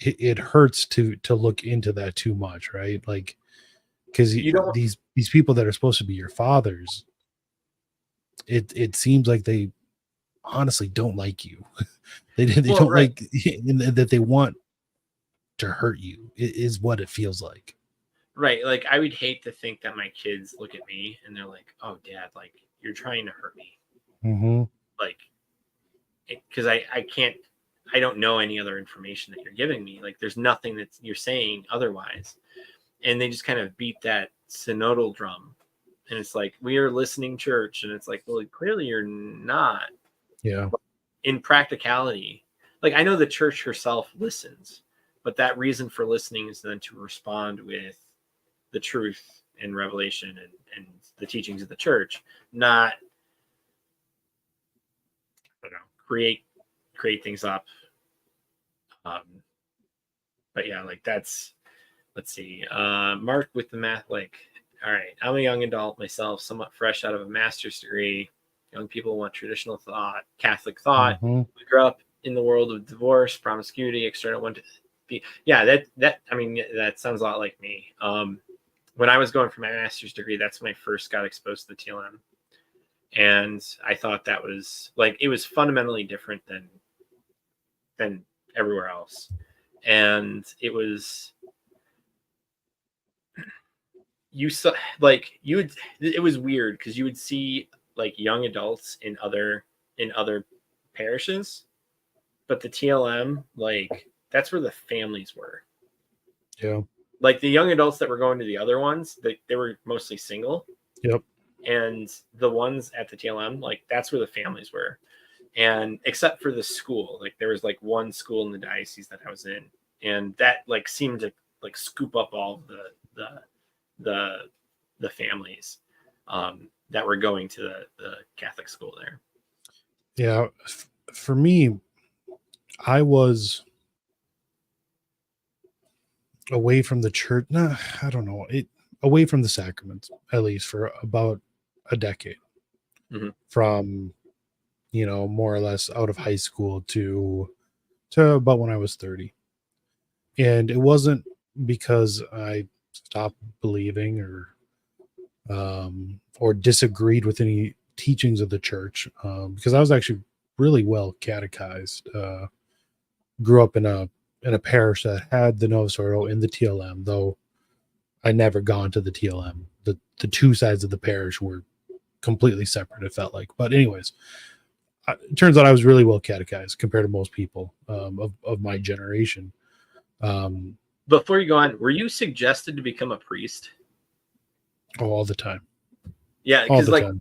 it hurts to look into that too much, right? Like, because
You don't.
these people that are supposed to be your fathers, it seems like they honestly don't like you. they
Well,
don't
right.
like that, they want to hurt you, is what it feels like.
Right. Like I would hate to think that my kids look at me and they're like, "Oh, Dad, like you're trying to hurt me."
Mm-hmm.
Like, because I can't, I don't know any other information that you're giving me. Like, there's nothing that you're saying otherwise, and they just kind of beat that synodal drum, and it's like we are listening church, and it's like, well, clearly you're not.
Yeah.
In practicality, like I know the church herself listens, but that reason for listening is then to respond with the truth and revelation and the teachings of the church, not create things up. But yeah, like that's, let's see. Mark with the math, like, all right, I'm a young adult myself, somewhat fresh out of a master's degree. Young people want traditional thought, Catholic thought.
Mm-hmm.
We grew up in the world of divorce, promiscuity, external one to be. Yeah, that I mean, that sounds a lot like me. When I was going for my master's degree, that's when I first got exposed to the TLM. And I thought that was like, it was fundamentally different than everywhere else. And it was, you saw, like you would, it was weird because you would see like young adults in other parishes, but the TLM, like that's where the families were.
Yeah.
Like the young adults that were going to the other ones, they were mostly single.
Yep.
And the ones at the TLM, like that's where the families were. And except for the school, like there was like one school in the diocese that I was in, and that like seemed to like scoop up all the families that were going to the Catholic school there.
Yeah. For me, I was away from the church. Nah, I don't know. Away from the sacraments, at least for about a decade.
Mm-hmm.
From, more or less out of high school to about when I was 30. And it wasn't because I stopped believing or disagreed with any teachings of the church, because I was actually really well catechized. Grew up in a parish that had the Novus Ordo in the TLM, though I never gone to the TLM. The two sides of the parish were completely separate, it felt like. But anyways, it turns out I was really well catechized compared to most people of my generation.
Before you go on, were you suggested to become a priest?
All the time.
Yeah,
All the time.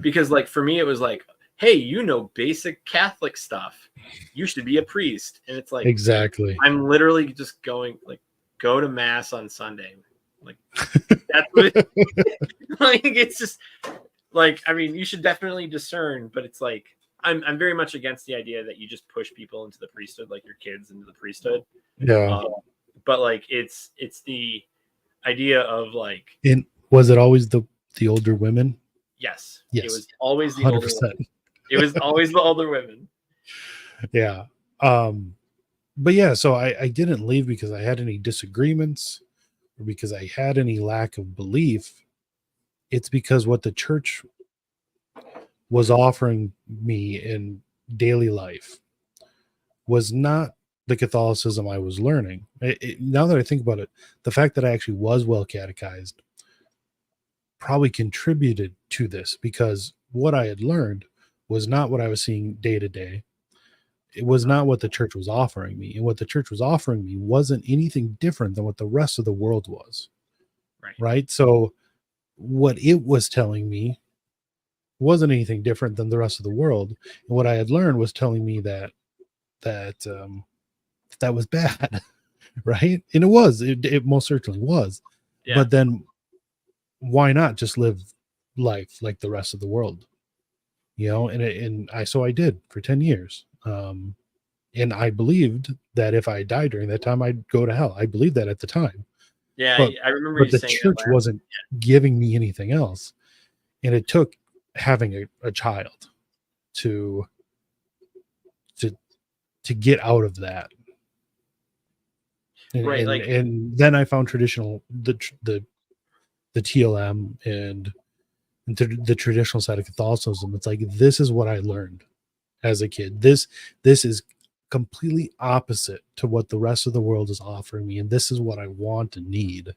because like for me, it was like, hey, basic Catholic stuff. You should be a priest. And it's like,
exactly.
I'm literally just going like, go to mass on Sunday. Like that's what like it's just like, I mean, you should definitely discern, but it's like I'm very much against the idea that you just push people into the priesthood, like your kids into the priesthood.
Yeah.
But like it's the idea of like,
and was it always the older women?
Yes.
It
was always the
100%.
older women. It was always the older women.
Yeah. But yeah, so I didn't leave because I had any disagreements or because I had any lack of belief. It's because what the church was offering me in daily life was not the Catholicism I was learning. Now that I think about it, the fact that I actually was well catechized probably contributed to this, because what I had learned was not what I was seeing day to day. It was not what the church was offering me. And what the church was offering me wasn't anything different than what the rest of the world was. Right. So what it was telling me wasn't anything different than the rest of the world. And what I had learned was telling me that was bad. Right. And it was, it most certainly was. Yeah. But then why not just live life like the rest of the world? And I did for 10 years. And I believed that if I died during that time, I'd go to hell. I believed that at the time.
Yeah,
but,
I remember
but
you
the
saying
church wasn't giving me anything else. And it took having a child to get out of that.
Right, like
and then I found the TLM and the traditional side of Catholicism. It's like, this is what I learned as a kid. This is completely opposite to what the rest of the world is offering me, and this is what I want and need.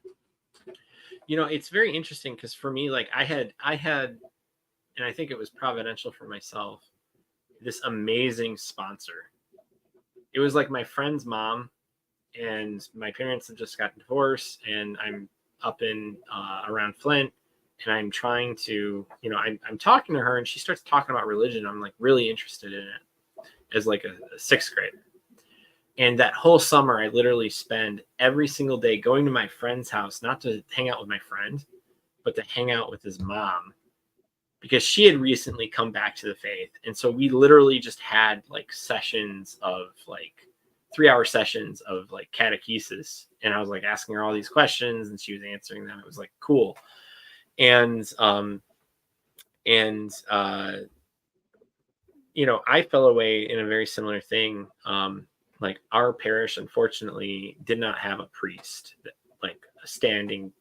it's very interesting because for me, like I had, and I think it was providential for myself, this amazing sponsor. It was like my friend's mom, and my parents had just gotten divorced, and I'm up in around Flint, and I'm trying to, I'm talking to her, and she starts talking about religion. I'm like really interested in it as like a sixth grade. And that whole summer, I literally spend every single day going to my friend's house, not to hang out with my friend, but to hang out with his mom, because she had recently come back to the faith. And so we literally just had like sessions of like 3-hour sessions of like catechesis. And I was like asking her all these questions, and she was answering them. It was like cool. And I fell away in a very similar thing. Like our parish, unfortunately, did not have a priest, like a staying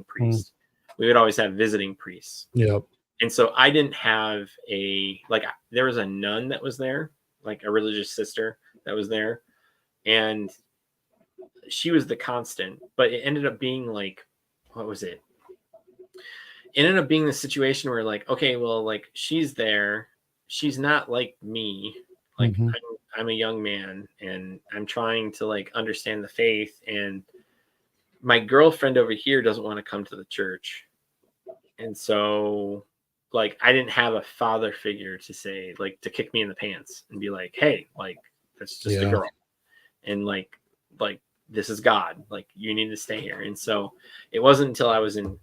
priest. We would always have visiting priests.
Yep.
And so I didn't have there was a nun that was there, like a religious sister that was there. And she was the constant, but it ended up being like, what was it? It ended up being the situation where like, okay, well, like she's there. She's not like me. Like I'm a young man, and I'm trying to like understand the faith, and my girlfriend over here doesn't want to come to the church. And so like I didn't have a father figure to say, like, to kick me in the pants and be like, hey, like that's just a girl, and like this is God, like you need to stay here. And so it wasn't until I was in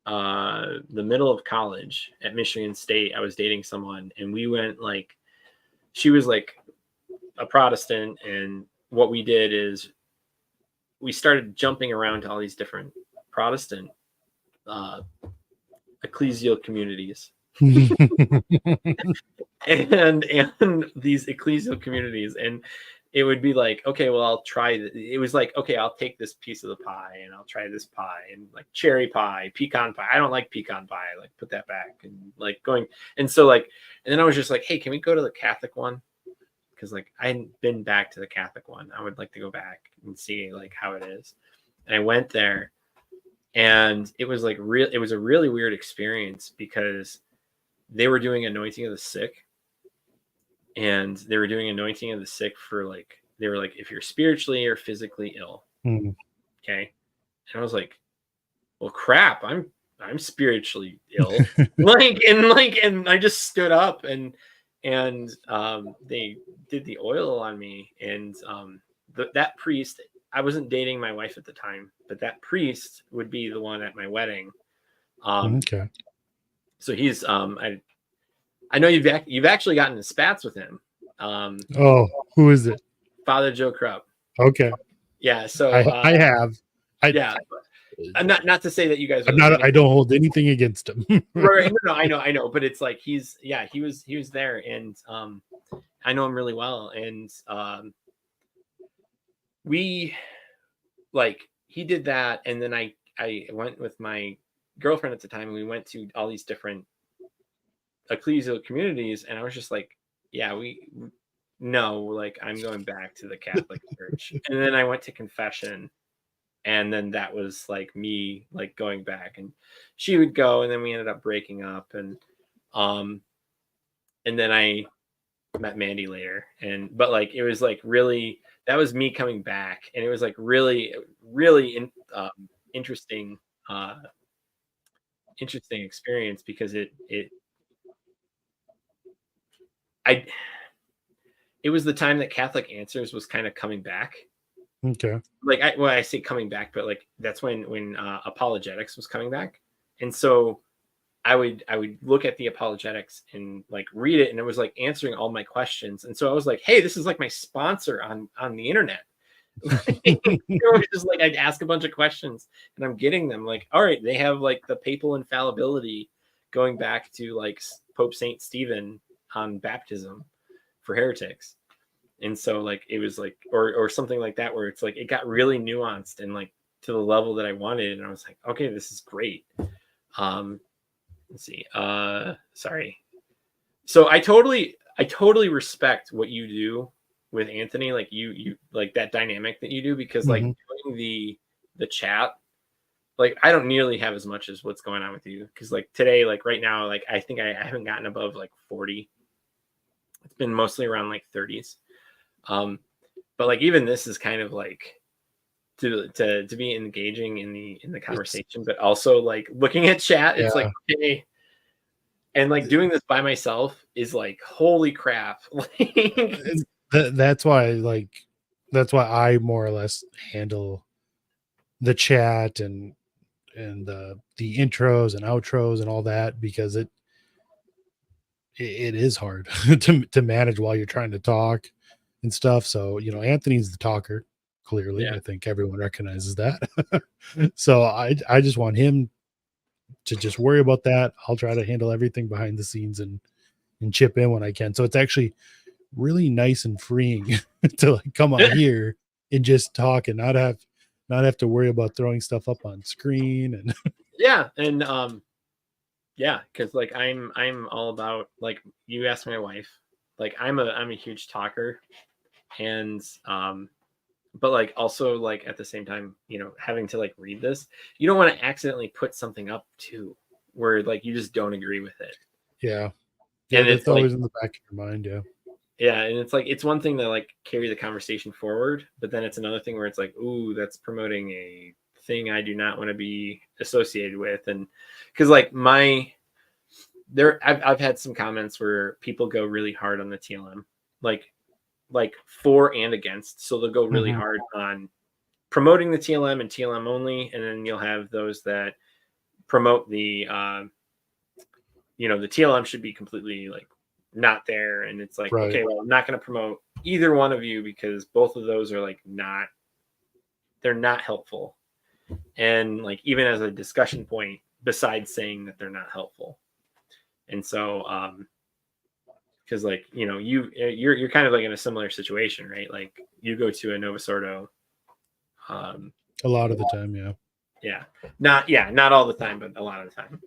the middle of college at Michigan State, I was dating someone, and we went like, she was like a Protestant, and what we did is we started jumping around to all these different Protestant ecclesial communities. and these ecclesial communities, and it would be like, okay, well, I'll try it was like, okay, I'll take this piece of the pie, and I'll try this pie, and like cherry pie, pecan pie. I don't like pecan pie, like put that back, and like going. And so like, and then I was just like, hey, can we go to the Catholic one? Because like I hadn't been back to the Catholic one. I would like to go back and see like how it is. And I went there, and it was like it was a really weird experience, because they were doing anointing of the sick, and they were doing anointing of the sick for like, they were like, if you're spiritually or physically ill. Okay. And I was like, well, crap, I'm spiritually ill. and I just stood up, and they did the oil on me. And that priest, I wasn't dating my wife at the time, but that priest would be the one at my wedding.
Okay.
So he's I know you've actually gotten in spats with him.
Who is it?
Father Joe Krupp.
Okay.
Yeah. So
I have.
Yeah. Not to say that you guys are
I don't hold anything against him.
Right. No, I know, but it's like he was there, and I know him really well, and we like, he did that, and then I went with my girlfriend at the time, and we went to all these different ecclesial communities, and I was just like, yeah, like I'm going back to the Catholic Church. And then I went to confession, and then that was like me like going back, and she would go, and then we ended up breaking up, and then I met Mandy later, but like it was like really, that was me coming back, and it was like really interesting experience, because it was the time that Catholic Answers was kind of coming back.
Okay.
Like I say coming back, but like that's when apologetics was coming back. And so I would look at the apologetics and like read it, and it was like answering all my questions. And so I was like, hey, this is like my sponsor on the internet. It was just like, I'd ask a bunch of questions, and I'm getting them. Like, all right, they have like the papal infallibility going back to like Pope Saint Stephen on baptism for heretics. And so like it was like or something like that where it's like it got really nuanced and like to the level that I wanted, and I was like, okay, this is great. Let's see. Sorry. So I totally respect what you do with Anthony, like you like that dynamic that you do, because like doing the chat, like I don't nearly have as much as what's going on with you, because like today, like right now, like I think I haven't gotten above like 40. It's been mostly around like 30s. But like even this is kind of like to be engaging in the conversation, but also like looking at chat, it's like, okay. And like doing this by myself is like, holy crap.
That's why I more or less handle the chat and the intros and outros and all that, because it is hard to manage while you're trying to talk and stuff. So, Anthony's the talker, clearly.
Yeah.
I think everyone recognizes that. So I just want him to just worry about that. I'll try to handle everything behind the scenes and chip in when I can. So it's actually really nice and freeing to like come on here and just talk and not have to worry about throwing stuff up on screen. And
yeah. And yeah, because like I'm all about, like, you asked my wife, like I'm a huge talker, and but like also like at the same time, having to like read this, you don't want to accidentally put something up too where like you just don't agree with it.
Yeah,
And
that's
it's like,
always in the back of your mind.
yeah, and it's like it's one thing to like carry the conversation forward, but then it's another thing where it's like, ooh, that's promoting a thing I do not want to be associated with. And because like I've had some comments where people go really hard on the TLM, like for and against. So they'll go really hard on promoting the TLM and TLM only, and then you'll have those that promote the the TLM should be completely like not there. And it's like,
Right.
okay, well, I'm not going to promote either one of you because both of those are like they're not helpful. And like even as a discussion point, besides saying that they're not helpful. And so because like you're kind of like in a similar situation, right? Like you go to a Novus Ordo
A lot of the time.
yeah, not all the time, but a lot of the time.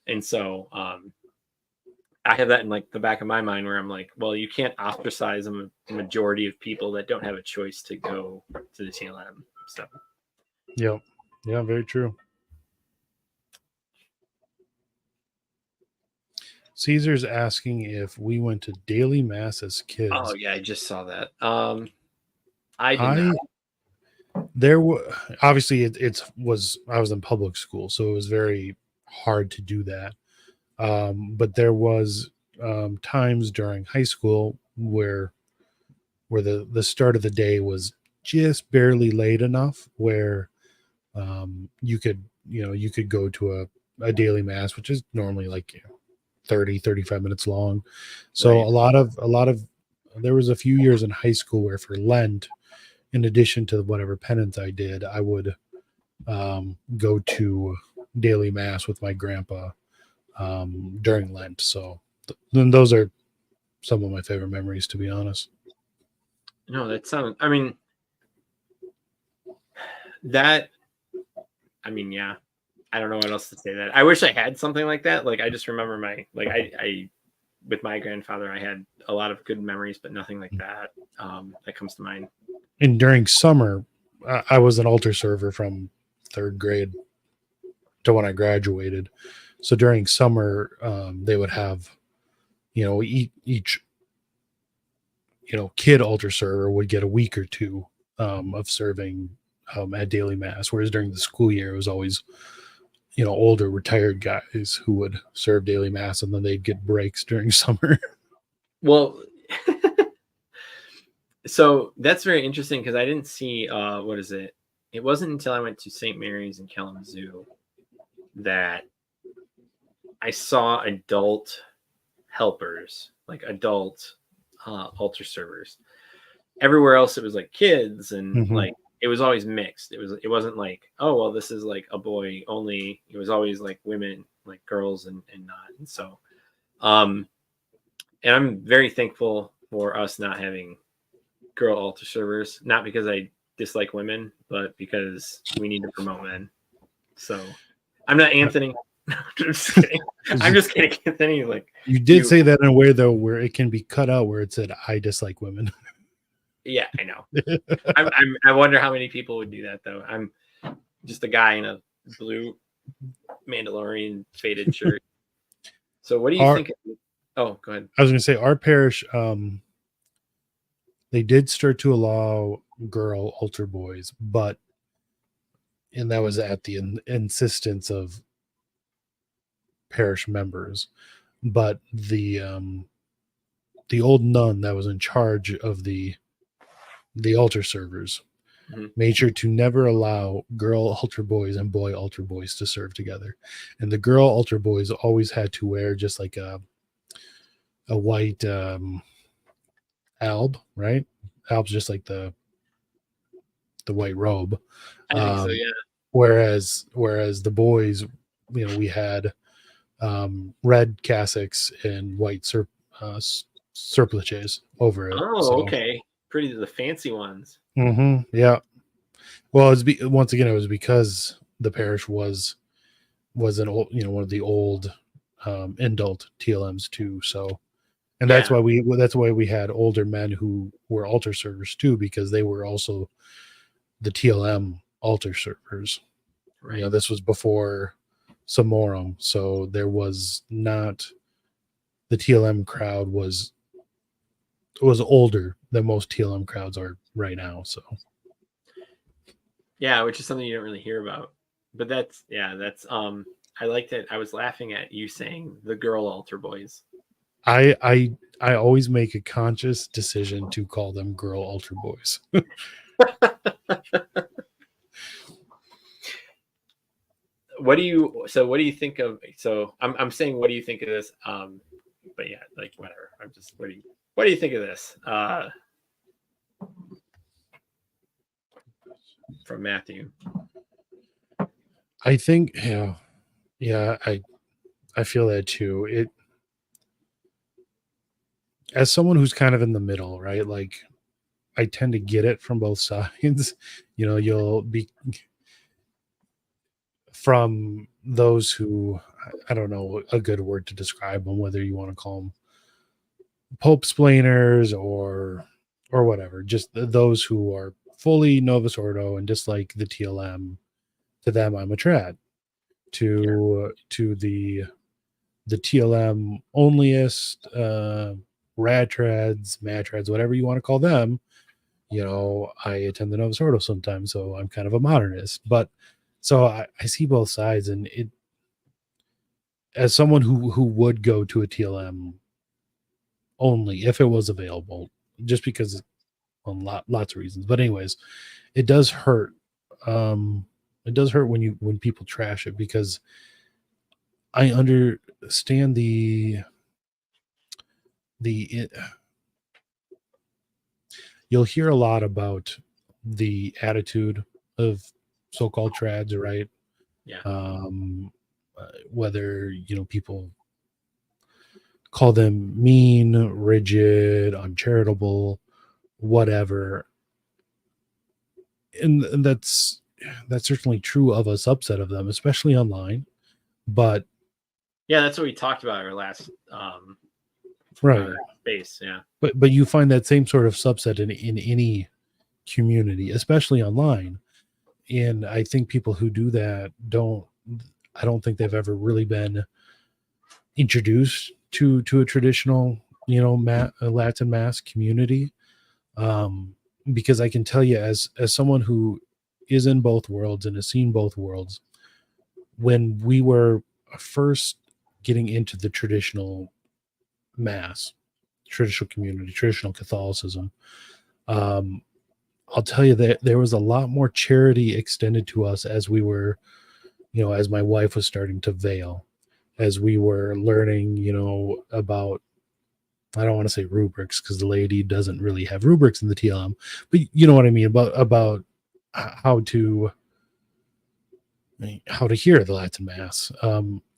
And so I have that in like the back of my mind where I'm like, well, you can't ostracize a majority of people that don't have a choice to go to the TLM. So
yeah, very true. Caesar's asking if we went to daily mass as kids.
Oh yeah, I just saw that. I did not.
There was obviously I was in public school, so it was very hard to do that. But there was times during high school where the start of the day was just barely late enough where you could go to a daily mass, which is normally like 30-35 minutes long. So
Right.
a lot of there was a few years in high school where for Lent, in addition to whatever penance I did, I would go to daily mass with my grandpa during Lent. So then those are some of my favorite memories, to be honest.
No, that sounds. I mean, yeah. I don't know what else to say. That I wish I had something like that. Like I just remember I with my grandfather, I had a lot of good memories, but nothing like that that comes to mind.
And during summer, I was an altar server from third grade to when I graduated. So during summer, they would have, each kid altar server would get a week or two of serving at daily mass, whereas during the school year it was always older retired guys who would serve daily mass, and then they'd get breaks during summer.
Well, so that's very interesting because I didn't see what is it? It wasn't until I went to St. Mary's in Kalamazoo that I saw adult helpers, like adult altar servers. Everywhere else it was like kids, and like it was always mixed. It wasn't like, oh well, this is like a boy only. It was always like women, like girls and not. And so and I'm very thankful for us not having girl altar servers, not because I dislike women, but because we need to promote men. So I'm not Anthony. I'm just kidding. I'm just kidding, Anthony. Like
you did say that in a way though, where it can be cut out, where it said "I dislike women."
Yeah, I know. I wonder how many people would do that though. I'm just a guy in a blue Mandalorian faded shirt. So what do you think? Oh, go ahead.
I was going to say our parish, they did start to allow girl altar boys, and that was at the insistence of parish members. But the old nun that was in charge of the altar servers made sure to never allow girl altar boys and boy altar boys to serve together. And the girl altar boys always had to wear just like a white alb, right? Alb's just like the white robe.
I think so, yeah.
Whereas the boys, we had red cassocks and white surplices over it.
Oh, so. Okay. Pretty the fancy ones.
Yeah. Well, once again, it was because the parish was an old, one of the old adult TLMs too. So, and that's why we had older men who were altar servers too, because they were also the TLM altar servers. Right. This was before Samorum, so there was not, the TLM crowd was older than most TLM crowds are right now. So
yeah, which is something you don't really hear about. But that's I liked it. I was laughing at you saying the girl altar boys.
I always make a conscious decision to call them girl altar boys.
What do you think of, so I'm saying, what do you think of this? But yeah, like whatever. I'm just, what do you think of this? From Matthew.
I think, yeah, I feel that too. As someone who's kind of in the middle, right? Like I tend to get it from both sides. You'll be from those who, I don't know a good word to describe them, whether you want to call them Pope splainers or whatever, just those who are fully Novus Ordo and dislike the TLM. To them, I'm a trad. To the TLM onlyist, rad trads, mad trads, whatever you want to call them, I attend the Novus Ordo sometimes, so I'm kind of a modernist. But so I see both sides, and it, as someone who would go to a TLM only if it was available, just because, lots of reasons. But anyways, it does hurt. It does hurt when people trash it, because I understand you'll hear a lot about the attitude of so-called trads, right?
Yeah.
Whether people call them mean, rigid, uncharitable, whatever, and that's certainly true of a subset of them, especially online. But
yeah, that's what we talked about our last
right
space. Yeah,
but you find that same sort of subset in any community, especially online. And I think people who do that I don't think they've ever really been introduced to a traditional, Latin Mass community. Because I can tell you, as someone who is in both worlds and has seen both worlds, when we were first getting into the traditional Mass, traditional community, traditional Catholicism, I'll tell you that there was a lot more charity extended to us as we were, as my wife was starting to veil, as we were learning, about, I don't want to say rubrics, because the laity doesn't really have rubrics in the TLM, but you know what I mean, about how to hear the Latin Mass.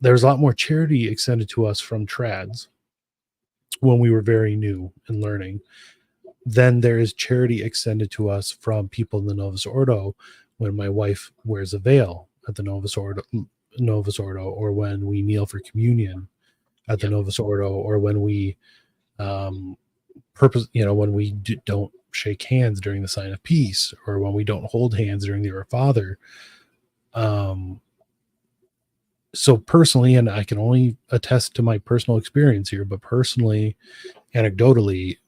There's a lot more charity extended to us from trads when we were very new and learning. then there is charity extended to us from people in the Novus Ordo when my wife wears a veil at the Novus Ordo, or when we kneel for communion at the Novus Ordo, or when we when we don't shake hands during the sign of peace, or when we don't hold hands during the Our Father. So personally, and I can only attest to my personal experience here, but personally, anecdotally,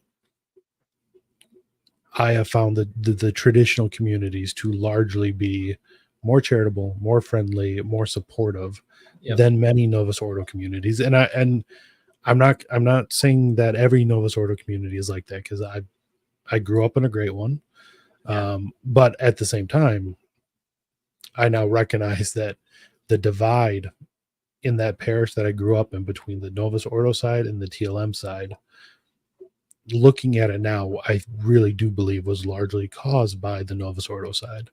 I have found the traditional communities to largely be more charitable, more friendly, more supportive than many Novus Ordo communities. And I'm not saying that every Novus Ordo community is like that, because I grew up in a great one. But at the same time, I now recognize that the divide in that parish that I grew up in between the Novus Ordo side and the TLM side, looking at it now, I really do believe was largely caused by the Novus Ordo side.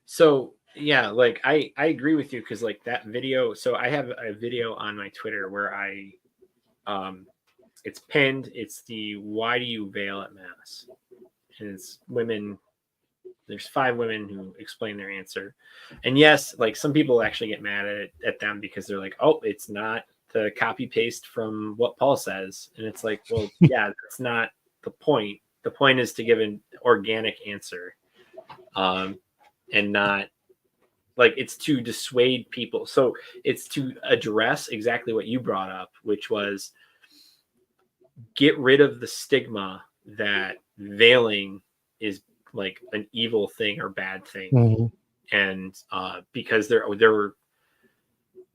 So yeah, like I agree with you, because like that video, so I have a video on my Twitter where I it's pinned, it's the "Why do you veil at Mass?" And it's women, there's 5 women who explain their answer. And yes, like some people actually get mad at them because they're like, oh, it's not the copy paste from what Paul says. And it's like, well, yeah, that's not the point. The point is to give an organic answer, and not like, it's to dissuade people. So it's to address exactly what you brought up, which was get rid of the stigma that veiling is like an evil thing or bad thing.
Mm-hmm.
And because there were,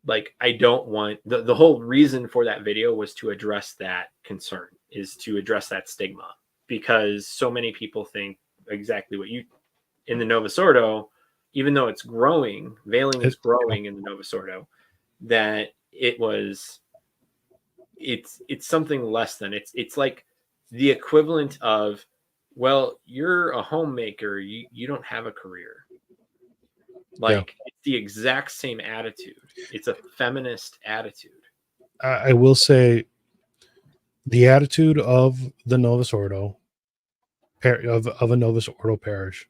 like, I don't want the whole reason for that video was to address that concern, is to address that stigma, because so many people think exactly what you, in the Novus Ordo, even though it's growing, veiling is growing in the Novus Ordo, that it's something less than, it's like the equivalent of, well, you're a homemaker, you don't have a career. Like, it's the exact same attitude. It's a feminist attitude.
I will say the attitude of the Novus Ordo, of a Novus Ordo parish,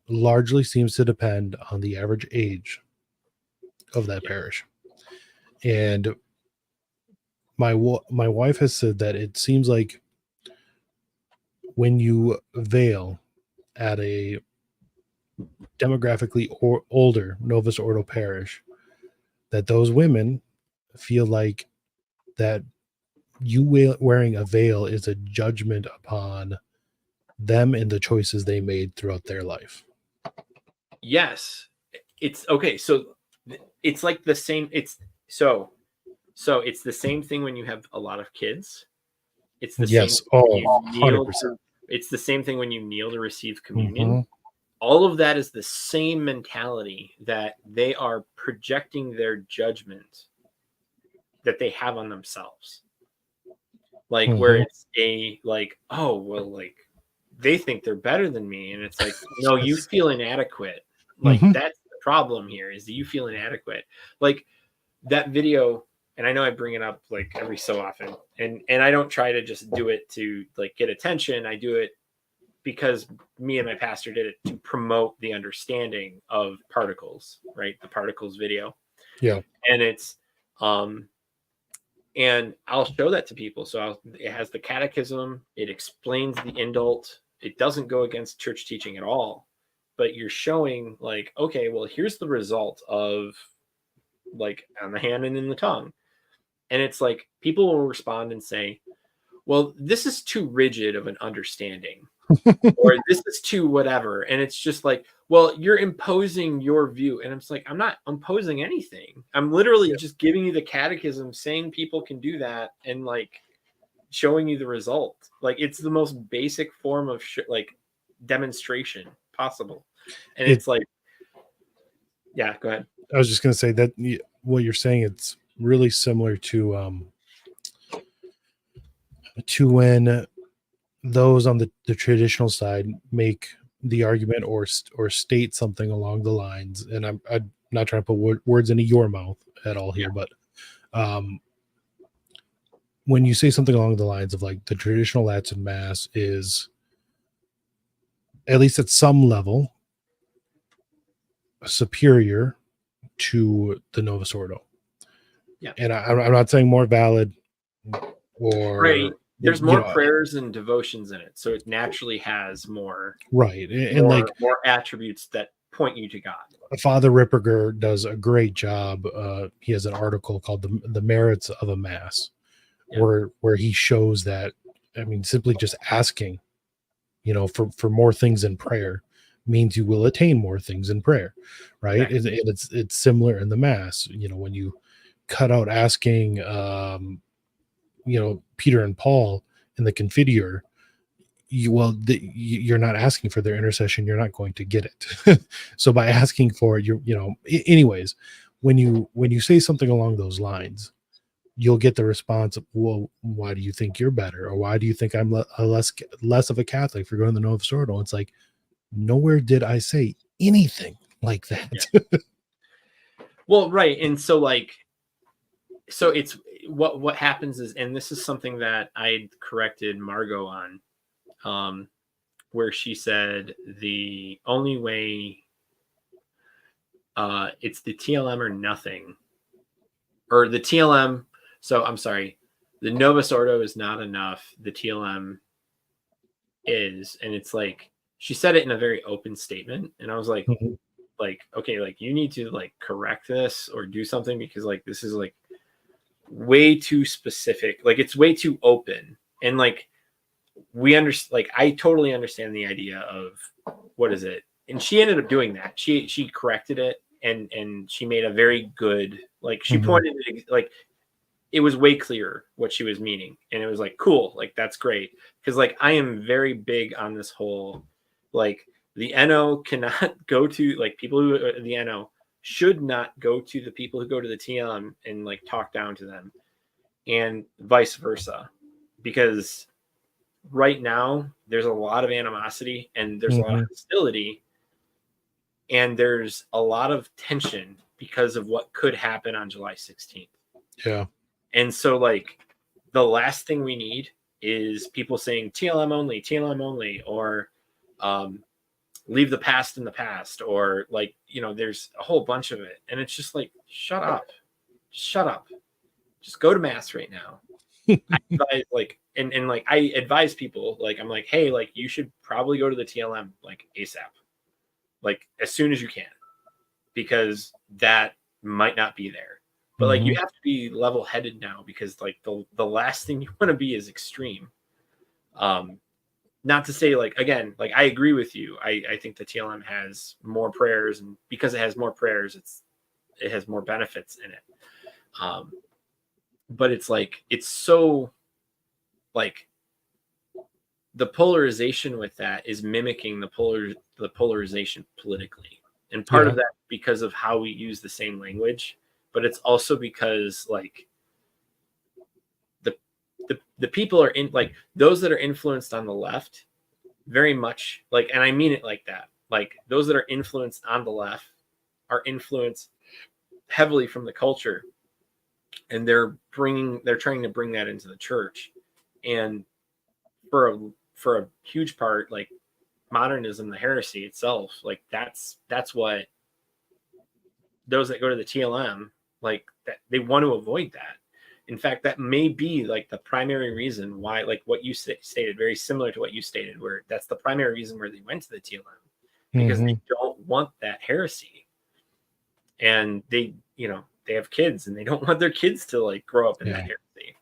largely seems to depend on the average age of that parish. And my wife has said that it seems like when you veil at a demographically older Novus Ordo parish, that those women feel like that you wearing a veil is a judgment upon them and the choices they made throughout their life.
Yes. It's okay. So it's like the same. It's so it's the same thing when you have a lot of kids. It's the same.
Oh, 100%.
It's the same thing when you kneel to receive communion. Mm-hmm. All of that is the same mentality, that they are projecting their judgment that they have on themselves. Like, where it's a, like, oh, well, like, they think they're better than me. And it's like, no, you feel inadequate. Like, that's the problem here, is that you feel inadequate. Like that video, and I know I bring it up like every so often, and I don't try to just do it to like get attention. I do it because me and my pastor did it to promote the understanding of particles, right? The particles video.
Yeah.
And it's, and I'll show that to people. So it has the catechism. It explains the indult. It doesn't go against church teaching at all, but you're showing like, okay, well, here's the result of, like, on the hand and in the tongue. And it's like, people will respond and say, well, this is too rigid of an understanding, or this is too whatever. And it's just like, well, you're imposing your view. And I'm just like, I'm not imposing anything. I'm literally just giving you the catechism, saying people can do that, and like showing you the result. Like, it's the most basic form of like demonstration possible. And it's like, yeah, go ahead.
I was just going to say that what you're saying, it's really similar to when those on the traditional side make the argument or state something along the lines, and I'm not trying to put words into your mouth at all here, but when you say something along the lines of like the traditional Latin Mass is, at least at some level, superior to the Novus Ordo.
Yeah.
And I'm not saying more valid or
right. There's more prayers and devotions in it, so it naturally has more
right, and like
more attributes that point you to God.
Father Ripperger does a great job. He has an article called the Merits of a Mass, where he shows that, I mean, simply just asking, for more things in prayer means you will attain more things in prayer, right? And it's similar in the Mass. When you cut out asking, Peter and Paul in the Confiteor, you're not asking for their intercession, you're not going to get it. So by asking for it, anyways, when you say something along those lines, you'll get the response of, well, why do you think you're better, or why do you think I'm less of a Catholic for going to the Novus Ordo? It's like, nowhere did I say anything like that.
Yeah. Well, right. And so it's what happens is, and this is something that I corrected Margot on, where she said the only way it's the TLM or nothing, or the TLM. So I'm sorry, the Novus Ordo is not enough. The TLM is, and it's like, she said it in a very open statement. And I was like, okay, like you need to like correct this or do something, because like, this is like way too specific. Like it's way too open. And like, we understand, like, I totally understand the idea of what is it. And she ended up doing that. She corrected it, and she made a very good, like, she pointed it, like, it was way clearer what she was meaning. And it was like, cool, like, that's great. Because like, I am very big on this whole, like, the NO cannot go to, like, people who are the NO should not go to the people who go to the TLM and like talk down to them, and vice versa. Because right now there's a lot of animosity, and there's a lot of hostility, and there's a lot of tension because of what could happen on July 16th.
Yeah.
And so like, the last thing we need is people saying TLM only, or leave the past in the past, or like, there's a whole bunch of it. And it's just like, shut up, just go to Mass right now. I advise, like, and like, I advise people, like, I'm like, hey, like, you should probably go to the TLM like ASAP, like as soon as you can, because that might not be there. But like, you have to be level-headed now, because like the last thing you want to be is extreme. Not to say, like, again, like, I agree with you. I think the TLM has more prayers, and because it has more prayers, it has more benefits in it. But it's like, it's so like, the polarization with that is mimicking the polarization politically. And part of that because of how we use the same language, but it's also because like the people are in, like, those that are influenced on the left very much, like, and I mean it like that, like, those that are influenced on the left are influenced heavily from the culture, and they're trying to bring that into the church. And for a huge part, like, modernism, the heresy itself, like, that's what those that go to the TLM, like, that they want to avoid that. In fact, that may be like the primary reason why, like what you stated, very similar to what you stated, where that's the primary reason where they went to the TLM, because they don't want that heresy. And they have kids, and they don't want their kids to like grow up in that heresy.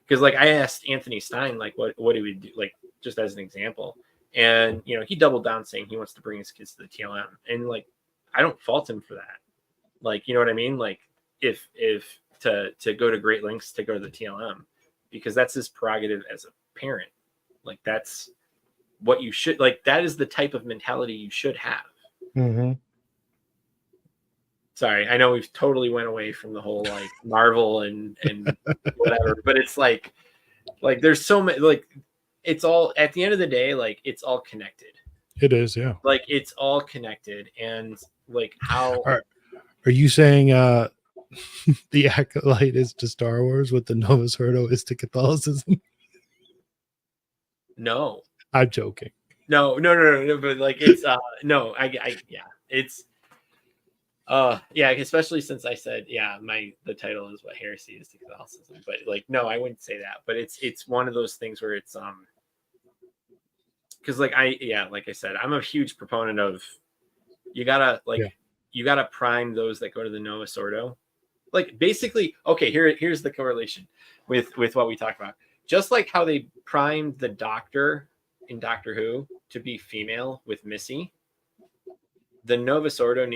Because like, I asked Anthony Stein, like, what he would do, like, just as an example. And, he doubled down saying he wants to bring his kids to the TLM. And like, I don't fault him for that. Like, you know what I mean? Like, if to go to great lengths to go to the TLM, because that's his prerogative as a parent. Like, that's what you should, like, that is the type of mentality you should have. Sorry, I know we've totally went away from the whole like Marvel and whatever, but it's like there's so many, like, it's all, at the end of the day, like, it's all connected.
It is, yeah.
Like, it's all connected. And like, how
are you saying the Acolyte is to Star Wars what the Novus Ordo is to Catholicism?
No.
I'm joking.
No, but like it's no, yeah, it's yeah, especially since I said the title is what heresy is to Catholicism, but like no, I wouldn't say that, but it's one of those things where it's because like like I said, I'm a huge proponent of you gotta you gotta prime those that go to the Novus Ordo, like basically okay, here's the correlation with what we talked about, just like how they primed the Doctor in Doctor Who to be female with Missy. The Novus Ordo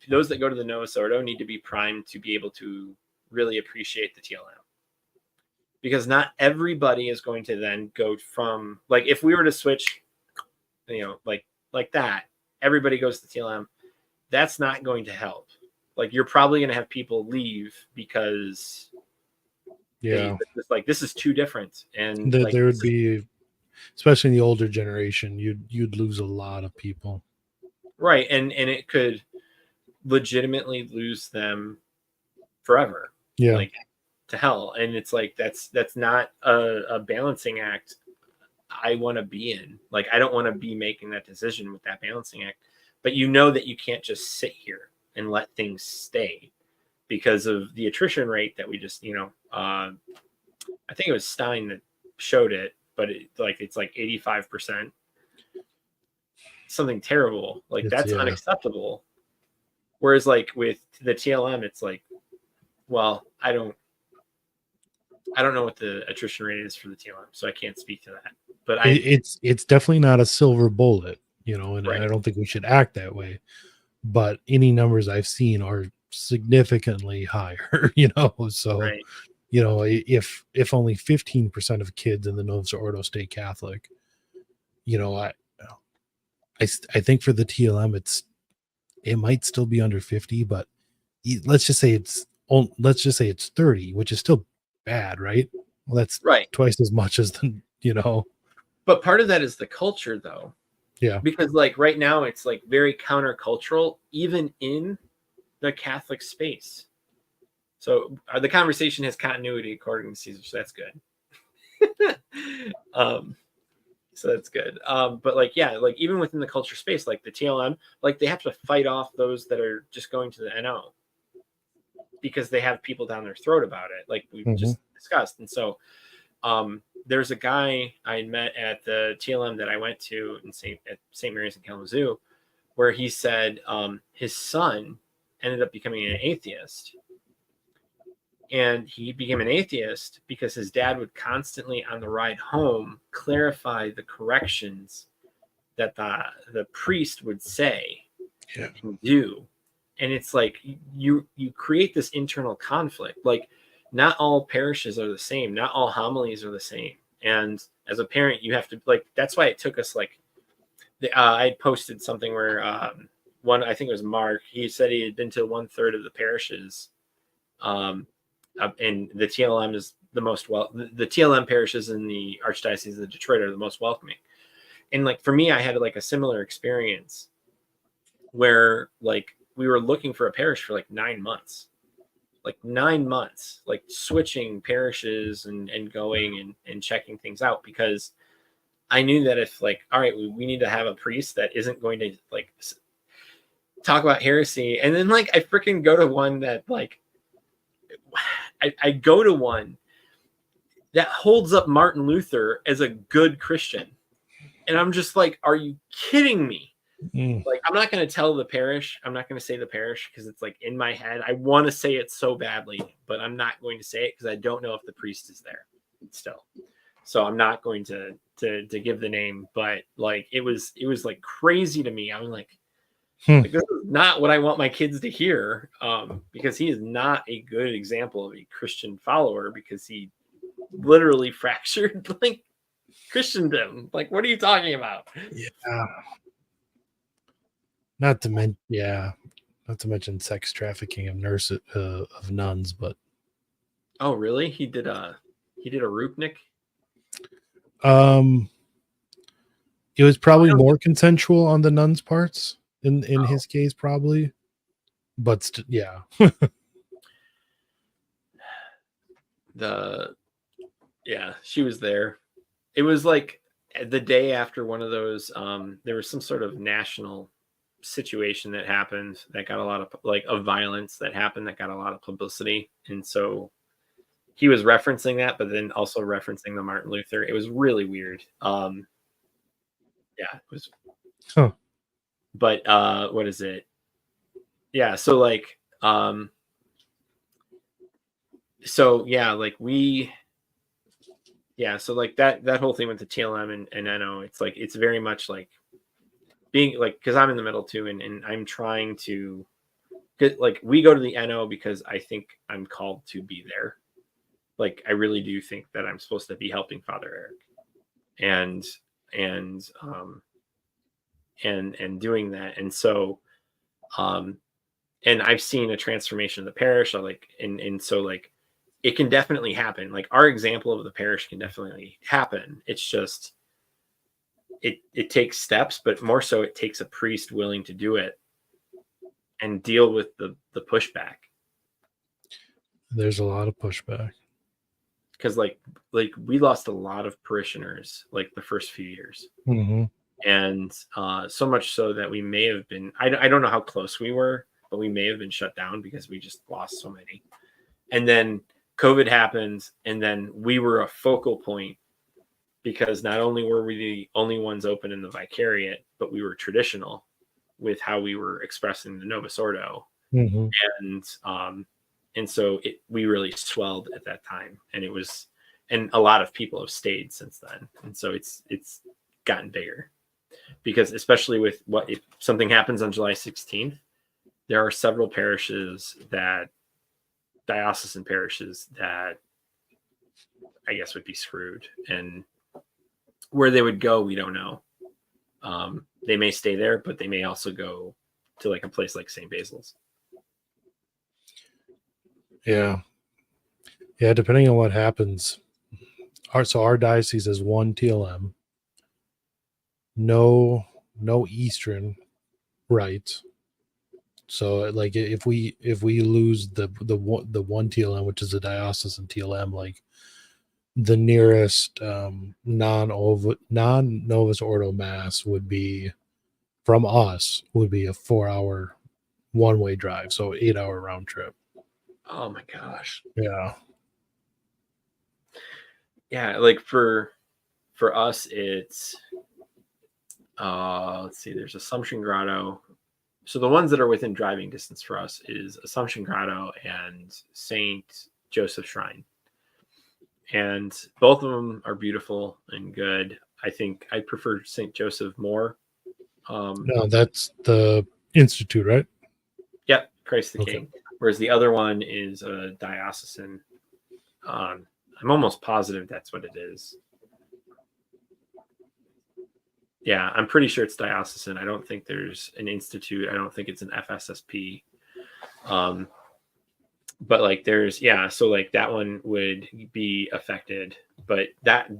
those that go to the Novus Ordo need to be primed to be able to really appreciate the TLM, because not everybody is going to then go from, like, if we were to switch, like that, everybody goes to TLM. That's not going to help. Like, you're probably going to have people leave because this is too different, and
there would be, especially in the older generation, you'd lose a lot of people.
Right, and it could legitimately lose them forever.
Yeah,
like to hell. And it's like that's not a balancing act I want to be in. Like, I don't want to be making that decision with that balancing act. But that you can't just sit here and let things stay because of the attrition rate that we just, I think it was Stein that showed it, but it's like 85%. Something terrible. Like, that's unacceptable. Whereas like with the TLM, it's like, well, I don't know what the attrition rate is for the TLM, so I can't speak to that. But
it's definitely not a silver bullet, and
right.
I don't think we should act that way. But any numbers I've seen are significantly higher, So,
right.
If only 15% of kids in the Novus Ordo stay Catholic, I think for the TLM it might still be under 50, but let's just say it's 30, which is still bad, right? Well, that's
right.
Twice as much as the.
But part of that is the culture, though.
Yeah.
Because like right now it's like very countercultural, even in the Catholic space. So the conversation has continuity according to Caesar, so that's good. So that's good. But like, yeah, like even within the culture space, like the TLM, like they have to fight off those that are just going to the NO because they have people down their throat about it, like we just discussed. And so there's a guy I met at the TLM that I went to at St. Mary's in Kalamazoo, where he said his son ended up becoming an atheist. And he became an atheist because his dad would constantly, on the ride home, clarify the corrections that the priest would say and do. And it's like you create this internal conflict. Like, not all parishes are the same. Not all homilies are the same. And as a parent, you have to, like, that's why it took us, like, I posted something where I think it was Mark, he said he had been to 1/3 of the parishes. And the TLM is the most the TLM parishes in the Archdiocese of Detroit are the most welcoming. And like, for me, I had like a similar experience where like we were looking for a parish for like 9 months. Like 9 months, like switching parishes and going and checking things out, because I knew that if like, all right, we need to have a priest that isn't going to like talk about heresy. And then like I freaking go to one that like, I go to one that holds up Martin Luther as a good Christian. And I'm just like, are you kidding me? Like, I'm not going to tell the parish. I'm not going to say the parish because it's like in my head. I want to say it so badly, but I'm not going to say it because I don't know if the priest is there still. So I'm not going to give the name, but like, it was like crazy to me. I'm like, like, this is not what I want my kids to hear, because he is not a good example of a Christian follower, because he literally fractured like Christendom. Like, what are you talking about?
Yeah. Not to mention sex trafficking of of nuns, but
oh really? He did a Rupnik?
It was probably more consensual on the nuns' parts in his case, probably. But yeah.
she was there. It was like the day after one of those, there was some sort of national situation that happened that got a lot of violence that happened that got a lot of publicity. And so he was referencing that, but then also referencing the Martin Luther. It was really weird. It was.
Huh.
But what is it? Yeah, so like so like that whole thing with the TLM and NO, it's like it's very much like being like, because I'm in the middle too, and I'm trying to get, like, we go to the NO because I think I'm called to be there. Like, I really do think that I'm supposed to be helping Father Eric and doing that. And so and I've seen a transformation of the parish. And so like it can definitely happen. Like our example of the parish can definitely happen. It's just it takes steps, but more so it takes a priest willing to do it and deal with the pushback.
There's a lot of pushback.
Because like we lost a lot of parishioners like the first few years.
Mm-hmm.
And so much so that we may have been, I don't know how close we were, but we may have been shut down because we just lost so many. And then COVID happened, and then we were a focal point because not only were we the only ones open in the vicariate, but we were traditional with how we were expressing the Novus Ordo.
Mm-hmm.
And so we really swelled at that time, and and a lot of people have stayed since then. And so it's gotten bigger because, especially with if something happens on July 16th, there are several diocesan parishes that I guess would be screwed, and where they would go, we don't know. They may stay there, but they may also go to like a place like St. Basil's.
Yeah. Depending on what happens. Our diocese is one TLM, no Eastern rites. So like if we lose the one TLM, which is a diocesan TLM, like the nearest non-Novus Ordo mass would be from us would be a 4-hour one-way drive, so 8-hour round trip.
Oh my gosh.
Yeah,
like for us it's let's see, there's Assumption Grotto. So the ones that are within driving distance for us is Assumption Grotto and St. Joseph Shrine. And both of them are beautiful and good. I think I prefer St. Joseph more.
No, that's the Institute, right?
Yep, Christ the King. Whereas the other one is a diocesan. I'm almost positive that's what it is. Yeah, I'm pretty sure it's diocesan. I don't think there's an institute. I don't think it's an FSSP. But like so like that one would be affected, but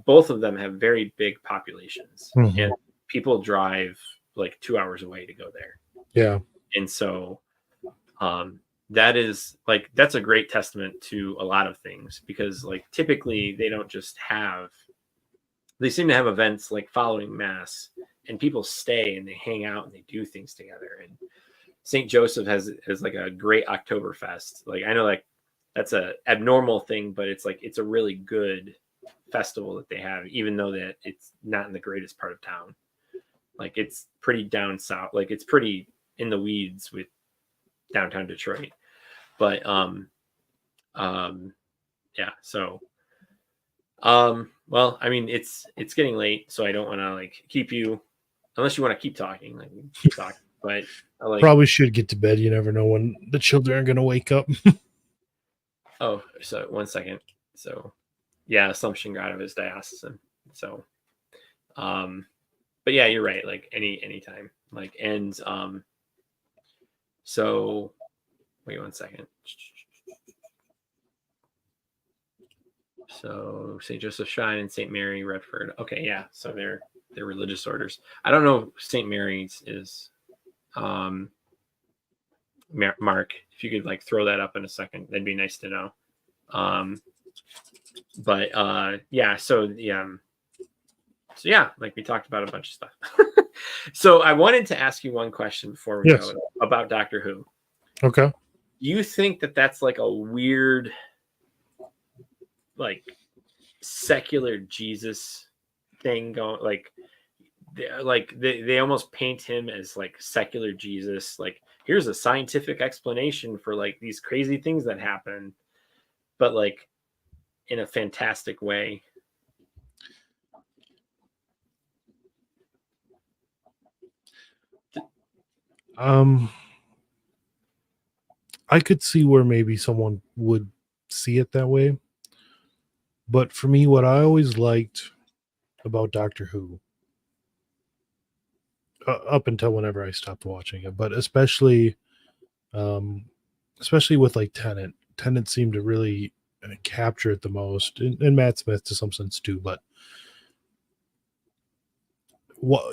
both of them have very big populations,
mm-hmm.
and people drive like 2 hours away to go there.
Yeah.
And so that's a great testament to a lot of things, because like typically they seem to have events like following mass, and people stay and they hang out and they do things together. And St. Joseph has like a great Oktoberfest. Like I know like that's a abnormal thing, but it's like it's a really good festival that they have, even though that it's not in the greatest part of town. Like it's pretty down south, like it's pretty in the weeds with downtown Detroit. But so well, I mean it's getting late, so I don't want to like keep you, unless you want to keep talking, like keep talking. But
probably should get to bed. You never know when the children are going to wake up.
Oh, so 1 second. So yeah, Assumption Grotto is diocesan. So but yeah, you're right. Like anytime. Like, and so wait 1 second. So St. Joseph Shrine and St. Mary Redford. Okay, yeah. So they're religious orders. I don't know if St. Mary's is Mark, if you could like throw that up in a second, that'd be nice to know. But yeah, so yeah, like we talked about a bunch of stuff. So I wanted to ask you one question before we
Yes.
go about Doctor Who.
Okay.
Do you think that that's like a weird, like secular Jesus thing going? Like they almost paint him as like secular Jesus. Like here's a scientific explanation for like these crazy things that happen, but like in a fantastic way.
I could see where maybe someone would see it that way. But for me, what I always liked about Doctor Who, up until whenever I stopped watching it, but um, especially with like Tennant seemed to really capture it the most, and Matt Smith to some sense too. But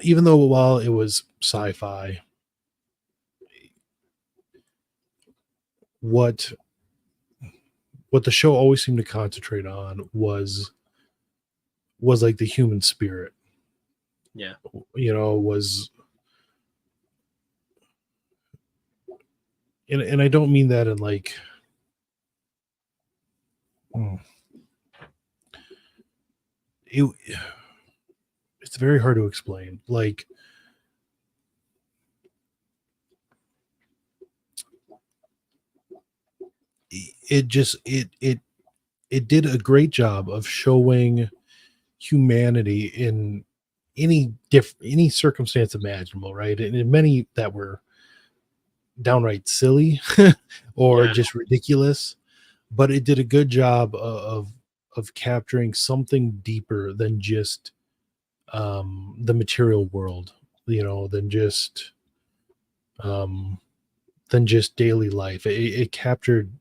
even though while it was sci-fi, what the show always seemed to concentrate on was like the human spirit.
Yeah.
Was, and I don't mean that in like, it, it's very hard to explain. Like, it just it did a great job of showing humanity in any circumstance imaginable, right? And in many that were downright silly or
Yeah.
just ridiculous, but it did a good job of capturing something deeper than just the material world, um than just daily life. It captured,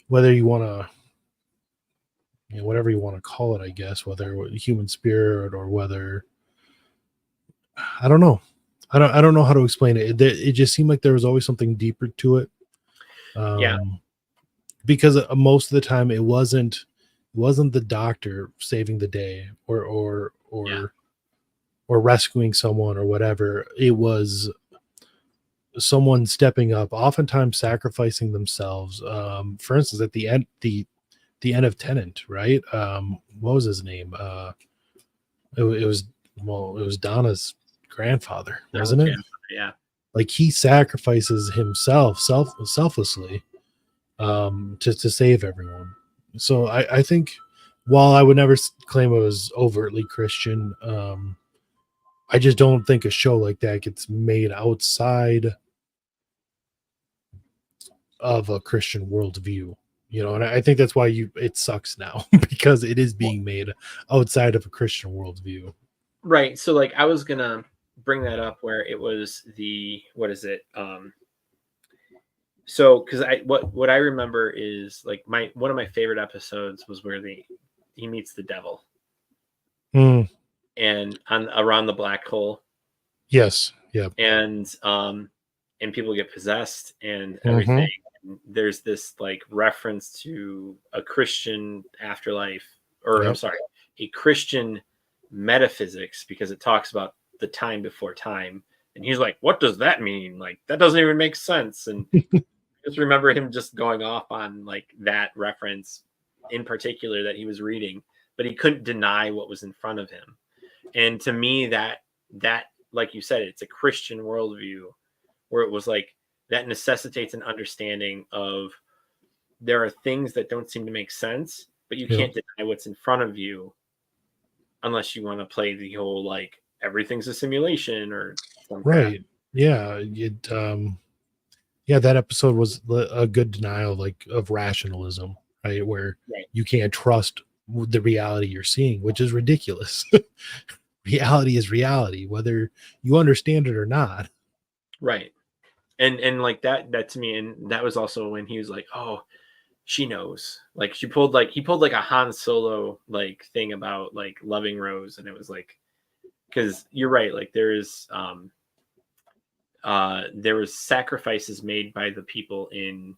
whether you want to, whatever you want to call it, I guess, whether human spirit or whether, I don't know. I don't know how to explain it. It just seemed like there was always something deeper to it.
Yeah.
Because most of the time it wasn't the doctor saving the day
Yeah.
or rescuing someone or whatever. It was someone stepping up, oftentimes sacrificing themselves. For instance, at the end of Tenant, right? What was his name? It was, well, it was Donna's grandfather,
That was
wasn't it?
yeah.
Like, he sacrifices himself selflessly, to save everyone. So I think, while I would never claim it was overtly Christian, I just don't think a show like that gets made outside of a Christian worldview. And I think that's why it sucks now, because it is being made outside of a Christian worldview.
Right. So like I was gonna bring that up where it was what is it? So because what I remember is like one of my favorite episodes was where he meets the devil
Mm,
and on around the black hole
yes. Yeah.
and people get possessed and
Mm-hmm.
everything. And there's this like reference to a Christian afterlife, or I'm
Yep.
sorry, a Christian metaphysics, because it talks about the time before time. And he's like, what does that mean? Like, that doesn't even make sense. And I just remember him just going off on like that reference in particular that he was reading, but he couldn't deny what was in front of him. And to me, that like you said, it's a Christian worldview where it was like that necessitates an understanding of there are things that don't seem to make sense, but you
Yep.
can't deny what's in front of you unless you want to play the whole like everything's a simulation or some crap.
Right. Yeah. Yeah, that episode was a good denial, like, of rationalism, right? Where
Right.
you can't trust the reality you're seeing, which is ridiculous. Reality is reality, whether you understand it or not.
Right. And like that to me, and that was also when he was like, oh, she knows. Like he pulled like a Han Solo like thing about like loving Rose, and it was like, because you're right, like there was sacrifices made by the people in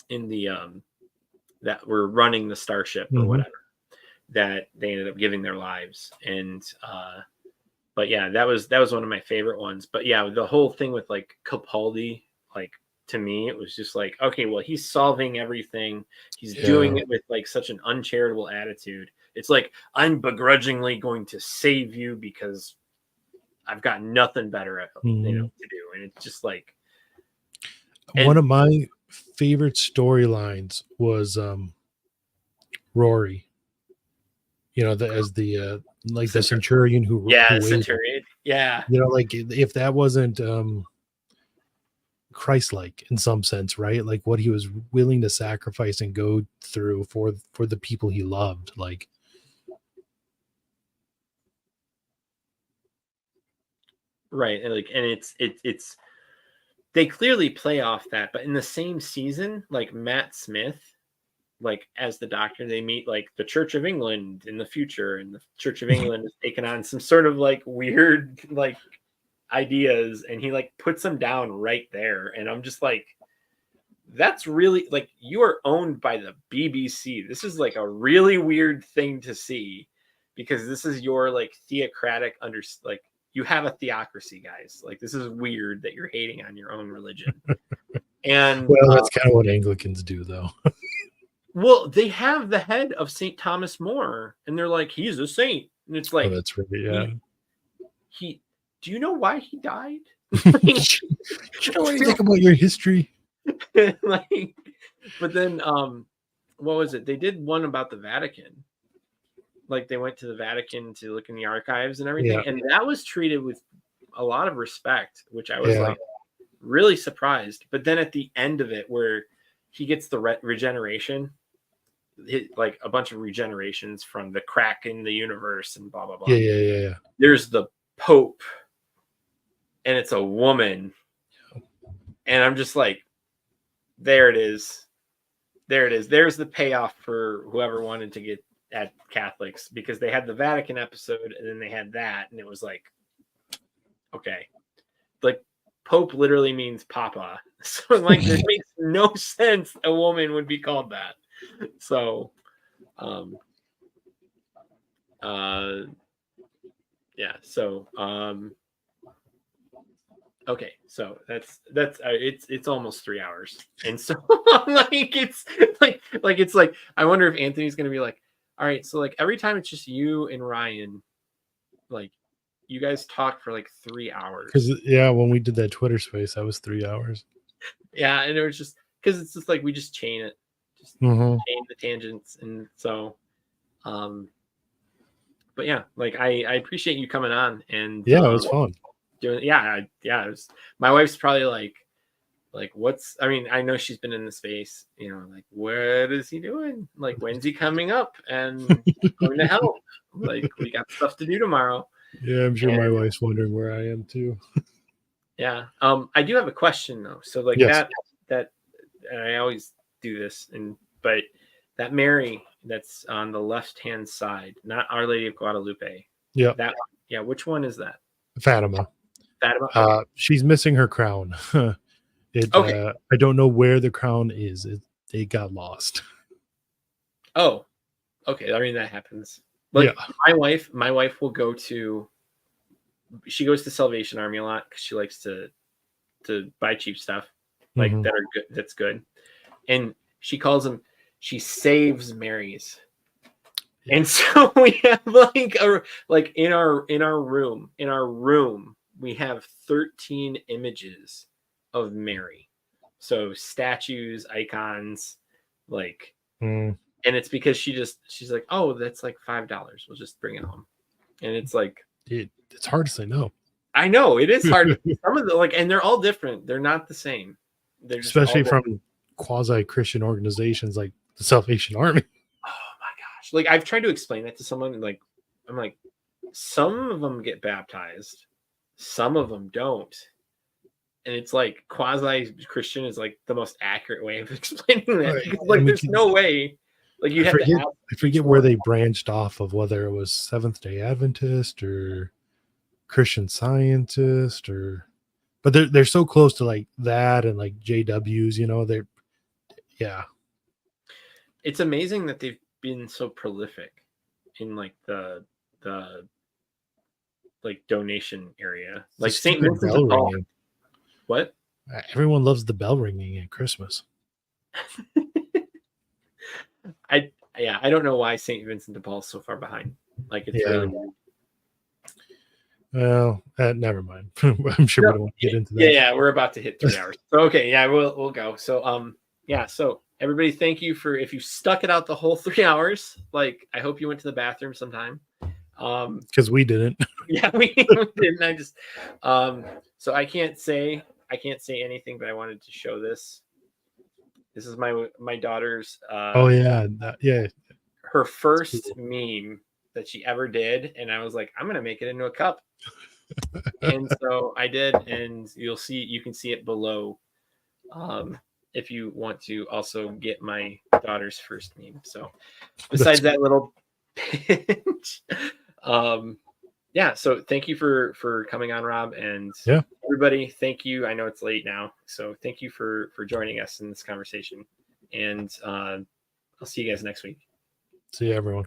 the that were running the starship or
Mhm.
whatever, that they ended up giving their lives. And but yeah, that was one of my favorite ones. But yeah, the whole thing with like Capaldi, like to me, it was just like, okay, well, he's solving everything. He's doing
Yeah.
it with like such an uncharitable attitude. It's like, I'm begrudgingly going to save you because I've got nothing better at to
Mhm.
do. And it's just like,
One
and
of my favorite storylines was Rory. As the like the
Centurion,
centurion who
yeah,
waited.
Centurion, yeah,
Like if that wasn't Christ-like in some sense, right? Like what he was willing to sacrifice and go through for the people he loved. Like,
right. And like, and it's they clearly play off that, but in the same season, like Matt Smith, like as the Doctor, they meet like the Church of England in the future, and the Church of England is taking on some sort of like weird like ideas, and he like puts them down right there, and I'm just like, that's really like, you are owned by the BBC. This is like a really weird thing to see, because this is your like theocratic like, you have a theocracy, guys. Like, this is weird that you're hating on your own religion. And
well, that's kind of what Anglicans do, though.
well, they have the head of St. Thomas More, and they're like, he's a saint. And it's
Oh,
like,
that's really, yeah.
he do you know why he died?
Do you know anything about your history?
Like, but then what was it? They did one about the Vatican. Like, they went to the Vatican to look in the archives and everything,
Yeah.
and that was treated with a lot of respect, which I was
Yeah.
like really surprised. But then at the end of it, where he gets the regeneration, like a bunch of regenerations from the crack in the universe and blah blah blah.
Yeah.
There's the Pope, and it's a woman, and I'm just like, there it is. There's the payoff for whoever wanted to get at Catholics, because they had the Vatican episode and then they had that, and it was like, okay, like Pope literally means Papa, so like it makes no sense a woman would be called that. So, yeah. So, okay, so that's it's almost 3 hours, and so like it's it's like, I wonder if Anthony's gonna be like, all right, so like every time it's just you and Ryan, like you guys talk for like 3 hours.
Because when we did that Twitter space, that was 3 hours.
Yeah, and it was just because it's just like we just chain it, just chain the tangents, and so, but yeah, like I appreciate you coming on, and
Yeah, it was fun.
doing, yeah, it was. My wife's probably like, what's, I mean, I know she's been in the space, like, what is he doing? Like, when's he coming up and going to help? Like, we got stuff to do tomorrow.
Yeah, I'm sure my wife's wondering where I am too.
Yeah. I do have a question though. So like,
Yes.
that and I always do this, but that Mary that's on the left-hand side, not Our Lady of Guadalupe.
Yeah.
That one. Yeah. Which one is that?
Fatima.
Fatima. Okay.
She's missing her crown.
Okay.
I don't know where the crown is. It got lost.
Oh, okay. I mean, that happens. Like,
yeah.
my wife will go to, she goes to Salvation Army a lot because she likes to buy cheap stuff, like that are good. That's good. And she calls them, she saves Marys. Yeah. And so we have like in our room, we have 13 images of Mary. So statues, icons, like, and it's because she's like, oh, that's like $5. We'll just bring it home. And it's like,
it's hard to say no.
I know it is hard. Some of the and they're all different. They're not the same. They're just
especially from quasi-Christian organizations like the Salvation Army.
Oh my gosh. Like, I've tried to explain that to someone, and like, I'm like, some of them get baptized, some of them don't. And it's like quasi-Christian is like the most accurate way of explaining that. Right. Because, like, there's no way. Like, you have to.
I forget where they branched off of, whether it was Seventh-day Adventist or Christian Scientist, but they're so close to like that and like JWs, they're, yeah.
it's amazing that they've been so prolific in like the like donation area,
The
like St.
stupid
Vincent
bell
de Paul.
ringing.
What?
Everyone loves the bell ringing at Christmas.
I don't know why St. Vincent de Paul is so far behind. Like it's
Yeah.
really.
Well, never mind. I'm sure we don't want to get into that.
Yeah, we're about to hit 3 hours. So, okay, yeah, we'll go. So yeah, so everybody, thank you for if you stuck it out the whole 3 hours. Like I hope you went to the bathroom sometime.
Because we didn't.
Yeah, we didn't. I just so I can't say anything, but I wanted to show this. This is my daughter's
Oh yeah, yeah.
her first meme that she ever did, and I was like, I'm gonna make it into a cup. And so I did, and you can see it below if you want to also get my daughter's first meme. So besides that little pinch, yeah, so thank you for coming on, Rob, and
yeah,
everybody, thank you. I know it's late now, so thank you for joining us in this conversation, and I'll see you guys next week.
See you, everyone.